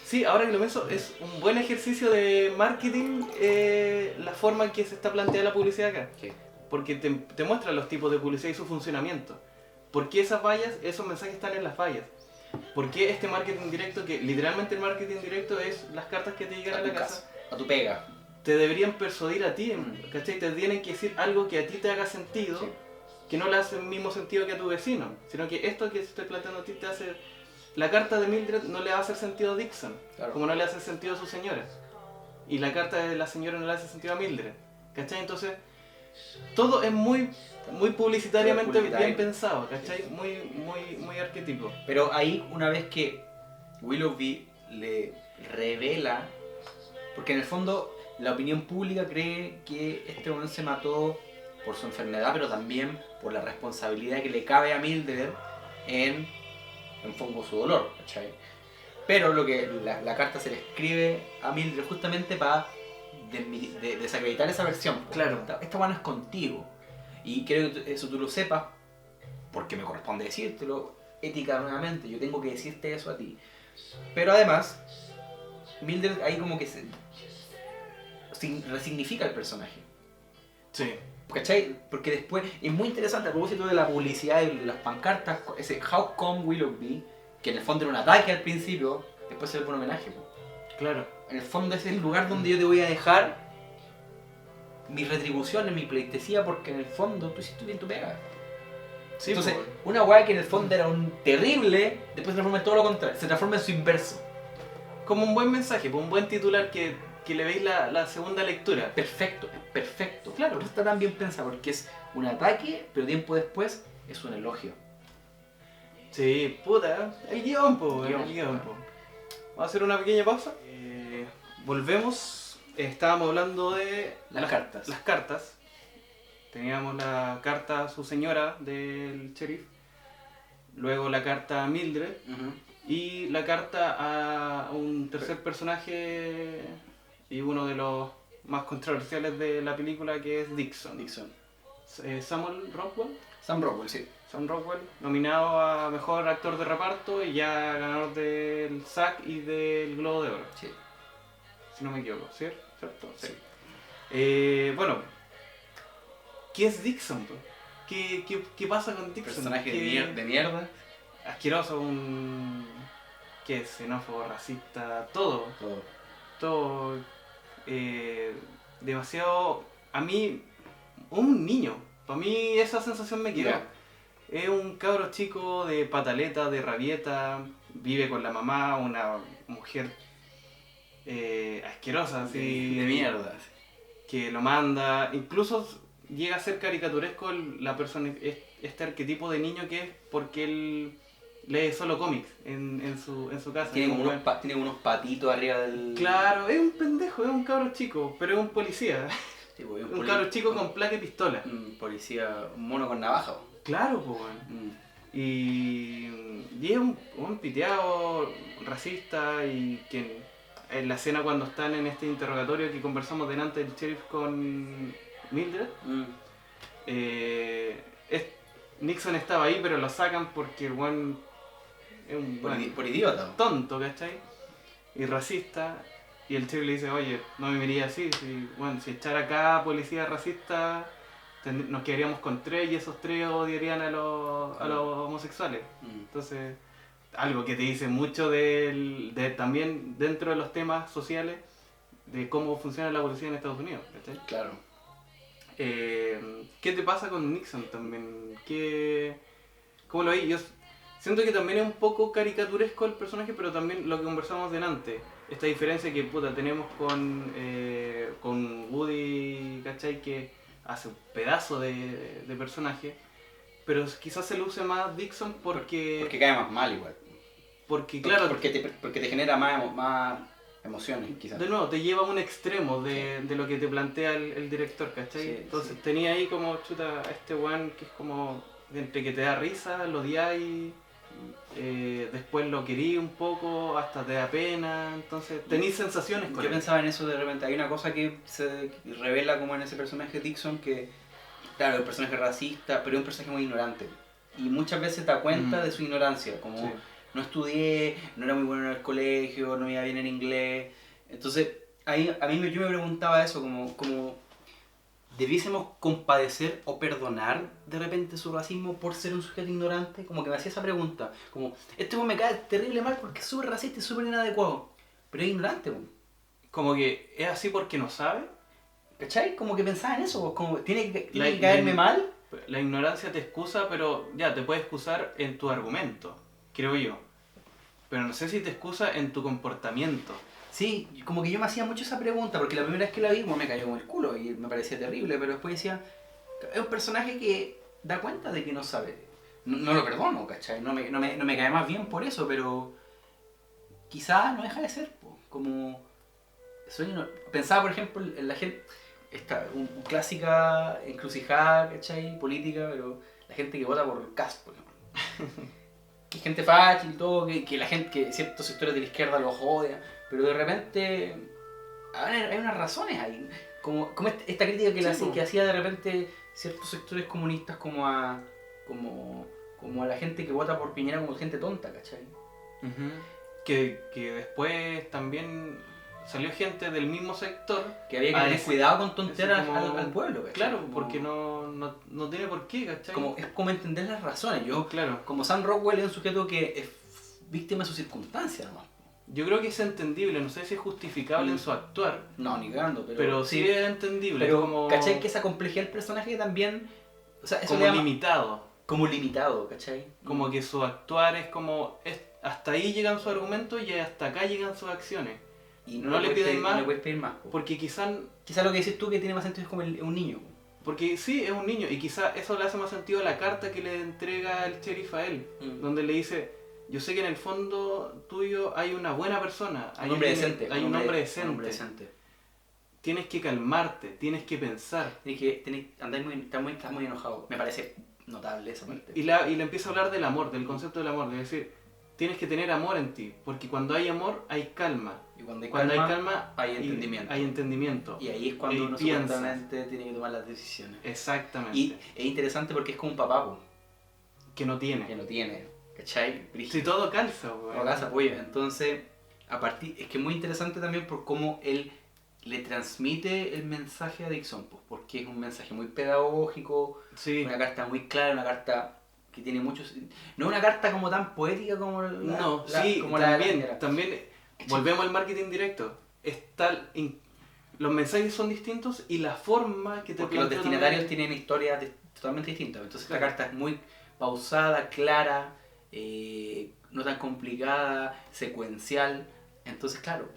S1: Sí, ahora que lo pienso, es un buen ejercicio de marketing la forma en que se está planteada la publicidad acá.
S3: Sí.
S1: Porque te muestra los tipos de publicidad y su funcionamiento. ¿Por qué esas vallas, esos mensajes están en las vallas? ¿Por qué este marketing directo, que literalmente el marketing directo es las cartas que te llegan a la casa,
S3: a tu pega.
S1: te deberían persuadir a ti, ¿cachai? Te tienen que decir algo que a ti te haga sentido,
S3: Sí.
S1: que no le hace el mismo sentido que a tu vecino, sino que esto que estoy planteando a ti te hace... La carta de Mildred no le va a hacer sentido a Dixon,
S3: Claro.
S1: como no le hace sentido a su señora. Y la carta de la señora no le hace sentido a Mildred, ¿cachai? Entonces, todo es muy publicitariamente
S3: Publicitario.
S1: bien pensado, ¿cachai? Muy arquetípico.
S3: Pero ahí, una vez que Willoughby le revela, porque en el fondo la opinión pública cree que este hombre se mató por su enfermedad, pero también por la responsabilidad que le cabe a Mildred en fondo su dolor, ¿cachai? Pero lo que la carta se le escribe a Mildred justamente para desacreditar esa versión.
S1: Claro.
S3: Esta buena es contigo. Y quiero que eso tú lo sepas, porque me corresponde decírtelo, ética nuevamente, yo tengo que decirte eso a ti. Pero además, Mildred ahí como que resignifica el personaje.
S1: Sí.
S3: ¿Cachai? Porque después, es muy interesante a propósito de la publicidad y de las pancartas, ese How Come Willoughby, que en el fondo era un ataque al principio, después se ve un homenaje. Po.
S1: Claro.
S3: En el fondo es el lugar donde yo te voy a dejar mi retribución, mi pleitesía, porque en el fondo tú hiciste bien tu pega.
S1: Sí,
S3: Entonces,
S1: pues.
S3: una weá que en el fondo era un terrible, después se transforma en todo lo contrario, se transforma en su inverso.
S1: Como un buen mensaje, pues, un buen titular que le veis la segunda lectura.
S3: Perfecto, es perfecto.
S1: Claro.
S3: Por eso está tan bien pensado, porque es un ataque, pero tiempo después es un elogio.
S1: Sí, puta, el guión, po,
S3: El
S1: el
S3: guión.
S1: guión, po. Vamos a hacer una pequeña pausa. Volvemos. Estábamos hablando de
S3: Las cartas.
S1: Las cartas. Teníamos la carta a su señora del sheriff. Luego la carta a Mildred. Y la carta a un tercer personaje y uno de los más controversiales de la película, que es Dixon. Samuel Rockwell.
S3: Sam Rockwell, sí.
S1: Sam Rockwell, nominado a Mejor Actor de Reparto y ya ganador del SAG y del Globo de Oro,
S3: Sí.
S1: si no me equivoco, ¿cierto? Sí. Bueno, ¿qué es Dixon? Po? ¿Qué pasa con Dixon?
S3: Personaje
S1: ¿Qué-
S3: de mierda.
S1: Asqueroso, ¿qué es? Xenófobo, racista, todo demasiado... A mí, un niño, para mí esa sensación me quedó.
S3: Ya.
S1: Es un cabro chico de pataleta, de rabieta, vive con la mamá, una mujer asquerosa, así,
S3: De mierda.
S1: que lo manda, incluso llega a ser caricaturesco la persona, este arquetipo de niño que es porque él lee solo cómics en su casa.
S3: Tiene como
S1: Como
S3: tiene unos patitos arriba del...
S1: Claro, es un pendejo, es un cabro chico, pero es un policía.
S3: Sí, pues,
S1: Un cabro chico con placa y pistola.
S3: Un policía, un mono con navaja. Po.
S1: Claro, pues, weón. Y es un piteado racista y que en la escena cuando están en este interrogatorio que conversamos delante del sheriff con Mildred, es Nixon estaba ahí, pero lo sacan porque el weón es un weón
S2: Por idiota.
S1: tonto, ¿cachai? Y racista. Y el Cherry le dice, oye, no me miría así, si echara acá policía racista, nos quedaríamos con 3 y esos 3 odiarían a los homosexuales. Entonces, algo que te dice mucho también dentro de los temas sociales de cómo funciona la policía en Estados Unidos, ¿cachai?
S2: Claro.
S1: ¿Qué te pasa con Nixon también? ¿Cómo lo veis? Yo siento que también es un poco caricaturesco el personaje, pero también lo que conversamos delante. Esta diferencia que tenemos con Woody, ¿cachai? Que hace un pedazo de personaje, pero quizás se luce más Dixon porque
S2: cae más mal igual.
S1: Porque claro,
S2: porque te genera más emociones, quizás.
S1: De nuevo, te lleva a un extremo de lo que te plantea el director, ¿cachai?
S2: Sí,
S1: entonces tenía ahí como chuta a este weón que es como entre que te da risa, lo odiáis, después lo querí un poco, hasta te da pena, entonces tenís sensaciones con
S2: Yo
S1: él.
S2: pensaba en eso de repente. Hay una cosa que se revela como en ese personaje Dixon, que claro, es un personaje racista, pero es un personaje muy ignorante. Y muchas veces te da cuenta de su ignorancia, como
S1: Sí.
S2: no estudié, no era muy bueno en el colegio, no me iba bien en inglés. Entonces, ahí, yo me preguntaba eso, como ¿debiésemos compadecer o perdonar de repente su racismo por ser un sujeto ignorante? Como que me hacía esa pregunta. Como, este hombre me cae terrible mal porque es súper racista y súper inadecuado. Pero es ignorante, weón.
S1: Como que es así porque no sabe.
S2: ¿Cachai? Como que pensaba en eso, como tiene que
S1: La-
S2: caerme mal.
S1: La ignorancia te excusa, pero ya, te puede excusar en tu argumento, creo yo. Pero no sé si te excusa en tu comportamiento.
S2: Sí, como que yo me hacía mucho esa pregunta, porque la primera vez que la vi, me cayó como el culo y me parecía terrible, pero después decía, es un personaje que da cuenta de que no sabe. No lo perdono, ¿cachai? No me cae más bien por eso, pero quizás no deja de ser, po. Como... Pensaba, por ejemplo, en la gente... Esta, clásica encrucijada, ¿cachai? Política, pero la gente que vota por Kast, por ejemplo. Que gente fácil y todo, que la gente, que ciertos sectores de la izquierda los odia, pero de repente hay unas razones ahí. Como esta crítica que hacía de repente ciertos sectores comunistas como a la gente que vota por Piñera como gente tonta, ¿cachai?
S1: Que después también salió gente del mismo sector
S2: Que había que tener cuidado con tonteras
S1: como...
S2: al pueblo, ¿cachai?
S1: Claro,
S2: como...
S1: porque no tiene por qué, ¿cachai?
S2: Es como entender las razones. Yo,
S1: claro.
S2: Como Sam Rockwell es un sujeto que es víctima de sus circunstancias, ¿no?
S1: Yo creo que es entendible, no sé si es justificable en su actuar.
S2: No, ni cagando,
S1: pero sí es entendible.
S2: Pero,
S1: como...
S2: ¿cachai? Que esa complejidad del personaje también... O sea, eso
S1: como limitado.
S2: Como limitado, ¿cachai?
S1: Como que su actuar es como... hasta ahí llegan sus argumentos y hasta acá llegan sus acciones.
S2: Y
S1: no le piden más.
S2: No le puedes pedir más.
S1: Porque quizás
S2: lo que dices tú que tiene más sentido es como un niño.
S1: Porque sí, es un niño y quizás eso le hace más sentido a la carta que le entrega el sheriff a él. Donde le dice, yo sé que en el fondo tuyo hay una buena persona.
S2: Un hombre decente.
S1: Hay un hombre decente. Tienes que calmarte, tienes que pensar.
S2: Estás muy enojado. Me parece notable esa parte.
S1: Y le empieza a hablar del amor, del concepto del amor. De decir, tienes que tener amor en ti. Porque cuando hay amor, hay calma.
S2: Y cuando hay
S1: calma,
S2: hay entendimiento.
S1: Hay entendimiento.
S2: Y ahí es cuando uno supuestamente tiene que tomar las decisiones.
S1: Exactamente.
S2: Y es interesante porque es como un papá, po.
S1: Que no tiene.
S2: ¿Cachai?
S1: Si todo calza, güey.
S2: Todo calza, pues. Entonces, es que es muy interesante también por cómo él le transmite el mensaje a Dixon, pues, porque es un mensaje muy pedagógico,
S1: sí.
S2: Una carta muy clara, una carta que tiene muchos... No una carta como tan poética como
S1: también volvemos al marketing directo. Los mensajes son distintos y la forma que te
S2: porque los destinatarios tienen historias totalmente distintas. Entonces esta carta es muy pausada, clara, no tan complicada, secuencial. Entonces, claro,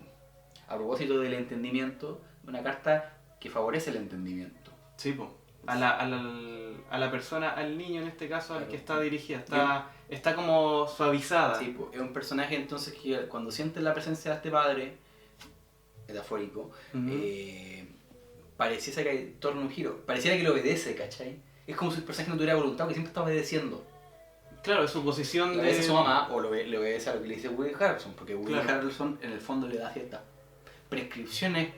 S2: a propósito del entendimiento, una carta que favorece el entendimiento.
S1: Sí, pues. A la persona, al niño en este caso, al que está dirigida, está como suavizada.
S2: Sí, pues, es un personaje entonces que cuando siente la presencia de este padre, metafórico, pareciese que torna un giro, pareciera que le obedece, ¿cachai? Es como si el personaje no tuviera voluntad, que siempre está obedeciendo.
S1: Claro, es su posición
S2: le obedece a su mamá o le obedece a lo que le dice Woody Harrelson, porque Woody Harrelson en el fondo le da ciertas prescripciones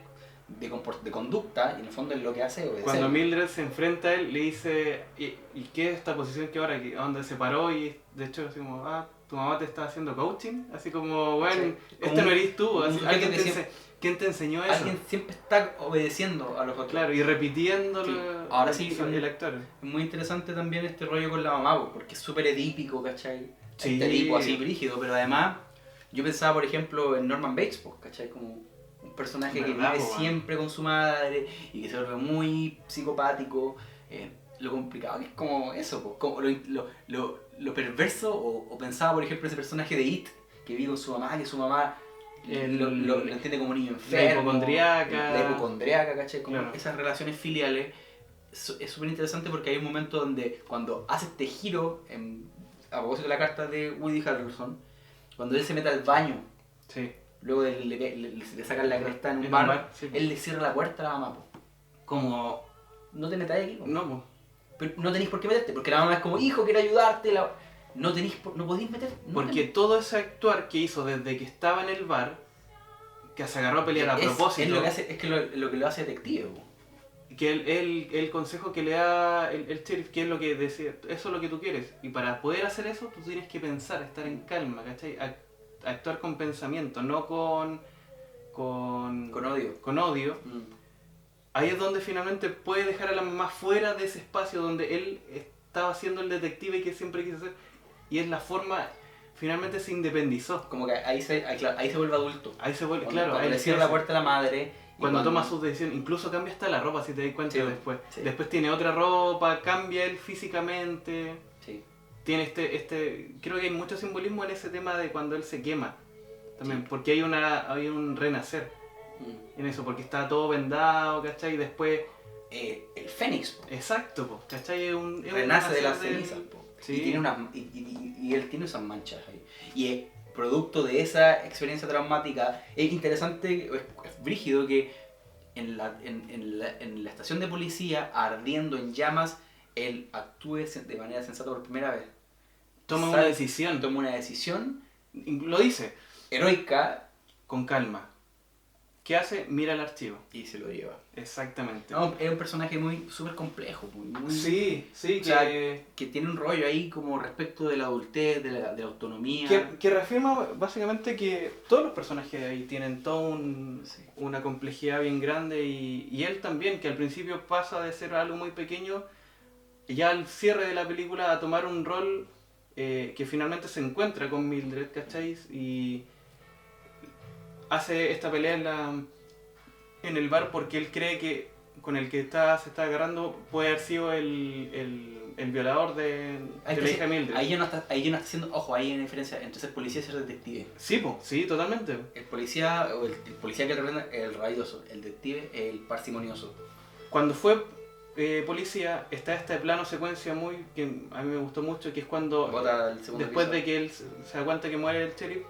S3: de conducta, y en el fondo es lo que hace obedecer.
S1: Cuando Mildred se enfrenta a él, le dice, ¿y qué es esta posición que ahora? ¿Dónde se paró? Y de hecho, así como, tu mamá te está haciendo coaching. Así como, bueno,
S3: como
S1: no eres tú. Así, ¿quién te enseñó eso?
S3: Alguien siempre está obedeciendo a los otros.
S1: Claro, y repitiéndolo.
S3: Sí. Ahora sí,
S1: el actor.
S3: Es muy interesante también este rollo con la mamá, porque es súper edípico, ¿cachai?
S1: Sí.
S3: Este tipo así brígido, pero además, yo pensaba, por ejemplo, en Norman Bates, ¿cachai? Como un personaje que vive siempre con su madre y que se vuelve muy psicopático. Lo complicado que es como eso, pues, como lo perverso, o pensaba, por ejemplo, ese personaje de It, que vive con su mamá, que su mamá lo entiende como un niño enfermo. La hipocondriaca, ¿cachai? Como claro. Esas relaciones filiales es súper interesante porque hay un momento donde cuando hace este giro, a propósito de la carta de Woody Harrelson, cuando él se mete al baño,
S1: sí.
S3: Luego le sacan la cresta en un bar, sí. Él le cierra la puerta a la mamá, po. Como, no te metáis aquí, po.
S1: No, po.
S3: Pero no tenéis por qué meterte, porque la mamá es como, hijo, quiero ayudarte, no podéis meter.
S1: Porque todo ese actuar que hizo desde que estaba en el bar, que se agarró a pelear a propósito.
S3: Es lo que lo hace detective, po.
S1: Que el consejo que le da el sheriff, que es lo que decía, eso es lo que tú quieres. Y para poder hacer eso, tú tienes que pensar, estar en calma, ¿cachai? Actuar con pensamiento, no con
S3: odio.
S1: Con odio. Ahí es donde finalmente puede dejar a la mamá fuera de ese espacio donde él estaba siendo el detective que siempre quiso ser. Y es la forma, finalmente se independizó.
S3: Como que ahí se vuelve adulto.
S1: Ahí se vuelve,
S3: cuando,
S1: claro.
S3: Cuando le cierra la puerta a la madre.
S1: Cuando toma sus decisiones, incluso cambia hasta la ropa, si te das cuenta, sí, después.
S3: Sí.
S1: Después tiene otra ropa, cambia él físicamente.
S3: Sí.
S1: Tiene creo que hay mucho simbolismo en ese tema de cuando él se quema. También, sí. Porque hay un renacer en eso, porque está todo vendado, ¿cachai? Y después...
S3: el Fénix.
S1: Exacto, ¿cachai?
S3: Renace de las cenizas.
S1: Sí.
S3: Y él tiene esas manchas ahí. Y producto de esa experiencia traumática, es interesante, es brígido que en la estación de policía, ardiendo en llamas, él actúe de manera sensata por primera vez.
S1: Toma una decisión.
S3: Lo dice. Heroica.
S1: Con calma. ¿Qué hace? Mira el archivo.
S3: Y se lo lleva.
S1: Exactamente.
S3: No, es un personaje súper complejo. Muy,
S1: sí,
S3: o sea, que tiene un rollo ahí como respecto de la adultez, de la autonomía.
S1: Que reafirma básicamente que todos los personajes ahí tienen toda una complejidad bien grande y él también, que al principio pasa de ser algo muy pequeño, ya al cierre de la película a tomar un rol que finalmente se encuentra con Mildred, ¿cachai? Y hace esta pelea en el bar porque él cree que con el que se está agarrando puede haber sido el violador de la hija de Mildred.
S3: Ahí ya no está haciendo, ojo, ahí hay una diferencia entre ser policía y ser detective.
S1: Sí, sí, totalmente.
S3: El policía que representa el raidoso, el detective el parsimonioso.
S1: Cuando fue policía está este plano secuencia que a mí me gustó mucho, que es cuando después de que él se da cuenta que muere el sheriff,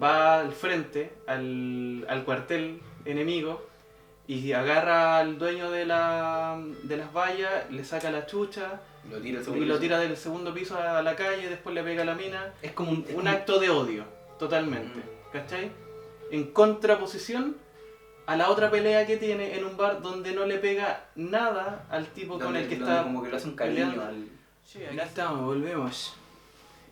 S1: va al frente, al cuartel enemigo y agarra al dueño de las vallas, le saca la chucha y lo tira del segundo piso a la calle, después le pega a la mina.
S3: Es como un
S1: acto de odio, totalmente, ¿cachai? En contraposición a la otra pelea que tiene en un bar donde no le pega nada al tipo con el que está
S3: como que lo hace un cariño
S1: Sí, acá estamos, volvemos.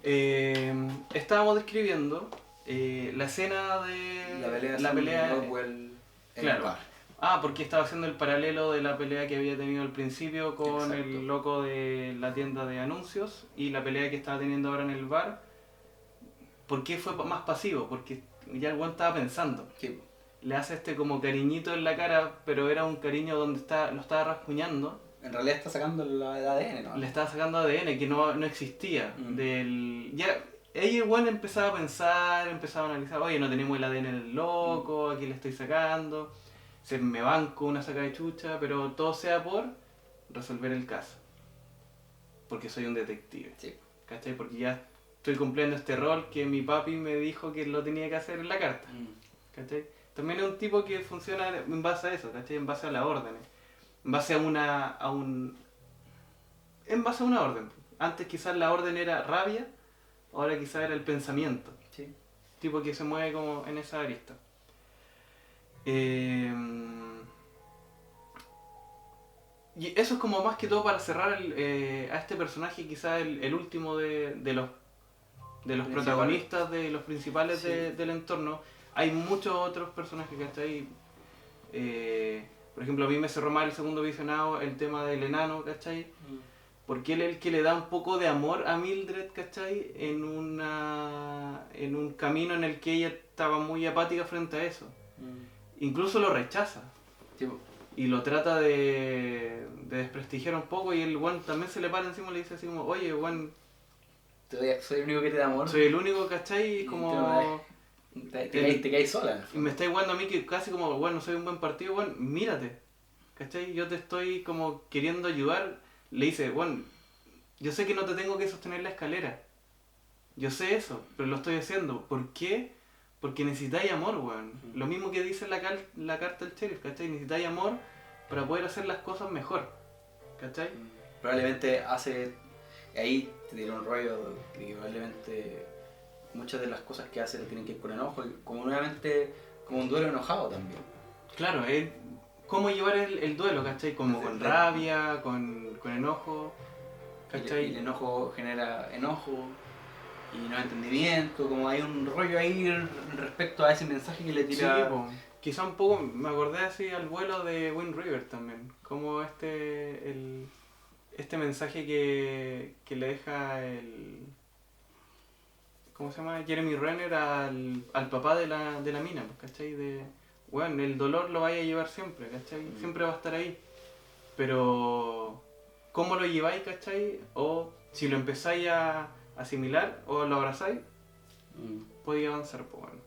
S1: Estábamos describiendo la escena de
S3: la pelea en
S1: claro. El bar. Porque estaba haciendo el paralelo de la pelea que había tenido al principio con Exacto. El loco de la tienda de anuncios y la pelea que estaba teniendo ahora en el bar. ¿Por qué fue más pasivo? Porque ya el weón estaba pensando.
S3: ¿Qué?
S1: Le hace como cariñito en la cara, pero era un cariño donde lo estaba rasguñando.
S3: En realidad está sacando el ADN, ¿no?
S1: Le estaba sacando ADN que no existía. Ella igual empezaba a pensar, empezaba a analizar, oye, no tenemos el ADN del loco, aquí le estoy sacando, me banco una saca de chucha, pero todo sea por resolver el caso. Porque soy un detective.
S3: Sí.
S1: ¿Cachai? Porque ya estoy cumpliendo este rol que mi papi me dijo que lo tenía que hacer en la carta. ¿Cachai? También es un tipo que funciona en base a eso, ¿cachai? En base a las órdenes. En base a una orden. Antes quizás la orden era rabia, ahora quizás era el pensamiento.
S3: Sí.
S1: Tipo que se mueve como en esa arista. Y eso es como más que todo para cerrar a este personaje, quizás el último de los protagonistas, de los principales del entorno. Hay muchos otros personajes, ¿cachai? Por ejemplo, a mí me cerró más el segundo visionado el tema del enano, ¿cachai? Porque él es el que le da un poco de amor a Mildred, ¿cachai? En un camino en el que ella estaba muy apática frente a eso. Incluso lo rechaza.
S3: Sí.
S1: Y lo trata de desprestigiar un poco y el weón también se le para encima y le dice así como, oye, weón,
S3: Soy el único que te da amor.
S1: soy el único, ¿cachai? Como...
S3: Te caes sola.
S1: Y me estáis jugando a mí que casi como, bueno, soy un buen partido, bueno, mírate. ¿Cachai? Yo te estoy como queriendo ayudar. Le dice, bueno, yo sé que no te tengo que sostener la escalera. Yo sé eso, pero lo estoy haciendo. ¿Por qué? Porque necesitáis amor, weón. Lo mismo que dice la carta del sheriff, ¿cachai? Necesitáis amor para poder hacer las cosas mejor. ¿Cachai?
S3: Probablemente ahí te tiene un rollo de que probablemente muchas de las cosas que hace tienen que ir con enojo, y como nuevamente como un duelo enojado también.
S1: Claro, es cómo llevar el duelo, ¿cachai? Como con rabia, con enojo, ¿cachai?
S3: Y el enojo genera enojo y no entendimiento, como hay un rollo ahí respecto a ese mensaje que le tira.
S1: Sí, quizá un poco me acordé así al vuelo de Wind River también, como este mensaje que le deja el... ¿Cómo se llama? Jeremy Renner al papá de la mina, ¿cachai? Bueno, el dolor lo vaya a llevar siempre, ¿cachai? Siempre va a estar ahí. Pero, ¿cómo lo lleváis, cachai? O si lo empezáis a asimilar o lo abrazáis, podéis avanzar, pues bueno.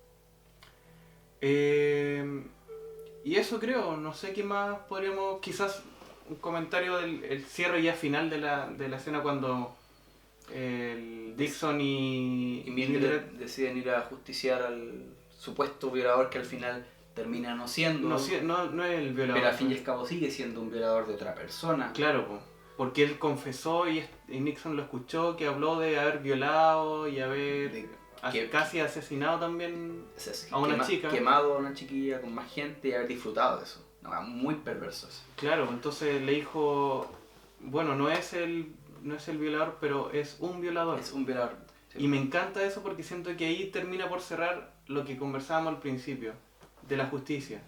S1: Y eso creo, no sé qué más podríamos, quizás un comentario del cierre ya final de la escena cuando el Dixon y
S3: Mildred deciden ir a justiciar al supuesto violador que al final termina no siendo.
S1: No es el violador.
S3: Pero al fin y al cabo sigue siendo un violador de otra persona.
S1: Claro, porque él confesó y Nixon lo escuchó, que habló de haber violado y haber casi asesinado también a una chica.
S3: Quemado a una chiquilla con más gente y haber disfrutado de eso. No, muy perverso eso.
S1: Claro, entonces le dijo, bueno, no es el violador, pero es un violador.
S3: Es un violador. Sí.
S1: Y me encanta eso porque siento que ahí termina por cerrar lo que conversábamos al principio, de la justicia.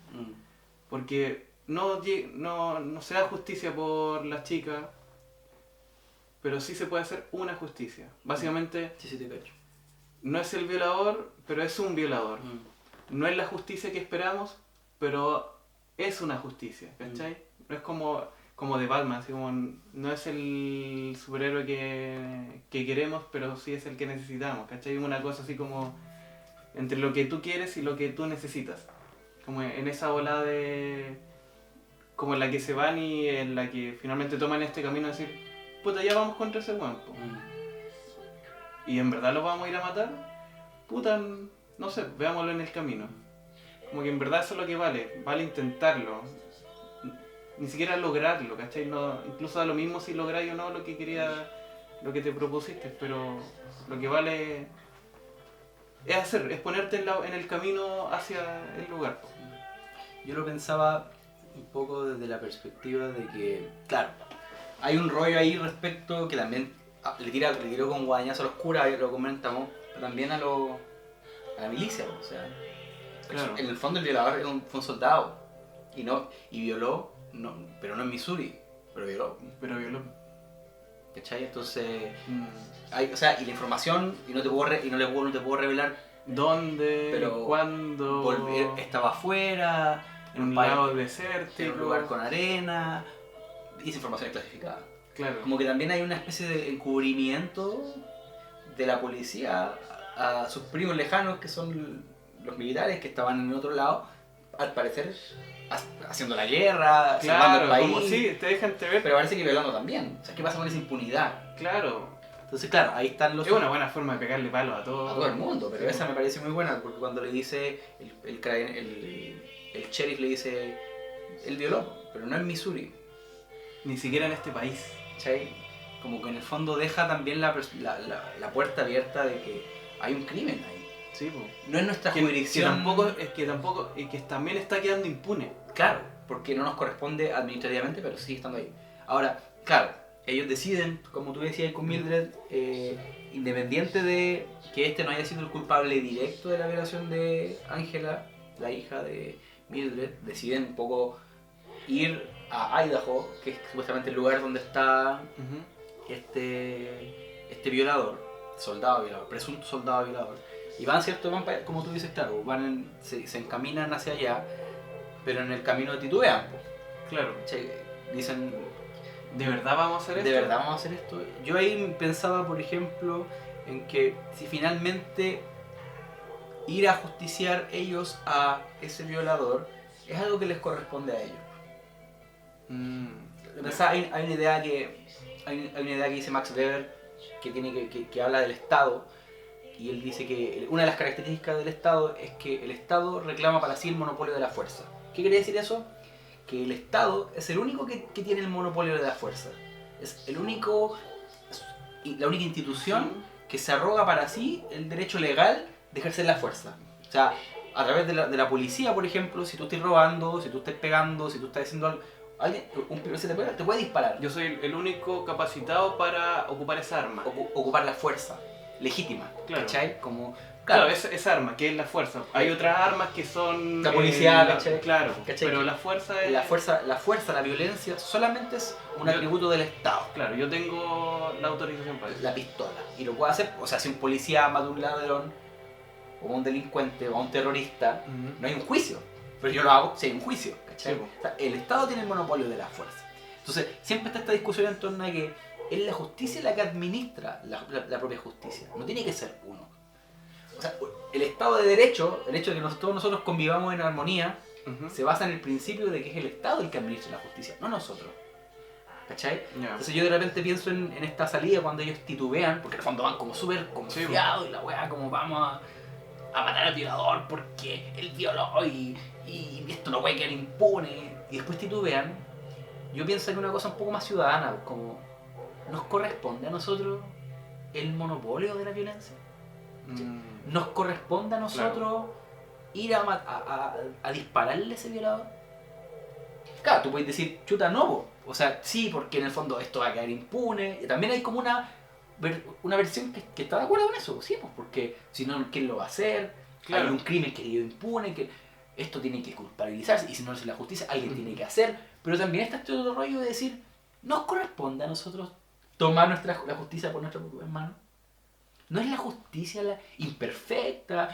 S1: Porque no se da justicia por la chica, pero sí se puede hacer una justicia. Básicamente,
S3: sí, te cacho.
S1: No es el violador, pero es un violador. No es la justicia que esperamos, pero es una justicia, ¿cachai? No es como de Batman, así como no es el superhéroe que queremos, pero sí es el que necesitamos, ¿cachai? Una cosa así como entre lo que tú quieres y lo que tú necesitas. Como en esa ola de... como en la que se van y en la que finalmente toman este camino de decir, puta, ya vamos contra ese weón, y en verdad lo vamos a ir a matar, puta, no sé, veámoslo en el camino. Como que en verdad eso es lo que vale intentarlo. Ni siquiera lograrlo, ¿cachai? No, incluso da lo mismo si lográis o no lo que te propusiste, pero lo que vale es ponerte en el camino hacia el lugar.
S3: Yo lo pensaba un poco desde la perspectiva de que, claro, hay un rollo ahí respecto que también le tiró con guadañazo a los curas, lo comentamos, pero también a la milicia, o sea, claro. En el fondo el violador fue un soldado y violó, pero no en Missouri, pero violó. ¿Cachai? Entonces, o sea, y la información, y no te puedo revelar
S1: dónde,
S3: pero
S1: cuándo,
S3: estaba afuera,
S1: en un lago desértico,
S3: en un lugar con arena, y esa información es clasificada.
S1: Claro.
S3: Como que también hay una especie de encubrimiento de la policía a sus primos lejanos, que son los militares que estaban en otro lado, al parecer haciendo la guerra, salvando el país.
S1: Como sí, te dejan ver.
S3: Pero parece que violando también. O sea, ¿qué pasa con esa impunidad?
S1: Claro.
S3: Entonces, claro, ahí están los...
S1: Es una buena forma de pegarle palos a todo
S3: el mundo, pero esa me parece muy buena, porque cuando le dice, el sheriff le dice, él violó, pero no en Missouri.
S1: Ni siquiera en este país.
S3: ¿Cachai? Como que en el fondo deja también la puerta abierta de que hay un crimen ahí.
S1: Sí, po.
S3: No es nuestra jurisdicción.
S1: Que también está quedando impune.
S3: Claro, porque no nos corresponde administrativamente, pero sigue estando ahí. Ahora, claro, ellos deciden, como tú decías con Mildred, independiente de que este no haya sido el culpable directo de la violación de Angela, la hija de Mildred, deciden un poco ir a Idaho, que es supuestamente el lugar donde está este violador, presunto soldado violador. Y van, ¿cierto? Como tú dices, claro, se encaminan hacia allá, pero en el camino titubean.
S1: Claro.
S3: Dicen,
S1: ¿de verdad vamos a hacer esto?
S3: ¿de verdad vamos a hacer esto? Yo ahí pensaba, por ejemplo, en que si finalmente ir a justiciar ellos a ese violador es algo que les corresponde a ellos. Hay una idea que dice Max Weber que habla del Estado, y él dice que una de las características del Estado es que el Estado reclama para sí el monopolio de la fuerza. ¿Qué quiere decir eso? Que el Estado es el único que tiene el monopolio de la fuerza. Es la única institución que se arroga para sí el derecho legal de ejercer la fuerza. O sea, a través de la policía, por ejemplo, si tú estás robando, si tú estás pegando, si tú estás haciendo algo, un policía te puede disparar.
S1: Yo soy el único capacitado para ocupar esa arma.
S3: Ocupar la fuerza legítima,
S1: claro.
S3: ¿cachai? Como,
S1: claro, esa arma, que es la fuerza. Hay otras armas que son...
S3: la policía, ¿cachai?
S1: Claro,
S3: ¿cachai?
S1: Pero la fuerza es...
S3: La fuerza, la violencia, solamente es un atributo del Estado.
S1: Claro, yo tengo la autorización para eso.
S3: La pistola. Y lo puede hacer, o sea, si un policía mata a un ladrón, o a un delincuente, o a un terrorista, no hay un juicio. Pero yo lo hago si hay un juicio, ¿cachai?
S1: Sí,
S3: o sea, el Estado tiene el monopolio de la fuerza. Entonces, siempre está esta discusión en torno a que es la justicia la que administra la propia justicia. No tiene que ser uno. O sea, el Estado de Derecho, el hecho de que todos nosotros convivamos en armonía, se basa en el principio de que es el Estado el que administra la justicia, no nosotros. ¿Cachai?
S1: Yeah.
S3: Entonces yo de repente pienso en esta salida cuando ellos titubean, porque en el fondo van como súper confiados y la weá como vamos a matar al violador porque él violó y esto no puede quedar impune. Y después titubean. Yo pienso en una cosa un poco más ciudadana, como ¿nos corresponde a nosotros el monopolio de la violencia? ¿Nos corresponde a nosotros ir a dispararle a ese violador? Claro, tú puedes decir, chuta, no, po. O sea, sí, porque en el fondo esto va a quedar impune. Y también hay como una versión que está de acuerdo con eso, sí, pues, porque si no, ¿quién lo va a hacer? Claro. Hay un crimen que quedó impune, que esto tiene que culpabilizarse, y si no es la justicia, alguien tiene que hacer. Pero también está este otro rollo de decir, ¿nos corresponde a nosotros tomar la justicia por nuestras propias manos? ¿No es la justicia la imperfecta,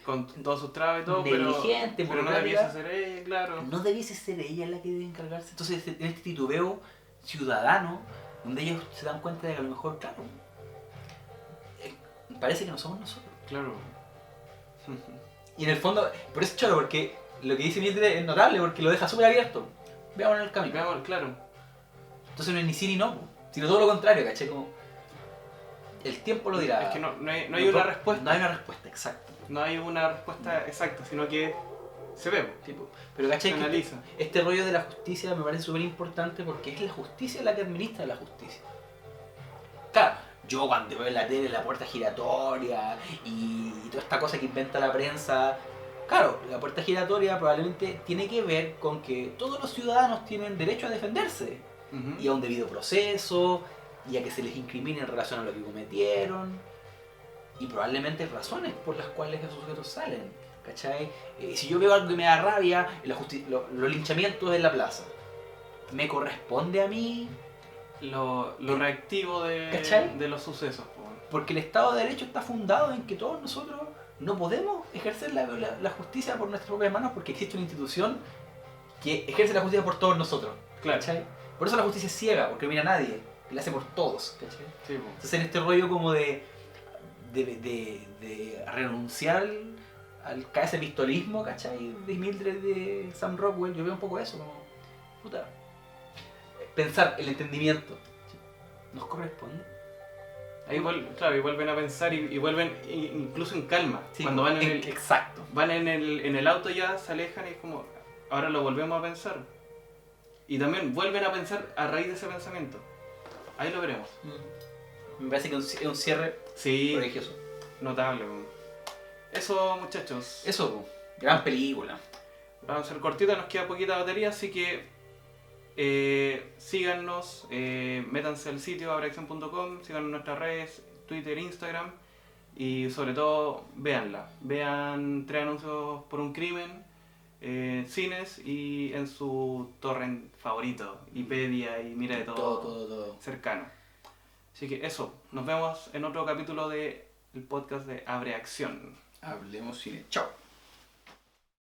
S1: con todos sus trabas y todo,
S3: negligente,
S1: pero no debiese ser ella, claro?
S3: No debiese ser ella la que debe encargarse. Entonces, en este titubeo ciudadano, donde ellos se dan cuenta de que a lo mejor, claro, parece que no somos nosotros.
S1: Claro.
S3: Y en el fondo, por eso es choro, porque lo que dice Mildred es notable, porque lo deja súper abierto. Veamos en el camino.
S1: Veamos, claro.
S3: Entonces no es ni sí ni no, sino todo lo contrario, ¿cachai? Como el tiempo lo dirá.
S1: Es que no hay una respuesta.
S3: No hay una respuesta exacta.
S1: No hay una respuesta exacta, sino que se ve.
S3: Tipo, pero ¿cachai?
S1: Se
S3: Que
S1: analiza.
S3: este rollo de la justicia me parece súper importante porque es la justicia la que administra la justicia. Claro, yo cuando veo en la tele la puerta giratoria y toda esta cosa que inventa la prensa, claro, la puerta giratoria probablemente tiene que ver con que todos los ciudadanos tienen derecho a defenderse y a un debido proceso y a que se les incrimine en relación a lo que cometieron y probablemente razones por las cuales esos sujetos salen, ¿cachai? Si yo veo algo que me da rabia, los linchamientos en la plaza, ¿me corresponde a mí?
S1: Lo reactivo de los sucesos.
S3: Porque el Estado de Derecho está fundado en que todos nosotros no podemos ejercer la justicia por nuestras propias manos porque existe una institución que ejerce la justicia por todos nosotros.
S1: Claro.
S3: ¿Cachai? Por eso la justicia es ciega, porque no mira a nadie, la hace por todos. ¿Cachai?
S1: Sí,
S3: Entonces en este rollo como de renunciar a ese pistolismo, ¿cachai? De Mildred, de Sam Rockwell, yo veo un poco eso, como, puta, pensar el entendimiento, ¿nos corresponde?
S1: Ahí vuelven a pensar y vuelven incluso en calma.
S3: Sí,
S1: cuando van
S3: exacto.
S1: Van en el auto ya se alejan y es como, ahora lo volvemos a pensar. Y también vuelven a pensar a raíz de ese pensamiento. Ahí lo veremos.
S3: Me parece que es un cierre prodigioso.
S1: Notable. Eso, muchachos.
S3: Eso, gran película.
S1: Vamos a ser cortita, nos queda poquita batería, así que Síganos, métanse al sitio abreacción.com, síganos en nuestras redes, Twitter, Instagram, y sobre todo véanla. Vean 3 anuncios por un crimen, cines y en su torrent favorito, Ipedia y mira de todo cercano. Así que eso, nos vemos en otro capítulo del podcast de Abre Acción.
S3: Hablemos cine. Chao.